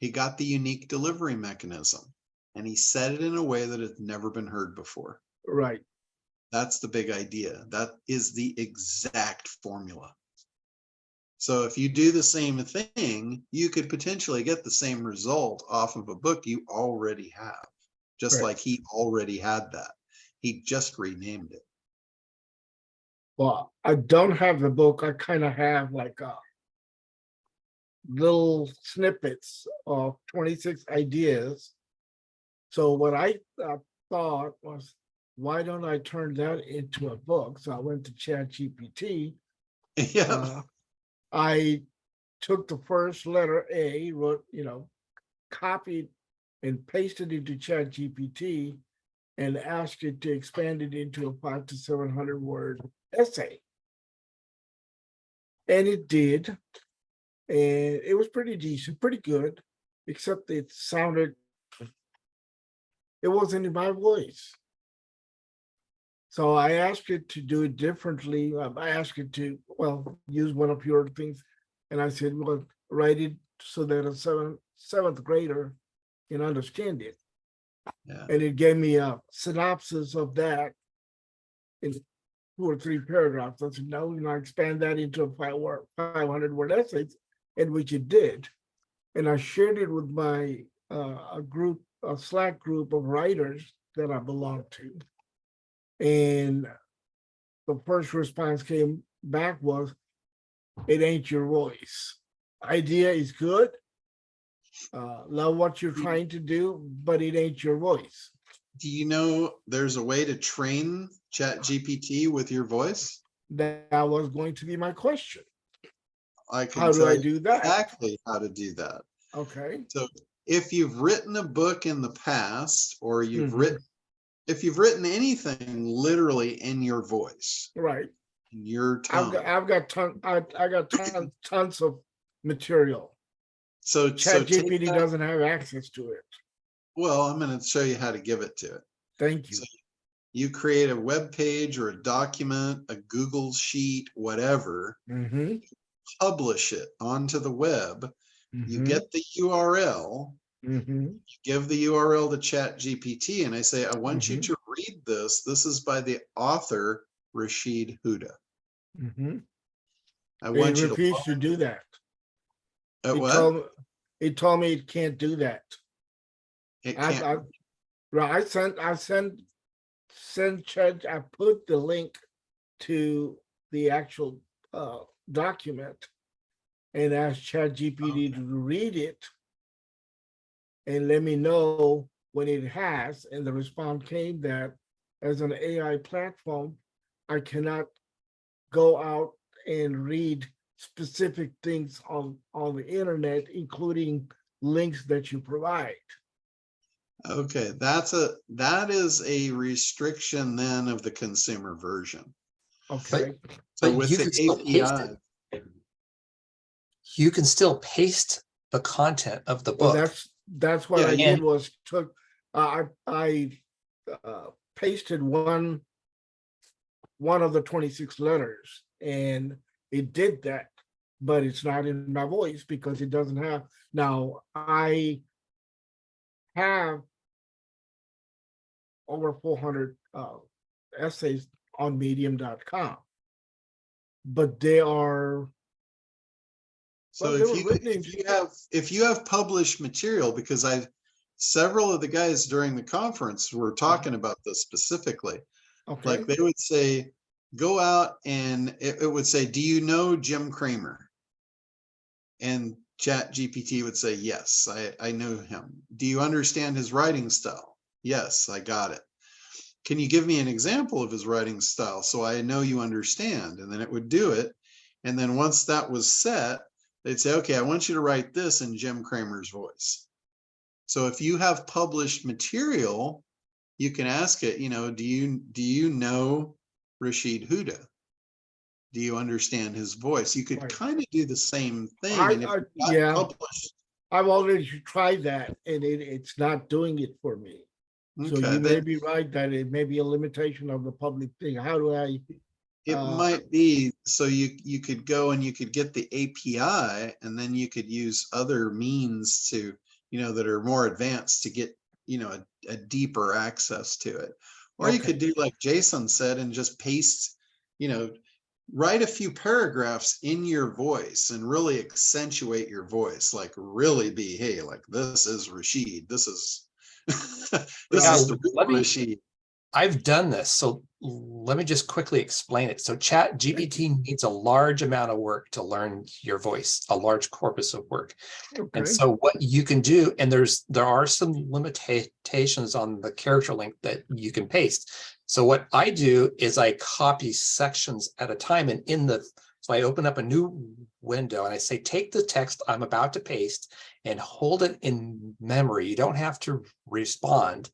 He got the unique delivery mechanism, and he said it in a way that had never been heard before. Right. That's the big idea. That is the exact formula. So if you do the same thing, you could potentially get the same result off of a book you already have, just Right. like he already had that. He just renamed it. Well, I don't have the book. I kind of have like little snippets of 26 ideas. So what I thought was, why don't I turn that into a book? So I went to ChatGPT. Yeah. I took the first letter A, wrote, copied and pasted it into ChatGPT and asked it to expand it into a 500 to 700 word essay. And it did. And it was pretty decent, pretty good, except it wasn't in my voice. So I asked it to do it differently. I asked it to, use one of your things. And I said, well, write it so that a seventh grader can understand it. Yeah. And it gave me a synopsis of that in 2 or 3 paragraphs. I said, no, expand that into a 500 word essay, and which it did. And I shared it with my a Slack group of writers that I belong to. And the first response came back was, it ain't your voice. Idea is good. Love what you're trying to do, but it ain't your voice. Do you know there's a way to train ChatGPT with your voice? That was going to be my question. I can How do tell I you do that? exactly how to do that. Okay. So if you've written a book in the past, or if you've written anything literally in your voice, right, in your tone, I've got tons of material. So ChatGPT doesn't have access to it. Well, I'm going to show you how to give it to it. Thank you. So you create a web page or a document, a Google sheet, whatever, Mm-hmm. publish it onto the web. You Mm-hmm. get the URL, Mm-hmm. you give the URL to ChatGPT, and I say, I want you Mm-hmm. to read this. This is by the author, Rashid Huda. Mm-hmm. I It want you to refused to do that. It what? told me it can't do that. It I can't. sent Chat. I put the link to the actual document and asked ChatGPT to read it and let me know when it has. And the response came that as an AI platform, I cannot go out and read specific things on the internet, including links that you provide. Okay, that is a restriction then of the consumer version. Okay. So But with you the can still paste API, it. You can still paste the content of the Well, book. that's what Yeah, I you- did was took I pasted one of the 26 letters, and it did that, but it's not in my voice because it doesn't have. Now I have over 400 essays on medium.com, but they are so well, they were written in if you have published material, because several of the guys during the conference were talking about this specifically. okay. Like they would say, go out and it would say, do you know Jim Cramer? And ChatGPT would say, yes, I know him. Do you understand his writing style? Yes, I got it. Can you give me an example of his writing style so I know you understand? And then it would do it. And then once that was set, they'd say, okay, I want you to write this in Jim Cramer's voice. So if you have published material, you can ask it, do you know Rashid Huda? Do you understand his voice? You could Right. kind of do the same thing. And if it got yeah, published, I've already tried that, and it's not doing it for me. So okay, you may then be right that it may be a limitation of the public thing. How do I? it might be, so you could go and you could get the API, and then you could use other means to, that are more advanced to get, a deeper access to it. Or you Okay. could do like Jason said and just paste, write a few paragraphs in your voice and really accentuate your voice, like really be, hey, like this is Rashid, this is this is the real Rashid. I've done this, so let me just quickly explain it. So ChatGPT needs a large amount of work to learn your voice, a large corpus of work. Okay. And so what you can do, and there are some limitations on the character length that you can paste. So what I do is I copy sections at a time, and so I open up a new window and I say, take the text I'm about to paste and hold it in memory. You don't have to respond.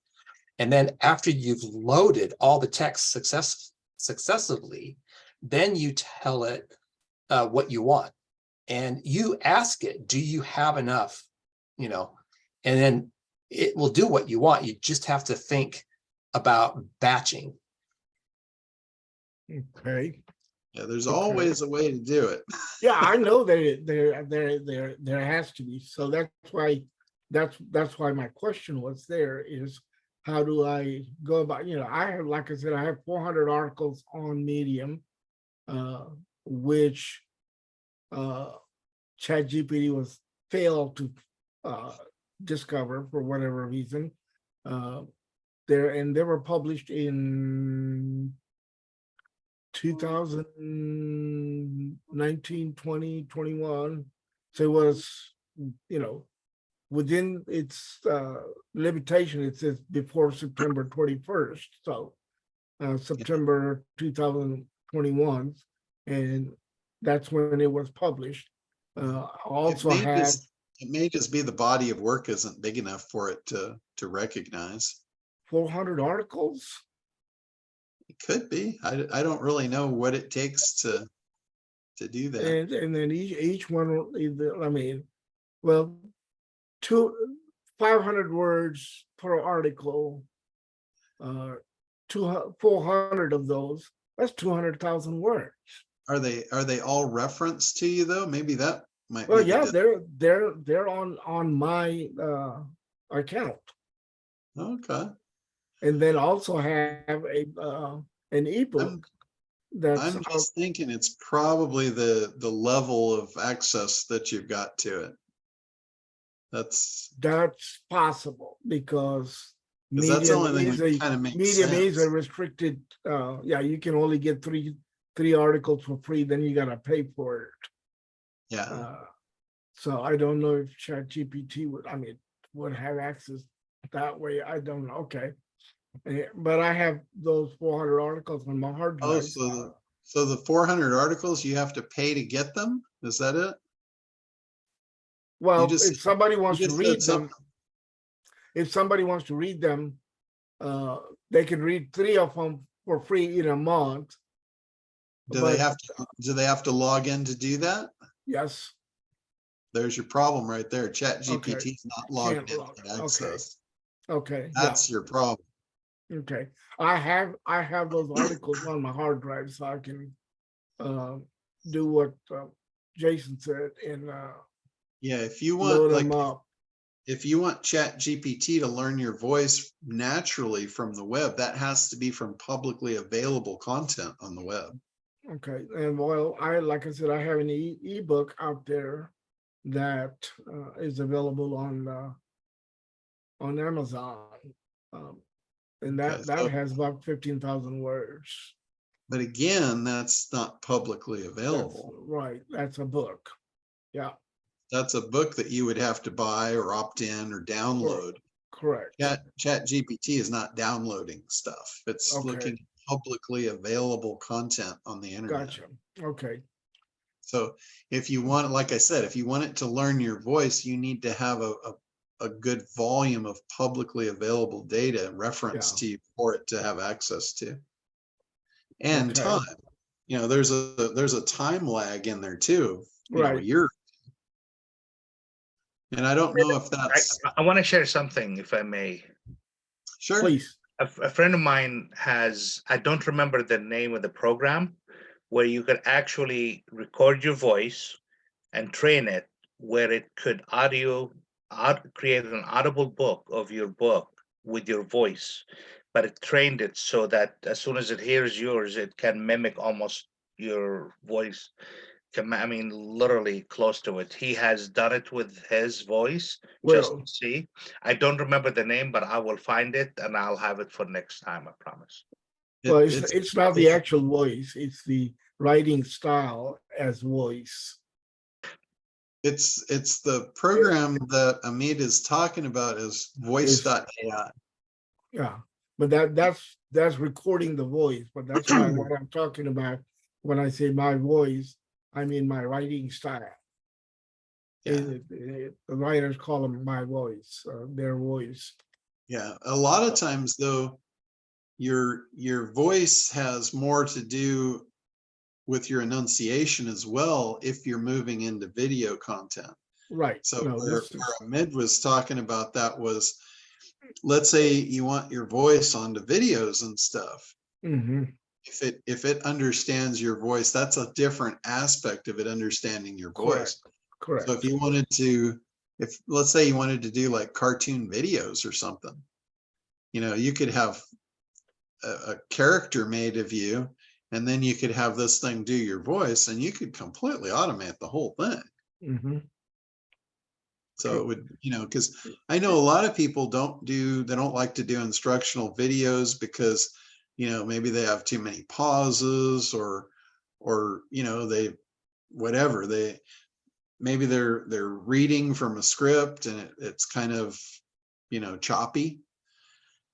And then after you've loaded all the text successively, then you tell it what you want. And you ask it, do you have enough? And then it will do what you want. You just have to think about batching. Okay. Yeah, there's always a way to do it. Yeah, I know that there has to be. So that's why my question was there is, how do I go about, I have, like I said, I have 400 articles on Medium, which ChatGPT failed to discover for whatever reason. They were published in 2019, 20, 21. So it was, within its limitation, it says before September 21st. So September 2021, and that's when it was published. Also it may just be the body of work isn't big enough for it to recognize. 400 articles. It could be. I don't really know what it takes to do that. And then each one, I mean, well, 500 words per article. 400 of those. That's 200,000 words. Are they all referenced to you though? Maybe that might Well, be the yeah, dis- they're on my account, okay. and then also have a an ebook that's I'm just thinking it's probably the level of access that you've got to it. That's possible because that's the medium only thing is that a kind of makes medium is a sense. restricted. Yeah, you can only get three articles for free. Then you gotta pay for it. Yeah. So I don't know if ChatGPT would have access that way. I don't know. Okay. But I have those 400 articles on my hard Oh, drive. so the 400 articles you have to pay to get them? Is that it? Well, just- if somebody wants to just said read them, something. if somebody wants to read them, they can read 3 of them for free in a month. Do they have to log in to do that? Yes. There's your problem right there. ChatGPT Okay. is not logged in Can't to get access. Okay. That's your problem. Okay. I have those articles on my hard drive, so I can do what Jason said and Yeah, if you load want them up. if you want ChatGPT to learn your voice naturally from the web, that has to be from publicly available content on the web. Okay, and well, like I said, I have an ebook out there that is available on Amazon, and Okay, that so- has about 15,000 words. But again, that's not publicly That's available. right. That's a book. Yeah. That's a book that you would have to buy or opt in or download. Correct. ChatGPT is not downloading stuff. It's Okay. looking at publicly available content on the internet. Gotcha. Okay. So if you want, like I said, if you want it to learn your voice, you need to have a good volume of publicly available data reference to you for it to have access to. And Okay. time. You know, there's a time lag in there too. You know, a Right. year. And I don't know if that's I want to share something, if I may. sure. Please. A friend of mine has, I don't remember the name of the program, where you could actually record your voice and train it where it could create an audible book of your book with your voice. But it trained it so that as soon as it hears yours, it can mimic almost your voice. I mean, literally close to it. He has done it with his voice, just Well, to see. I don't remember the name, but I will find it and I'll have it for next time, I promise. well, it's not the actual voice. It's the writing style as voice. It's the program that Amit is talking about is voice.ai. Yeah, but that's recording the voice. But that's why what I'm talking about when I say my voice, I mean my writing style. Yeah. The writers call them my voice, their voice. Yeah. A lot of times though, your voice has more to do with your enunciation as well if you're moving into video content. Right. So No, where Ahmed was talking about that was, let's say you want your voice onto videos and stuff. Mhm. If it understands your voice, that's a different aspect of it understanding your voice. Correct. So if you wanted to, let's say you wanted to do like cartoon videos or something, you know, you could have a character made of you, and then you could have this thing do your voice, and you could completely automate the whole thing. Mhm. So it would, you know, because I know a lot of people they don't like to do instructional videos because, you know, maybe they have too many pauses or, you know, maybe they're reading from a script and it's kind of, you know, choppy.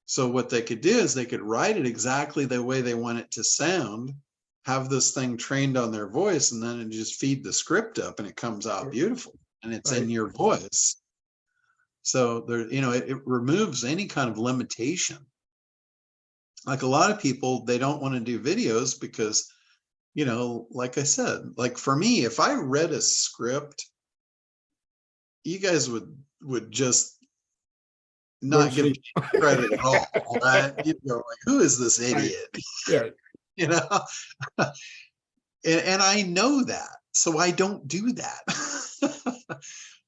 So what they could do is they could write it exactly the way they want it to sound, have this thing trained on their voice, and then just feed the script up and it comes out beautiful and it's in your voice. So there, you know, it removes any kind of limitation. Like a lot of people, they don't want to do videos because, you know, like I said, like for me, if I read a script, you guys would just not give credit at all, right? You know, like, who is this idiot? Yeah. You know, and I know that, so I don't do that.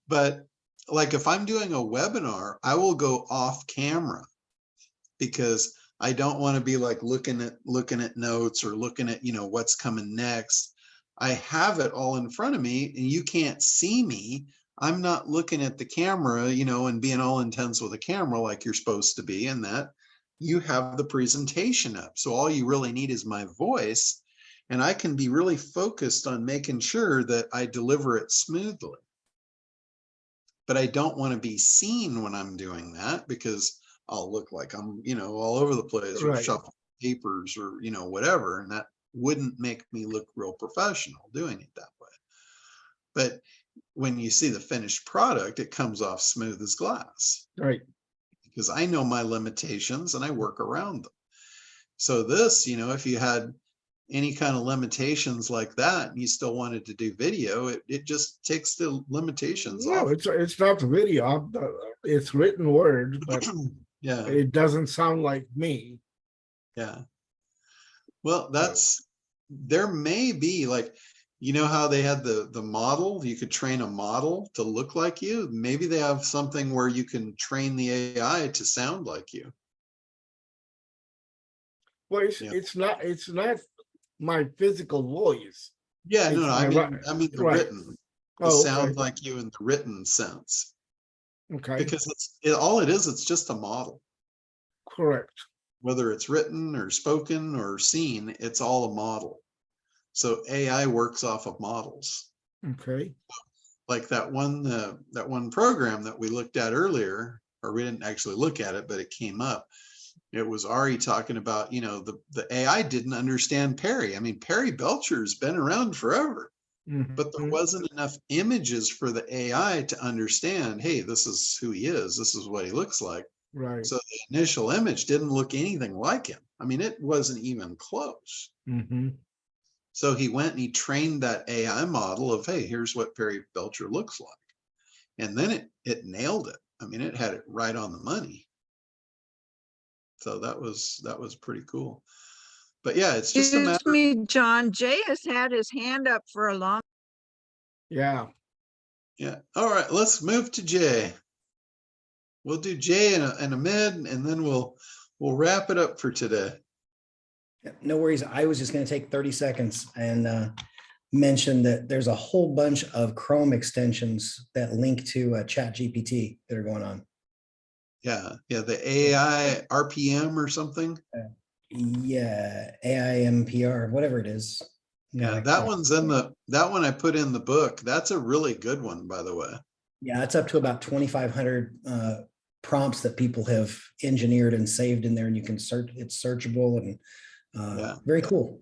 But like if I'm doing a webinar, I will go off camera because I don't want to be like looking at notes or looking at, you know, what's coming next. I have it all in front of me and you can't see me. I'm not looking at the camera, you know, and being all intense with the camera like you're supposed to be, and that you have the presentation up. So all you really need is my voice, and I can be really focused on making sure that I deliver it smoothly. But I don't want to be seen when I'm doing that because I'll look like I'm, you know, all over the place or Right. shuffling papers or, you know, whatever. And that wouldn't make me look real professional doing it that way. But when you see the finished product, it comes off smooth as glass. Right. Because I know my limitations and I work around them. So this, you know, if you had any kind of limitations like that and you still wanted to do video, it just takes the limitations No, off. it's not the video. It's written word, but yeah, it doesn't sound like me. yeah. Well, there may be like, you know how they had the model, you could train a model to look like you. Maybe they have something where you can train the AI to sound like you. Well, it's not my physical voice. Yeah, no, It's I my mean the right. written, to Oh, sound okay. like you in the written sense. Okay. Because all it is, it's just a model. Correct. Whether it's written or spoken or seen, it's all a model. So AI works off of models. Okay. Like that one program that we looked at earlier, or we didn't actually look at it, but it came up. It was Ari talking about, you know, the AI didn't understand Perry. I mean, Perry Belcher's been around forever, but there wasn't enough images for the AI to understand, hey, this is who he is. This is what he looks like. Right. So the initial image didn't look anything like him. I mean, it wasn't even close. Mm-hmm. So he went and he trained that AI model of, hey, here's what Perry Belcher looks like. And then it nailed it. I mean, it had it right on the money. So that was pretty cool. But yeah, it's just a matter. Excuse me, John. Jay has had his hand up for a long. Yeah. Yeah. All right, let's move to Jay. We'll do Jay and Ahmed, and then we'll wrap it up for today. No worries. I was just going to take 30 seconds and mention that there's a whole bunch of Chrome extensions that link to ChatGPT that are going on. Yeah. Yeah. The AI RPM or something. Yeah. AIMPR, whatever it is. Yeah. That one's that one I put in the book. That's a really good one, by the way. Yeah. It's up to about 2,500 prompts that people have engineered and saved in there, and you can search. It's searchable and very cool.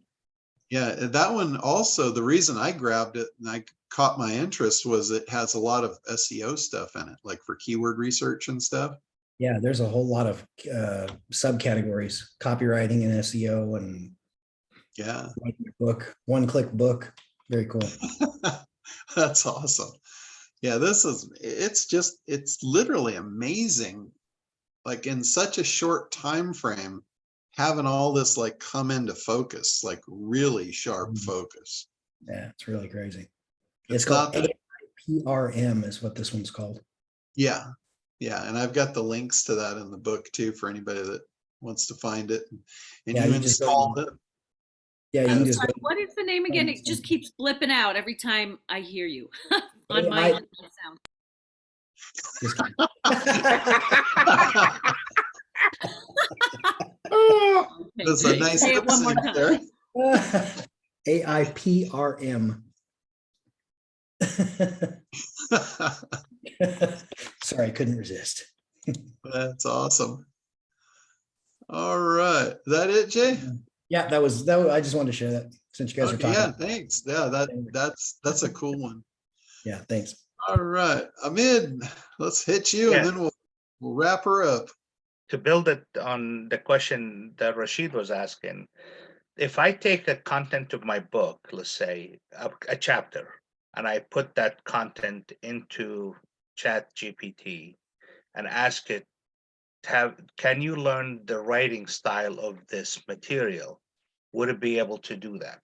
Yeah, that one also, the reason I grabbed it and I caught my interest was it has a lot of SEO stuff in it, like for keyword research and stuff. Yeah, there's a whole lot of subcategories, copywriting and SEO, and yeah, book, one-click book. Very cool. That's awesome. Yeah, it's literally amazing. Like in such a short time frame, having all this like come into focus, like really sharp focus. Yeah, it's really crazy. It's called not PRM is what this one's called. Yeah. Yeah. And I've got the links to that in the book too, for anybody that wants to find it. And yeah, you install it. Yeah, you just sorry, what is the name again? It just keeps blipping out every time I hear you on my sound. Just kidding. That's a nice say it one more time. AIPRM. Sorry, I couldn't resist. That's awesome. All right. Is that it, Jay? Yeah, that was. I just wanted to share that since you guys are talking. Yeah, thanks. Yeah, that's a cool one. Yeah, thanks. All right. Ahmed, let's hit you and then we'll wrap her up. To build it on the question that Rashid was asking, if I take the content of my book, let's say a chapter, and I put that content into ChatGPT and ask it can you learn the writing style of this material? Would it be able to do that?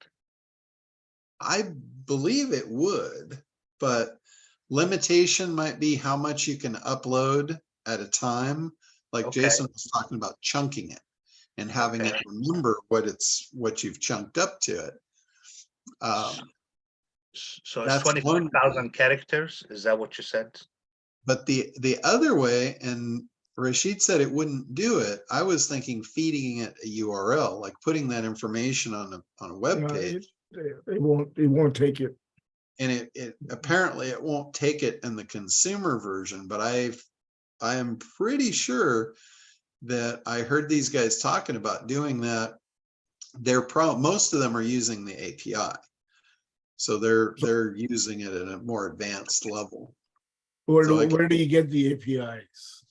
I believe it would, but limitation might be how much you can upload at a time. Like Okay. Jason was talking about chunking it and having it remember what you've chunked up to it. So it's That's 25,000 characters. Is that what you said? But the other way, and Rashid said it wouldn't do it. I was thinking feeding it a URL, like putting that information on a web page. It won't take it. And it apparently it won't take it in the consumer version, but I am pretty sure that I heard these guys talking about doing that. Most of them are using the API. So they're using it at a more advanced level. Where do you get the APIs?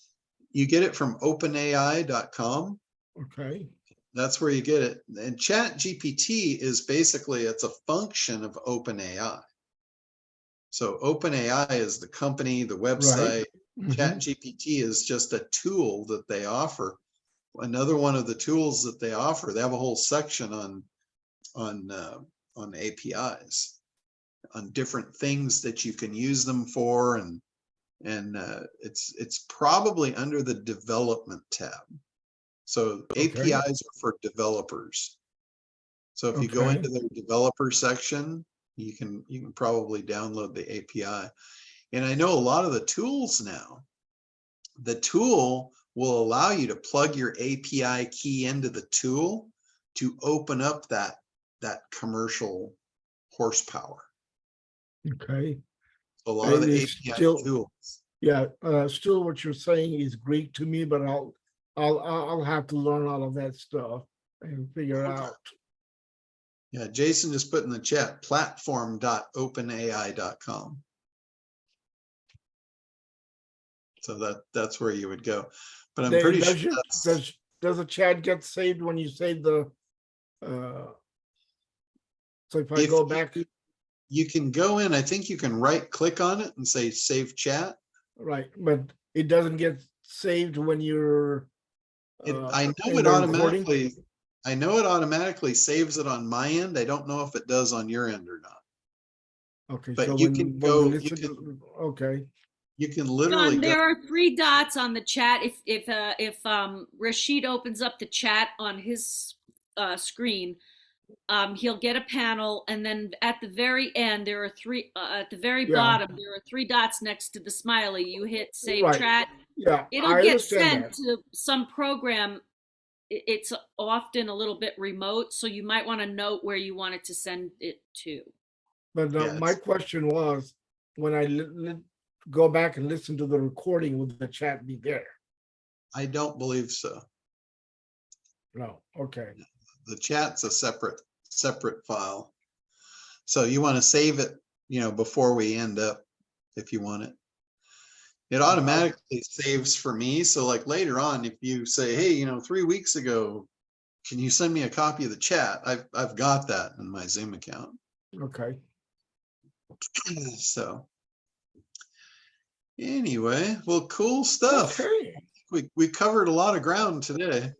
You get it from openai.com. Okay. That's where you get it. And ChatGPT is basically, it's a function of OpenAI. So OpenAI is the company, the website. Right. ChatGPT is just a tool that they offer. Another one of the tools that they offer, they have a whole section on APIs, on different things that you can use them for, and it's probably under the development tab. So Okay. APIs are for developers. So if you go into their developer section, you can probably download the API. And I know a lot of the tools now, the tool will allow you to plug your API key into the tool to open up that commercial horsepower. Okay. So a lot of the API tools. Yeah, still what you're saying is Greek to me, but I'll have to learn all of that stuff and figure out. Yeah, Jason just put in the chat, platform.openai.com. So that's where you would go. But I'm pretty sure does a chat get saved when you save the so if I go back, you can go in, I think you can right click on it and say save chat. Right, but it doesn't get saved when you're I know it automatically. I know it automatically saves it on my end. I don't know if it does on your end or not. Okay, but so you can go. Okay. You can literally John, there are 3 dots on the chat. If Rashid opens up the chat on his screen, he'll get a panel, and then at the very end there are 3 at the very bottom there are 3 dots next to the smiley. You hit save chat. Yeah, it'll get sent to some program. It's often a little bit remote, so you might want to note where you want it to send it to. But my question was, when I go back and listen to the recording, will the chat be there? I don't believe so. No. Okay. The chat's a separate file. So you want to save it, before we end up, if you want it. It automatically saves for me. So like later on, if you say, hey, 3 weeks ago, can you send me a copy of the chat? I've got that in my Zoom account. Okay. So anyway, well, cool stuff. Okay. We covered a lot of ground today.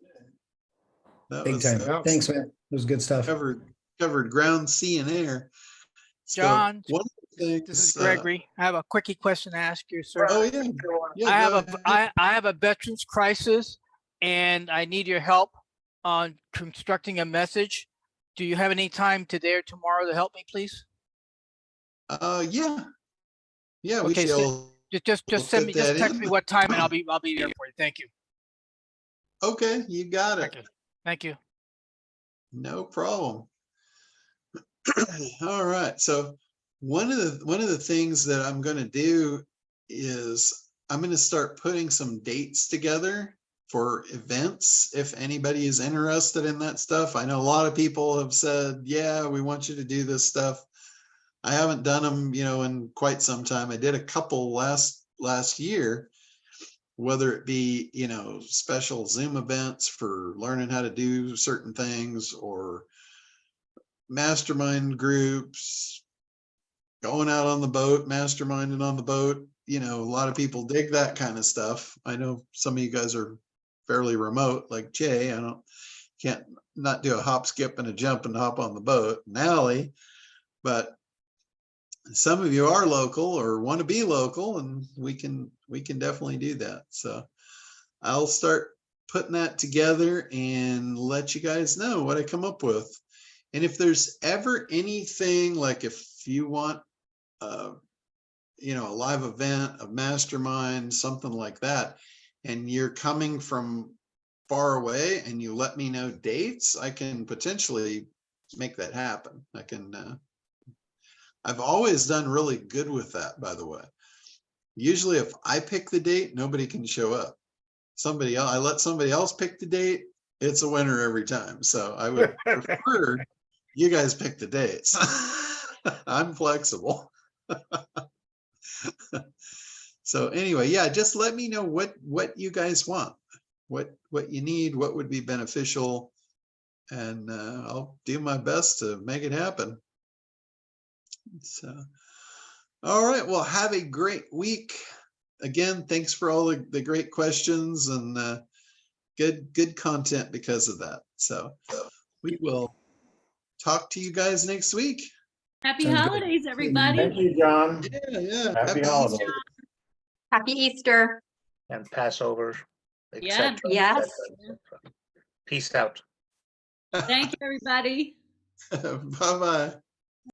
Big time. Thanks, man. It was good stuff. Covered ground, sea, and air. So John, one of the things, this is Gregory. I have a quickie question to ask you, sir. Oh yeah. I have a veterans crisis, and I need your help on constructing a message. Do you have any time today or tomorrow to help me, please? Yeah. Okay, so just text me what time, and I'll be there for you. Thank you. Okay, you got it. Thank you. No problem. All right. So one of the things that I'm going to do is I'm going to start putting some dates together for events. If anybody is interested in that stuff, I know a lot of people have said, yeah, we want you to do this stuff. I haven't done them, in quite some time. I did a couple last year, whether it be, special Zoom events for learning how to do certain things, or mastermind groups, going out on the boat, masterminding on the boat. A lot of people dig that kind of stuff. I know some of you guys are fairly remote like Jay. Can't not do a hop, skip, and a jump and hop on the boat and alley, but some of you are local or want to be local, and we can definitely do that. So I'll start putting that together and let you guys know what I come up with. And if there's ever anything, like if you want, you know, a live event, a mastermind, something like that, and you're coming from far away and you let me know dates, I can potentially make that happen. I can, I've always done really good with that, by the way. Usually if I pick the date, nobody can show up. Somebody else, I let somebody else pick the date, it's a winner every time. So I would prefer you guys pick the dates. I'm flexible. So anyway, yeah, just let me know what you guys want, what you need, what would be beneficial, and I'll do my best to make it happen. So, all right, well, have a great week. Again, thanks for all the great questions and good content because of that. So we will talk to you guys next week. Happy Sounds good. holidays, everybody. Thank you, John. Yeah. Happy holidays. Easter. Happy Easter. And Passover, Yeah. etc. Yes. Peace out. Thank you, everybody. Bye-bye.